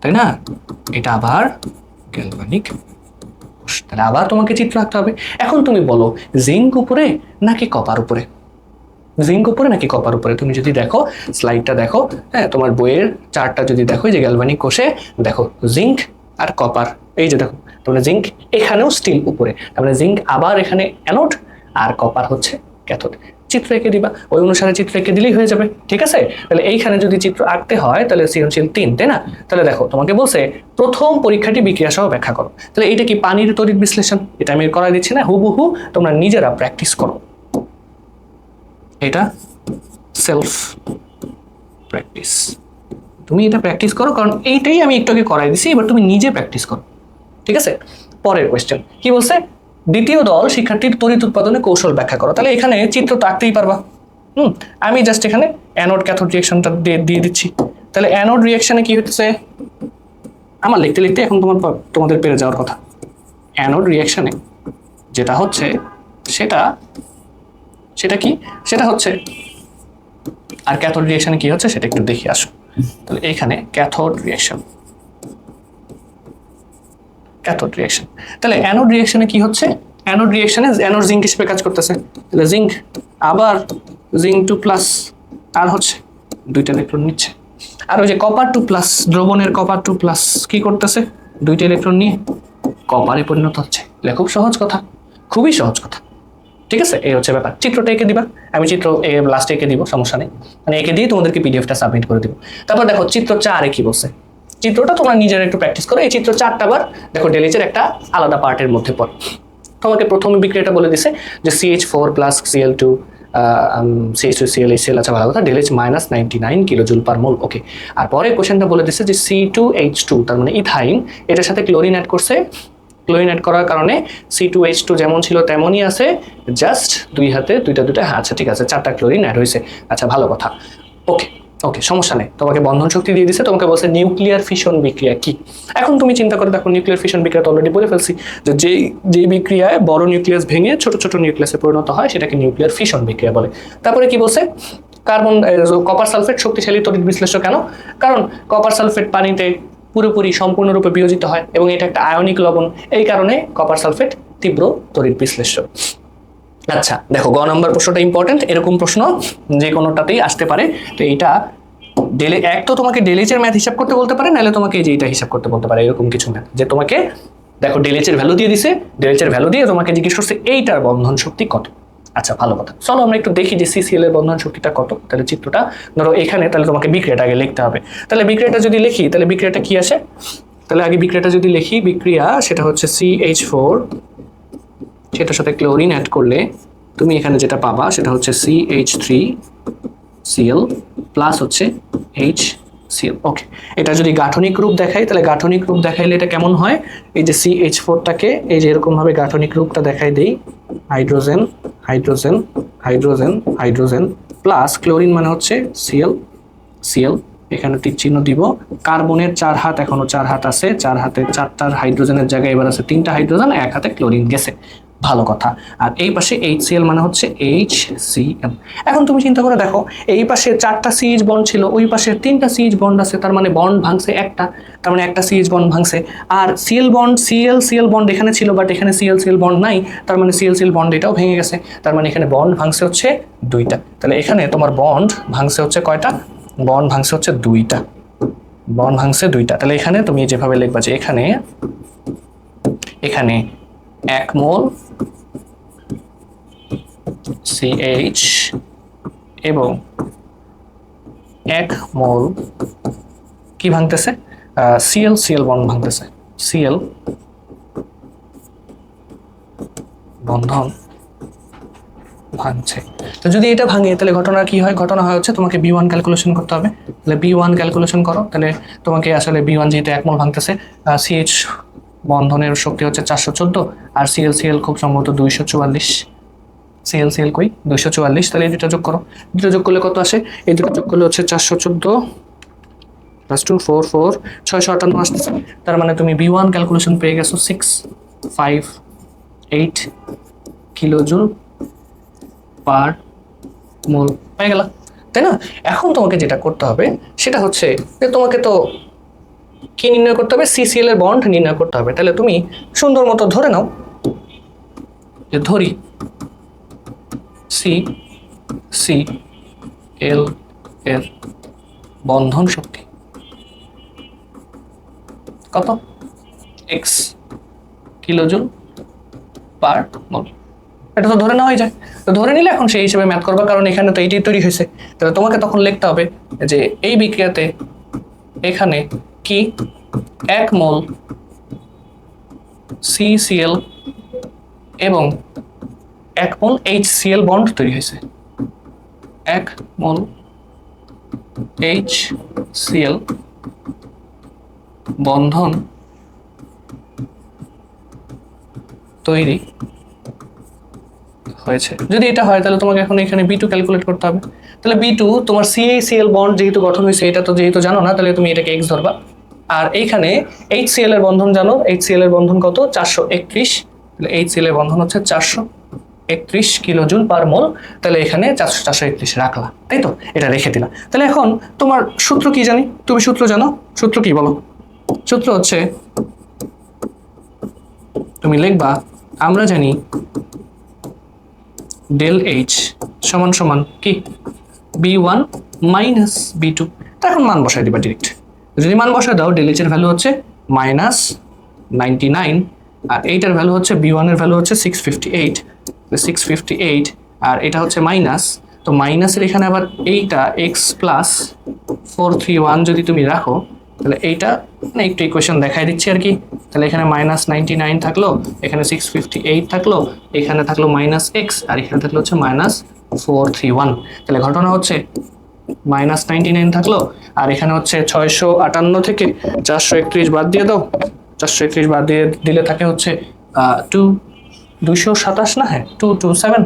Speaker 1: তাই না, এটা আবার গ্যালভানিক কোষ। তাহলে আবার তোমাকে চিত্র আঁকতে হবে। এখন তুমি বলো জিঙ্ক উপরে নাকি কপার উপরে, জিঙ্ক উপরে নাকি কপার উপরে? তুমি যদি দেখো স্লাইডটা দেখো, হ্যাঁ, তোমার বইয়ের চার্টটা যদি দেখো, যে গ্যালভানিক কোষে দেখো জিঙ্ক আর কপার, এই যে দেখো, তাহলে জিঙ্ক এখানেও স্টিল উপরে, তার মানে জিঙ্ক আবার এখানে অ্যানোড আর কপার হচ্ছে ক্যাথোড। চিত্র এঁকে দিবা, ওই অনুসারে চিত্র এঁকে দিলেই হয়ে যাবে, ঠিক আছে। তাহলে এইখানে যদি চিত্র আঁকতে হয় তাহলে সৃজনশীল 3, তাই না? তাহলে দেখো তোমাকে বলছে প্রথম পরীক্ষাটি বিক্রিয়া সহ ব্যাখ্যা করো। তাহলে এটা কি পানির তড়িৎ বিশ্লেষণ, এটা আমি করাই দিচ্ছি না, হুবহু তোমরা নিজেরা প্র্যাকটিস করো, এটা সেলফ প্র্যাকটিস, তুমি এটা প্র্যাকটিস করো, কারণ এইটাই আমি একটু আগে করাই দিছি, এবার তুমি নিজে প্র্যাকটিস করো, ঠিক আছে। পরের কোয়েশ্চেন কি বলছে, দ্বিতীয় দল শিক্ষার্থীর তড়িৎ উৎপাদনে কৌশল ব্যাখ্যা করো। তাহলে এখানে চিত্র তো আঁকতেই পারবা, আমি জাস্ট এখানে অ্যানোড ক্যাথোড রিয়াকশনটা দিয়ে দিচ্ছি। তাহলে অ্যানোড রিয়াকশনে কি হচ্ছে, আমার লিখতে লিখতে এখন তোমাদের পেরে যাওয়ার কথা। অ্যানোড রিয়াকশনে যেটা হচ্ছে সেটা কি, সেটা হচ্ছে, আর ক্যাথোড রিয়াকশনে কি হচ্ছে সেটা একটু দেখে আসো। তাহলে এখানে ক্যাথোড রিয়াকশন, ক্যাথোড রিয়াকশন, তাহলে অ্যানোড রিয়াকশনে কি হচ্ছে, অ্যানোড রিয়াকশনে অ্যানোড জিঙ্ক হিসেবে কাজ করতেছে, তাহলে জিঙ্ক আবার জিঙ্ক 2+, আর হচ্ছে দুইটা ইলেকট্রন নিচ্ছে, আর ওই যে কপার 2+, দ্রবণের কপার 2+ কি করতেছে, দুইটা ইলেকট্রন নিয়ে কপারে পরিণত হচ্ছে। খুব সহজ কথা, খুবই সহজ কথা, ঠিক আছে। এই হচ্ছে ব্যাপার। চিত্রটা এঁকে দিবা, আমি চিত্র লাস্টে এঁকে দিব, সমস্যা নেই, মানে এঁকে দিয়ে তোমাদেরকে পিডিএফটা সাবমিট করে দিব। তারপর দেখো চিত্র 4 কি বলছে, চিত্রটা তোমরা নিজেরা একটু প্র্যাকটিস করো। এই চিত্র 4টা বার দেখো ডেলিচের একটা আলাদা পার্টের মধ্যে পড়ে। তোমাকে প্রথমে বিক্রিয়াটা বলে দিছে যে CH4 + Cl2 CH2Cl HCl, আচ্ছা ভালো কথা, ডেলিচ -99 কিলোজুল পার মোল, ওকে। আর পরে কোশ্চেনটা বলে দিছে যে C2H2, তার মানে ইথাইন, এটার সাথে ক্লোরিন অ্যাড করছে, ক্লোরিন অ্যাড করার কারণে C2H2 যেমন ছিল তেমনই আছে, জাস্ট দুই হাতে দুইটা, হ্যাঁ আচ্ছা ঠিক আছে, 4টা ক্লোরিন অ্যাড হয়েছে, আচ্ছা ভালো কথা, ওকে ওকে, সমস্যা নেই। তোমাকে বন্ধন শক্তি দিয়ে দিছে, তোমাকে বলছে নিউক্লিয়ার ফিশন বিক্রিয়া কি। এখন তুমি চিন্তা করে দেখো, নিউক্লিয়ার ফিশন বিক্রিয়া তো অলরেডি বলে ফেলছি, যে যেই বিক্রিয়ায় বড় নিউক্লিয়াস ভেঙে ছোট ছোট নিউক্লিয়াসে পরিণত হয় সেটাকে নিউক্লিয়ার ফিশন বিক্রিয়া বলে। তারপরে কি বলছে, কপার সালফেট শক্তিশালী তড়িৎ বিশ্লেষ্য কেন, কারণ কপার সালফেট পানিতে পুরোপুরি সম্পূর্ণরূপে বিয়োজিত হয় এবং এটা একটা আয়নিক লবণ, এই কারণে কপার সালফেট তীব্র তড়িৎ বিশ্লেষ্য। আচ্ছা দেখো, গ নম্বর প্রশ্নটা ইম্পর্টেন্ট, এরকম প্রশ্ন যে কোনোটাতেই আসতে পারে। তো এইটা এক তো তোমাকে ডেলিচের ম্যাথ হিসাব করতে বলতে পারে, নাহলে তোমাকে এই যে এইটা হিসাব করতে বলতে পারে, এরকম কিছু ম্যাথ, যে তোমাকে দেখো ডেলিচের ভ্যালু দিয়ে দিছে, ডেলিচের ভ্যালু দিয়ে তোমাকে জিজ্ঞেস করছে এইটার বন্ধন শক্তি কত। আচ্ছা ভালো কথা, চলো আমরা একটু দেখি যে CCl এর বন্ধন শক্তিটা কত। তাহলে চিত্রটা ধরো এখানে, তাহলে তোমাকে বিক্রিয়াটা আগে লিখতে হবে। তাহলে বিক্রিয়াটা যদি লিখি, তাহলে বিক্রিয়াটা কি আসে, তাহলে আগে বিক্রিয়াটা যদি লিখি, বিক্রিয়া সেটা হচ্ছে CH4, সেটার সাথে ক্লোরিন অ্যাড করলে তুমি এখানে যেটা পাবা সেটা হচ্ছে CH3Cl প্লাস হচ্ছে HCl, ওকে। এটা যদি গাঠনিক রূপ দেখাই, তাহলে গাঠনিক রূপ দেখাইলে এটা কেমন হয়, এই যে CH4টাকে এই যে এরকম ভাবে গাঠনিক রূপটা দেখাই দেই, hydrogen hydrogen hydrogen hydrogen plus chlorine মানে হচ্ছে Cl, এখানে তীর চিহ্ন দিব। কার্বনের 4 হাত, এখনো 4 হাত আছে, 4 হাতে 4টার হাইড্রোজেনের জায়গায় এবার আছে 3টা হাইড্রোজেন, 1 হাতে ক্লোরিন গেছে, ভালো কথা। আর এই পাশে HCl মানে হচ্ছে HCl। এখন তুমি চিন্তা করে দেখো, এই পাশে 4টা CH বন্ড ছিল, ওই পাশে 3টা CH বন্ড আছে, তার মানে বন্ড ভাঙছে একটা, তার মানে একটা CH বন্ড ভাঙছে। আর Cl বন্ড Cl বন্ড এখানে ছিল, বাট এখানে Cl বন্ড নাই, তার মানে Cl বন্ড এটাও ভেঙে গেছে, তার মানে এখানে বন্ড ভাঙছে হচ্ছে 2টা। তাহলে এখানে তোমার বন্ড ভাঙছে হচ্ছে কয়টা, বন্ড ভাঙছে হচ্ছে 2টা, বন্ড ভাঙছে 2টা। তাহলে এখানে তুমি যেভাবে লিখবা যে এখানে 1 মোল CH এবং 1 মোল কি ভাঙতেছে, Cl বন্ধন ভাঙতেছে, Cl বন্ধন ভাঙছে। তো যদি এটা ভাঙে তাহলে ঘটনা কি হয়, ঘটনা হয় হচ্ছে তোমাকে B1 ক্যালকুলেশন করতে হবে। তাহলে B1 ক্যালকুলেশন করো, তাহলে তোমাকে আসলে B1 যেহেতু 1 মোল ভাঙতেছে, CH বন্ধনের শক্তি হচ্ছে 414 আর Cl খুব সম্ভবত 244। Cl কই 244, তাহলে এই দুটো যোগ করো, দুটো যোগ করলে কত আসে, এই দুটো যোগ করলে হচ্ছে 414 প্লাস 2 4 4 658 আসতেছে। তার মানে তুমি B1 ক্যালকুলেশন পেয়ে গেছো 658 কিলোজুল পার মোল পেয়ে গেল, তাই না? এখন তোমাকে যেটা করতে হবে সেটা হচ্ছে যে তোমাকে তো কি নির্ণয় করতে হবে, CCl এর বন্ড নির্ণয় করতে হবে। তাহলে তুমি সুন্দর মতো ধরে নাও যে ধরি CCl এর বন্ধন শক্তি কত, x কিলোজুল পার মোল। এটা তো ধরে নেওয়াই যায়, তো ধরে নিলে এখন সেই হিসেবে ম্যাথ করবা, কারণ এখানে তো এইটাই তৈরি হয়েছে। তাহলে তোমাকে তখন লিখতে হবে যে এই বিক্রিয়াতে এখানে কি 1 মোল CCl এবং 1 মোল HCl বন্ড তৈরি হয়েছে, 1 মোল HCl বন্ধন তৈরি হয়েছে। যদি এটা হয় তাহলে তোমাকে এখন এখানে B2 ক্যালকুলেট করতে হবে। তাহলে B2 তোমার CaCl বন্ড যেহেতু গঠন হয়েছে, এটা তো যেহেতু জানো না, তাহলে তুমি এটাকে x ধরবা। আর এইখানে HCl এর বন্ধন জানো, HCl এর বন্ধন কত, 431। তাহলে HCl এর বন্ধন হচ্ছে 431 কিলোজুল পার মোল। তাহলে এখানে 431 রাখলা, তাই তো, এটা রেখে দিলা। তাহলে এখন তোমার সূত্র কি জানি, তুমি সূত্র জানো, সূত্র কি বলো? সূত্র হচ্ছে তুমি লিখবা, আমরা জানি del H সমান সমান কি B1 মাইনাস B2। তো এখন মান বসাই দিবা ডিরেক্ট। যদি মান বসায় দাও, del H এর ভ্যালু হচ্ছে -99 আর এইটার ভ্যালু হচ্ছে B1 এর ভ্যালু হচ্ছে 658, 658 আর এটা হচ্ছে মাইনাস, তো মাইনাসের এখানে আবার এইটা x প্লাস 431 যদি তুমি রাখো, তাহলে এইটা মানে একটু ইকুয়েশন দেখাই দিচ্ছি আর কি। তাহলে এখানে -99 থাকলো, এখানে 658 থাকলো, এখানে থাকলো -x আর এখানে থাকলো হচ্ছে -431। তাহলে ঘটনা হচ্ছে -99 থাকলো আর এখানে হচ্ছে 658 থেকে 431 বাদ দিয়ে দাও, 431 বাদ দিয়ে দিলে থাকে হচ্ছে 227 না, হ্যাঁ 227,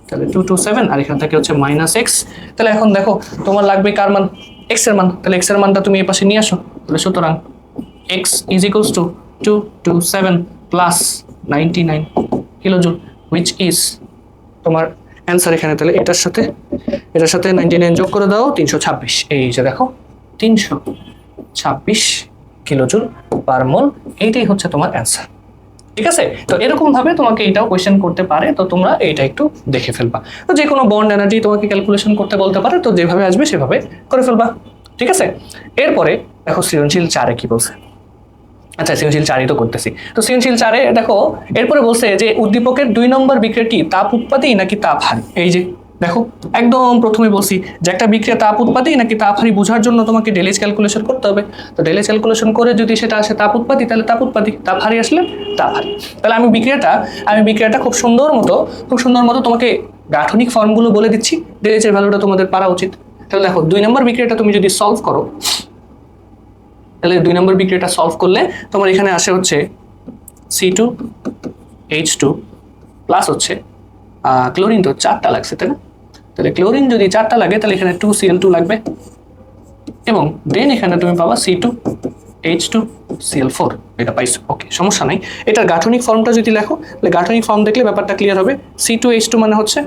Speaker 1: তাহলে 227 আর এখান থেকে হচ্ছে -x। তাহলে এখন দেখো তোমার লাগবে কার মান, x এর মান। তাহলে x এর মানটা তুমি এই পাশে নিয়ে আসো। তাহলে সুতরাং x is equals to 227 plus 99 kilojoule, which is তোমার অ্যান্সার এখানে। তাহলে এটার সাথে 99 যোগ করে দাও, 326। এই যে দেখো 326 কিলোজুল পার মোল, এইটাই হচ্ছে তোমার অ্যান্সার। ঠিক আছে, তো এরকম ভাবে তোমাকে এটাও কোয়েশ্চেন করতে পারে, তো তোমরা এইটা একটু দেখে ফেলবা। তো যে কোনো বন্ড এনার্জি তোমাকে ক্যালকুলেশন করতে বলতে পারে, তো যেভাবে আসবে সেভাবে করে ফেলবা। ঠিক আছে, এরপরে দেখো সৃজনশীল 4-এ কি বলছে। আচ্ছা, সৃজনশীল 4ই তো করতেছি। তো সৃজনশীল 4-এ দেখো এরপরে বলছে যে উদ্দীপকের 2 নম্বর বিক্রিয়াটি তাপ উৎপাদী নাকি তাপ হারি। এই যে দেখো একদম প্রথমে বলছি যে একটা বিক্রিয়া তাপ উৎপাদী নাকি তাপ হারি বোঝার জন্য তোমাকে del H ক্যালকুলেশন করতে হবে। তো del H ক্যালকুলেশন করে যদি সেটা আসে তাপ উৎপাদী, তাহলে তাপ উৎপাদী, তাপ হারি আসলে তাপ হারি। তাহলে আমি বিক্রিয়াটা খুব সুন্দর মতো তোমাকে গাঠনিক ফর্মগুলো বলে দিচ্ছি, del H এর ভ্যালুটা তোমাদের পারা উচিত। তাহলে দেখো 2 নম্বর বিক্রিয়াটা তুমি যদি সলভ করো, তাহলে 2 নম্বর বিক্রিয়াটা সলভ করলে তোমার এখানে আসে হচ্ছে C2H2 প্লাস হচ্ছে ক্লোরিন তো 4টা লাগছে, তাই না? তাহলে ক্লোরিন যদি 4টা লাগে তাহলে এখানে 2Cl2 লাগবে এবং দেন এখানে তুমি পাবা C2H2Cl4। এটা পাইছো, ওকে, সমস্যা নাই। এটার গাঠনিক ফর্মটা যদি লেখো, তাহলে গাঠনিক ফর্ম দেখলে ব্যাপারটা ক্লিয়ার হবে। C2H2 মানে হচ্ছে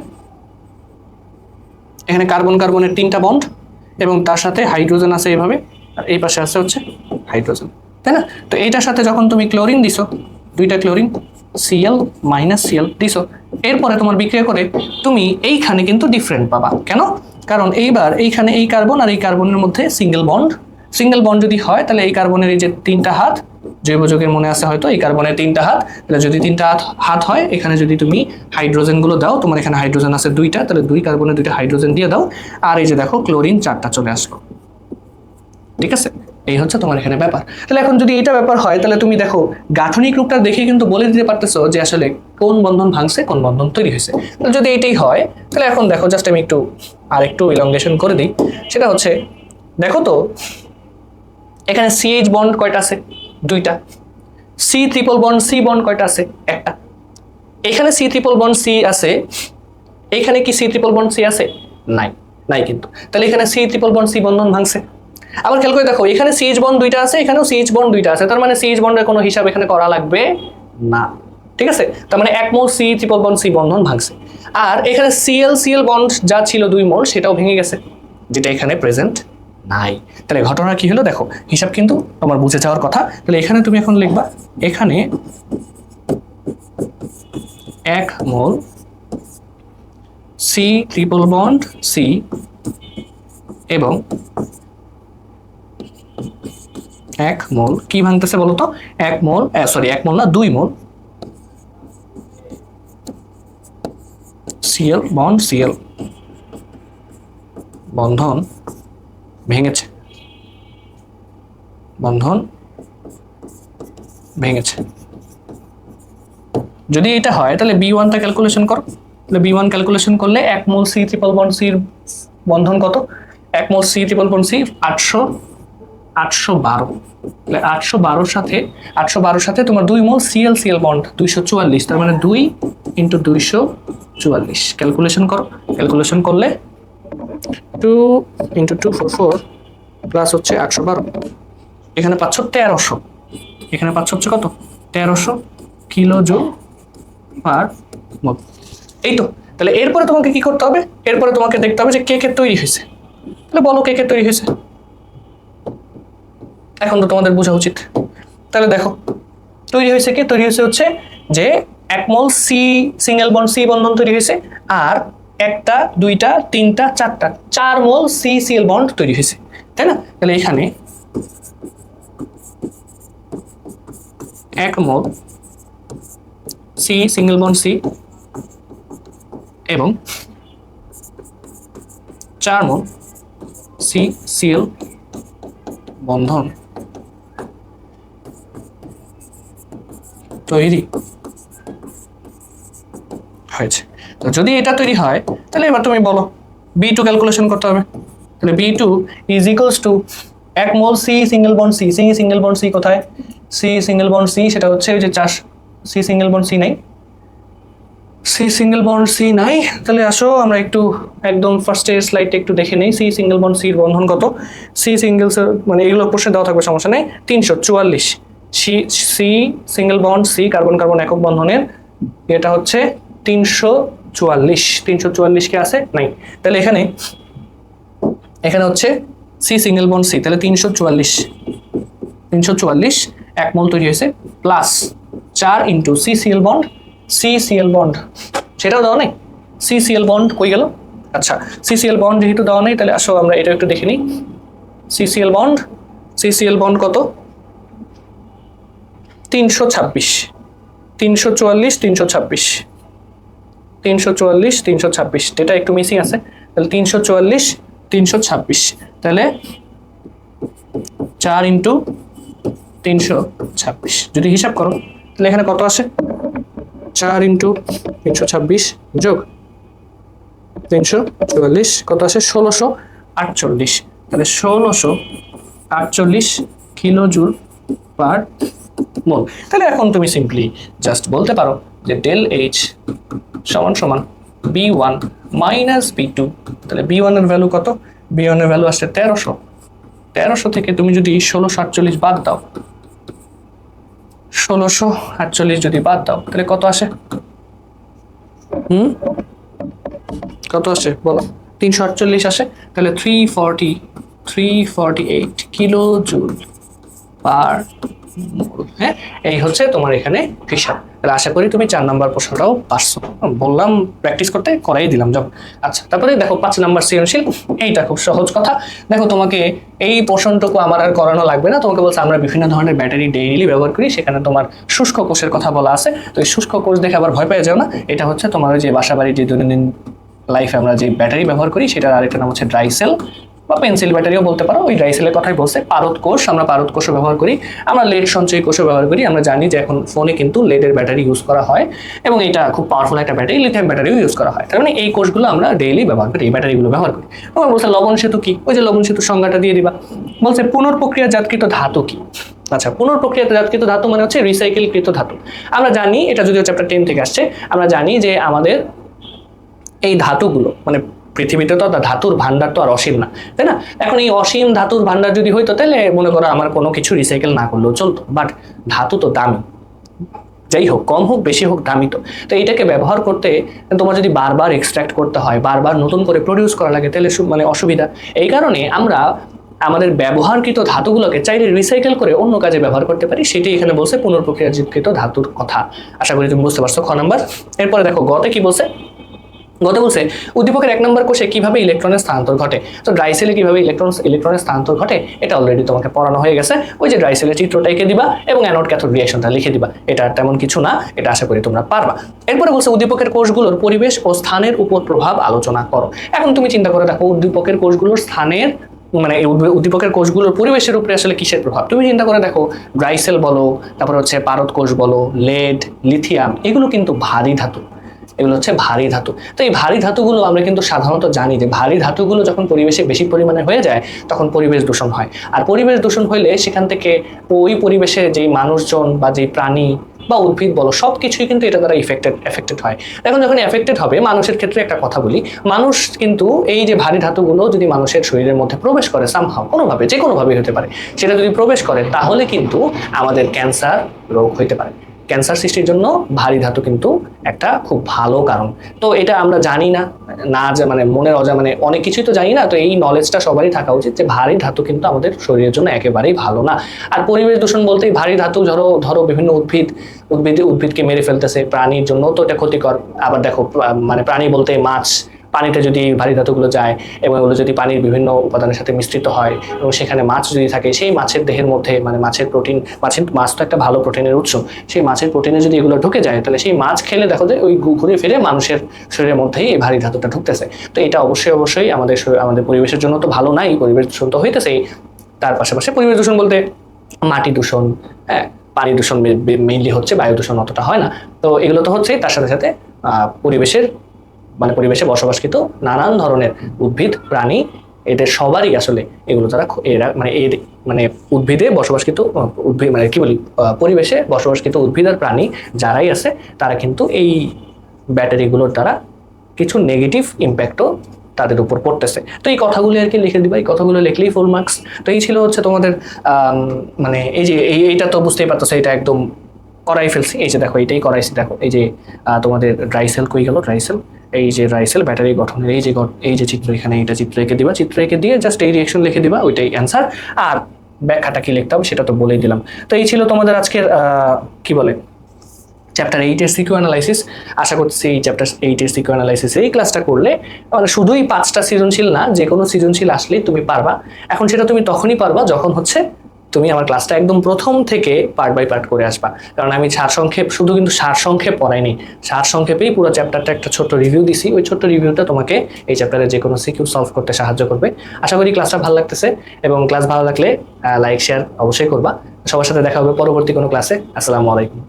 Speaker 1: এখানে কার্বন কার্বনের 3টা বন্ড এবং তার সাথে হাইড্রোজেন আছে এইভাবে, আর এই পাশে আছে হচ্ছে হাইড্রোজেন, তাই না? তো এইটার সাথে যখন তুমি ক্লোরিন দিছো, 2টা ক্লোরিন Cl মাইনাস Cl দিছো, এরপরে তোমার বিক্রিয়া করে তুমি এইখানে কিন্তু ডিফারেন্ট পাবা। কেন? কারণ এইবার এইখানে এই কার্বন আর এই কার্বনের মধ্যে সিঙ্গেল বন্ড সিঙ্গেল বন্ড যদি হয় তাহলে এই কার্বনের এই যে 3টা হাত, জৈব যৌগের মনে আছে হয়তো এই কার্বনের 3টা হাত, তাহলে যদি 3টা হাত হয় এখানে যদি তুমি হাইড্রোজেন গুলো দাও, তোমার এখানে হাইড্রোজেন আছে 2টা, তাহলে 2 কার্বনে 2টা হাইড্রোজেন দিয়ে দাও, আর এই যে দেখো ক্লোরিন 4টা চলে আসলো। ঠিক আছে, এই হচ্ছে তোমার এখানে ব্যাপার। তাহলে এখন যদি এটা ব্যাপার হয় তাহলে তুমি দেখো গাঠনিক রূপটা দেখে কিন্তু বলে দিতে পারতেছো যে আসলে কোন বন্ধন ভাঙছে কোন বন্ধন তৈরি হয়েছে। তাহলে যদি এইটাই হয় তাহলে এখন দেখো জাস্ট আমি একটু ইলংগেশন করে দিই। সেটা হচ্ছে দেখো তো এখানে CH বন্ড কয়টা আছে? 2টা। C triple bond C bond কয়টা আছে? একটা। এখানে C ট্রিপল বন্ড C আছে, এখানে কি C ট্রিপল বন্ড C আছে? নাই, নাই কিন্তু। তাহলে এখানে C ট্রিপল বন্ড C বন্ধন ভাঙছে। আবার খেয়াল করে দেখো এখানে CH বন্ড 2টা আছে, এখানেও CH বন্ড 2টা আছে, তার মানে CH বন্ডের কোনো হিসাব এখানে করা লাগবে না। ঠিক আছে, তার মানে 1 মোল C ট্রিপল বন্ড C বন্ধন ভাঙছে। আর এখানে Cl বন্ড যা ছিল 2 মোল সেটাও ভেঙে গেছে, যেটা এখানে প্রেজেন্ট নাই। তাহলে ঘটনা কি হলো দেখো, হিসাব কিন্তু তোমার বুঝে যাওয়ার কথা। তাহলে এখানে তুমি এখন লিখবা এখানে 1 মোল C ট্রিপল বন্ড C এবং 1 মোল কি ভাঙতেছে বলো তো? 1 মোল 1 মোল না 2 মোল Cl বন্ড Cl বন্ধন ভেঙেছে, বন্ধন ভেঙেছে। যদি এটা হয় তাহলে B1টা ক্যালকুলেশন করো। তাহলে B1 ক্যালকুলেশন করলে 1 মোল C ট্রিপল বন্ড C এর বন্ধন কত? 1 মোল C ট্রিপল বন্ড C 812। তাহলে 812 সাথে তোমার 2 মোল Cl বন্ড 244, তার মানে 2 × 244 ক্যালকুলেশন করো। ক্যালকুলেশন করলে 2 × 244 প্লাস হচ্ছে 812, এখানে পাচ্ছ 1300, এখানে পাচ্ছ হচ্ছে কত? 1300 কিলো জুল পার মোল। এই তো। তাহলে এরপরে তোমাকে কি করতে হবে? এরপরে তোমাকে দেখতে হবে যে কে কে তৈরি হয়েছে। তাহলে বলো কে কে তৈরি হয়েছে, এখন তো তোমাদের বোঝা উচিত। তাহলে দেখো তৈরি হয়েছে কে? তৈরি হয়েছে হচ্ছে যে 1 মোল C সিঙ্গেল বন্ড C বন্ধন তৈরি হয়েছে, আর 1টা 2টা 3টা 4টা 4 মোল CCl বন্ড তৈরি হয়েছে, তাই না? তাহলে এখানে 1 মোল C সিঙ্গেল বন্ড C এবং 4 মোল CCl বন্ধন তৈরি হয়েছে। তো যদি এটা তৈরি হয় তাহলে এবার তুমি বলো B2 ক্যালকুলেশন করতে হবে। তাহলে B2 is equals to 1 mole C single bond C। Single bond C কোথায়? C সিঙ্গেল বন্ড C সেটা হচ্ছে ওই যে C সিঙ্গেল বন্ড C নাই, C সিঙ্গেল বন্ড C নাই। তাহলে আসো আমরা একটু একদম ফার্স্টের স্লাইডটা একটু দেখে নেই। C সিঙ্গেল বন্ড C এর বন্ধন কত? C সিঙ্গেল মানে এগুলো প্রশ্নে দেওয়া থাকবে, সমস্যা নেই। 344। C single bond C carbon carbon একক বন্ধনের এটা হচ্ছে 344। 344 কে আছে? নাই। তাহলে এখানে হচ্ছে C সিঙ্গেল বন্ড C, তাহলে 344 1 মোল তৈরি হয়েছে, plus 4 × CCl bond CCl bond সেটাও দেওয়া নেই। CCl বন্ড কই গেল? আচ্ছা, CCl বন্ড যেহেতু দেওয়া নেই তাহলে আসো আমরা এটা একটু দেখে নিই। CCl বন্ড কত? 326। 326 এটা একটু মিসিং আছে, তাহলে 326 তাহলে 4 × 326 যদি হিসাব করো তাহলে এখানে কত আসে? 4 × 326 যোগ 344 কত আসে? 1648। তাহলে 1648 কিলো জুল পার মোল। তাহলে এখন তুমি সিম্পলি জাস্ট বলতে পারো যে ডেল H সমান সমান B1 মাইনাস B2। তাহলে B1 এর ভ্যালু কত? B1 এর ভ্যালু আসছে 1300। 1300 থেকে তুমি যদি 1648 বাদ দাও, 1648 যদি বাদ দাও তাহলে কত আসে? কত আসে বলো? 348 আসে। তাহলে 348 কিলো জুল পার হ্যাঁ, এই হচ্ছে তোমার এখানে হিসাব। তাহলে আশা করি তুমি 4 নাম্বার প্রশ্নটাও পারছো। বললাম প্র্যাকটিস করতে, করাই দিলাম। যাও। আচ্ছা, তারপরে দেখো 5 নাম্বার সৃজনশীল। এইটা খুব সহজ কথা। দেখো তোমাকে এই পোর্শনটুকু আমার আর করানো লাগবে না। তোমাকে বলছে আমরা বিভিন্ন ধরনের ব্যাটারি ডেইলি ব্যবহার করি, সেখানে তোমার শুষ্ক কোষের কথা বলা আছে। তো এই শুষ্ক কোষ দেখে আবার ভয় পেয়ে যাও না। এটা হচ্ছে তোমার ওই যে বাসাবাড়ির যে দৈনন্দিন লাইফে আমরা যে ব্যাটারি ব্যবহার করি সেটার আরেকটা নাম হচ্ছে ড্রাই সেল বা পেন্সিল ব্যাটারিও বলতে পারো। ওই ড্রাই সেলের কথাই বলছে। পারদ কোষ, আমরা পারদ কোষও ব্যবহার করি, আমরা লেড সঞ্চয়ী কোষও ব্যবহার করি। আমরা জানি যে এখন ফোনে কিন্তু লেডের ব্যাটারি ইউজ করা হয় এবং এটা খুব পাওয়ারফুল একটা ব্যাটারি, লিথিয়াম ব্যাটারিও ইউজ করা হয়। তার মানে এই কোষগুলো আমরা ডেইলি ব্যবহার করি, এই ব্যাটারিগুলো ব্যবহার করি। আমার বলছে লবণ সেতু কি, ওই যে লবণ সেতু সংজ্ঞাটা দিয়ে দিবা। বলছে পুনর্প্রক্রিয়াজাতকৃত ধাতু কি। আচ্ছা, পুনর্প্রক্রিয়াজাতকৃত ধাতু মানে হচ্ছে রিসাইকেলকৃত ধাতু। আমরা জানি, এটা যদিও চ্যাপ্টার 10 থেকে আসছে, আমরা জানি যে আমাদের এই ধাতুগুলো মানে পৃথিবীতে তো ধাতুর ভান্ডার তো আর অসীম না, তাই না? এখন এই অসীম ধাতুর ভান্ডার যদি হইতো তাহলে মনে করো আমার কোনো কিছু রিসাইকেল না করলেও চলতো। বাট ধাতু তো দামি, যাই হোক, কম হোক বেশি হোক, দামি তো। তো এইটাকে ব্যবহার করতে তোমার যদি বারবার এক্সট্রাক্ট করতে হয়, বারবার নতুন করে প্রডিউস করা লাগে, তাহলে মানে অসুবিধা। এই কারণে আমরা আমাদের ব্যবহারকৃত ধাতুগুলোকে চাইলে রিসাইকেল করে অন্য কাজে ব্যবহার করতে পারি। সেটাই এখানে বলছে পুনর্প্রক্রিয়াজাতকৃত ধাতুর কথা। আশা করি তুমি বুঝতে পারছো। খ নাম্বার। এরপরে দেখো গতে কি বলছে। গত বলছে উদ্দীপকের 1 নম্বর কোষে কিভাবে ইলেকট্রনের স্থানান্তর ঘটে। তো ড্রাই সেলে কিভাবে ইলেকট্রনের স্থানান্তর ঘটে এটা অলরেডি তোমাকে পড়ানো হয়ে গেছে। ওই যে ড্রাই সেলের চিত্রটা এঁকে দিবা এবং অ্যানোড ক্যাথোড রিঅ্যাকশনটা লিখে দিবা। এটা তেমন কিছু না, এটা আশা করি তোমরা পারবা। এরপরে বলছে উদ্দীপকের কোষগুলোর পরিবেশ ও স্থানের উপর প্রভাব আলোচনা করো। এখন তুমি চিন্তা করে দেখো উদ্দীপকের কোষগুলোর স্থানের মানে উদ্দীপকের কোষগুলোর পরিবেশের উপরে আসলে কিসের প্রভাব। তুমি চিন্তা করে দেখো, ড্রাই সেল বলো, তারপর হচ্ছে পারদ কোষ বলো, লেড, লিথিয়াম, এগুলো কিন্তু ভারী ধাতু, এগুলো হচ্ছে ভারী ধাতু। তো এই ভারী ধাতুগুলো আমরা কিন্তু সাধারণত জানি যে ভারী ধাতুগুলো যখন পরিবেশে বেশি পরিমাণে হয়ে যায় তখন পরিবেশ দূষণ হয়। আর পরিবেশ দূষণ হইলে সেখান থেকে ওই পরিবেশে যেই মানুষজন বা যেই প্রাণী বা উদ্ভিদ বলো সব কিছুই কিন্তু এটা দ্বারা এফেক্টেড হয়। এখন যখন এফেক্টেড হবে, মানুষের ক্ষেত্রে একটা কথা বলি, মানুষ কিন্তু এই যে ভারী ধাতুগুলো যদি মানুষের শরীরের মধ্যে প্রবেশ করে সামহাও, কোনোভাবে, যে কোনোভাবেই হতে পারে, সেটা যদি প্রবেশ করে তাহলে কিন্তু আমাদের ক্যান্সার রোগ হইতে পারে। ক্যান্সার সৃষ্টির জন্য ভারী ধাতু কিন্তু একটা খুব ভালো কারণ। তো এটা আমরা জানি না, মানে মনের মানে অনেক কিছুই তো জানি না। তো এই নলেজটা সবারই থাকা উচিত যে ভারী ধাতু কিন্তু আমাদের শরীরের জন্য একেবারেই ভালো না। আর পরিবেশ দূষণ বলতেই ভারী ধাতু ধরো বিভিন্ন উদ্ভিদকে মেরে ফেলতেছে, প্রাণীর জন্য তো এটা ক্ষতিকর। আবার দেখো মানে প্রাণী বলতে মাছ, পানিতে যদি ভারী ধাতুগুলো যায় এবং এগুলো যদি পানির বিভিন্ন উপাদানের সাথে মিশ্রিত হয় এবং সেখানে মাছ যদি থাকে, সেই মাছের দেহের মধ্যে মানে মাছের প্রোটিন, মাছ তো একটা ভালো প্রোটিনের উৎস, সেই মাছের প্রোটিনে যদি এগুলো ঢুকে যায় তাহলে সেই মাছ খেলে দেখো যে ওই ঘুরে ফিরে মানুষের শরীরের মধ্যেই এই ভারী ধাতুটা ঢুকতেছে। তো এটা অবশ্যই আমাদের পরিবেশের জন্য তো ভালো নাই, পরিবেশ দূষণ তো হইতেছেই। তার পাশাপাশি পরিবেশ দূষণ বলতে মাটি দূষণ, হ্যাঁ, পানি দূষণ মেইনলি হচ্ছে, বায়ু দূষণ অতটা হয় না। তো এগুলো তো হচ্ছেই, তার সাথে সাথে পরিবেশে বসবাসকৃত নানান ধরনের উদ্ভিদ, প্রাণী, এদের সবারই আসলে এগুলো এরা মানে উদ্ভিদে বসবাসকৃত উদ্ভিদ মানে কি বলি পরিবেশে বসবাসকৃত উদ্ভিদ আর প্রাণী যারাই আছে তারা কিন্তু এই ব্যাটারিগুলোর দ্বারা কিছু নেগেটিভ ইম্প্যাক্টও তাদের উপর পড়তেছে। তো এই কথাগুলো আর কি লিখে দিবা, এই কথাগুলো লিখলেই ফুল মার্কস। তো এই ছিল হচ্ছে তোমাদের মানে এই যে এইটা তো বুঝতেই পারতো, এটা একদম করাই ফেলছি। এই যে দেখো এটাই করাইছি, দেখো এই যে তোমাদের ড্রাই সেল কই গেল, ড্রাই সেল, এই যে ড্রাই সেল ব্যাটারি গঠনের এই যে চিত্র, এখানে এটা চিত্র এঁকে দিবা, চিত্র এঁকে দিয়ে জাস্ট এই রিঅ্যাকশন লিখে দিবা, ওইটাই অ্যান্সার। আর ব্যাখ্যাটা কি লিখতে হবে সেটা তো বলেই দিলাম। তো এই ছিল তোমাদের আজকের কি বলে চ্যাপ্টার 8-এর সিকিউ অ্যানালাইসিস। আশা করছি এই চ্যাপ্টার 8-এর সিকিউ অ্যানালাইসিস এই ক্লাসটা করলে মানে শুধুই 5টা সৃজনশীল না, যে কোনো সৃজনশীল আসলেই তুমি পারবা। এখন সেটা তুমি তখনই পারবা যখন হচ্ছে তুমি আমার ক্লাসটা একদম প্রথম থেকে পার্ট বাই পার্ট করে আসবা। কারণ আমি সারসংক্ষেপ পড়াইনি, সারসংক্ষেপেই পুরো চ্যাপ্টারটা একটা ছোট্ট রিভিউ দিছি। ওই ছোট্ট রিভিউটা তোমাকে এই চ্যাপ্টারে যে কোনো সিকিউ সলভ করতে সাহায্য করবে। আশা করি ক্লাসটা ভালো লাগতেছে, এবং ক্লাস ভালো লাগলে লাইক শেয়ার অবশ্যই করবা। সবার সাথে দেখা হবে পরবর্তী কোনো ক্লাসে। আসসালামু আলাইকুম।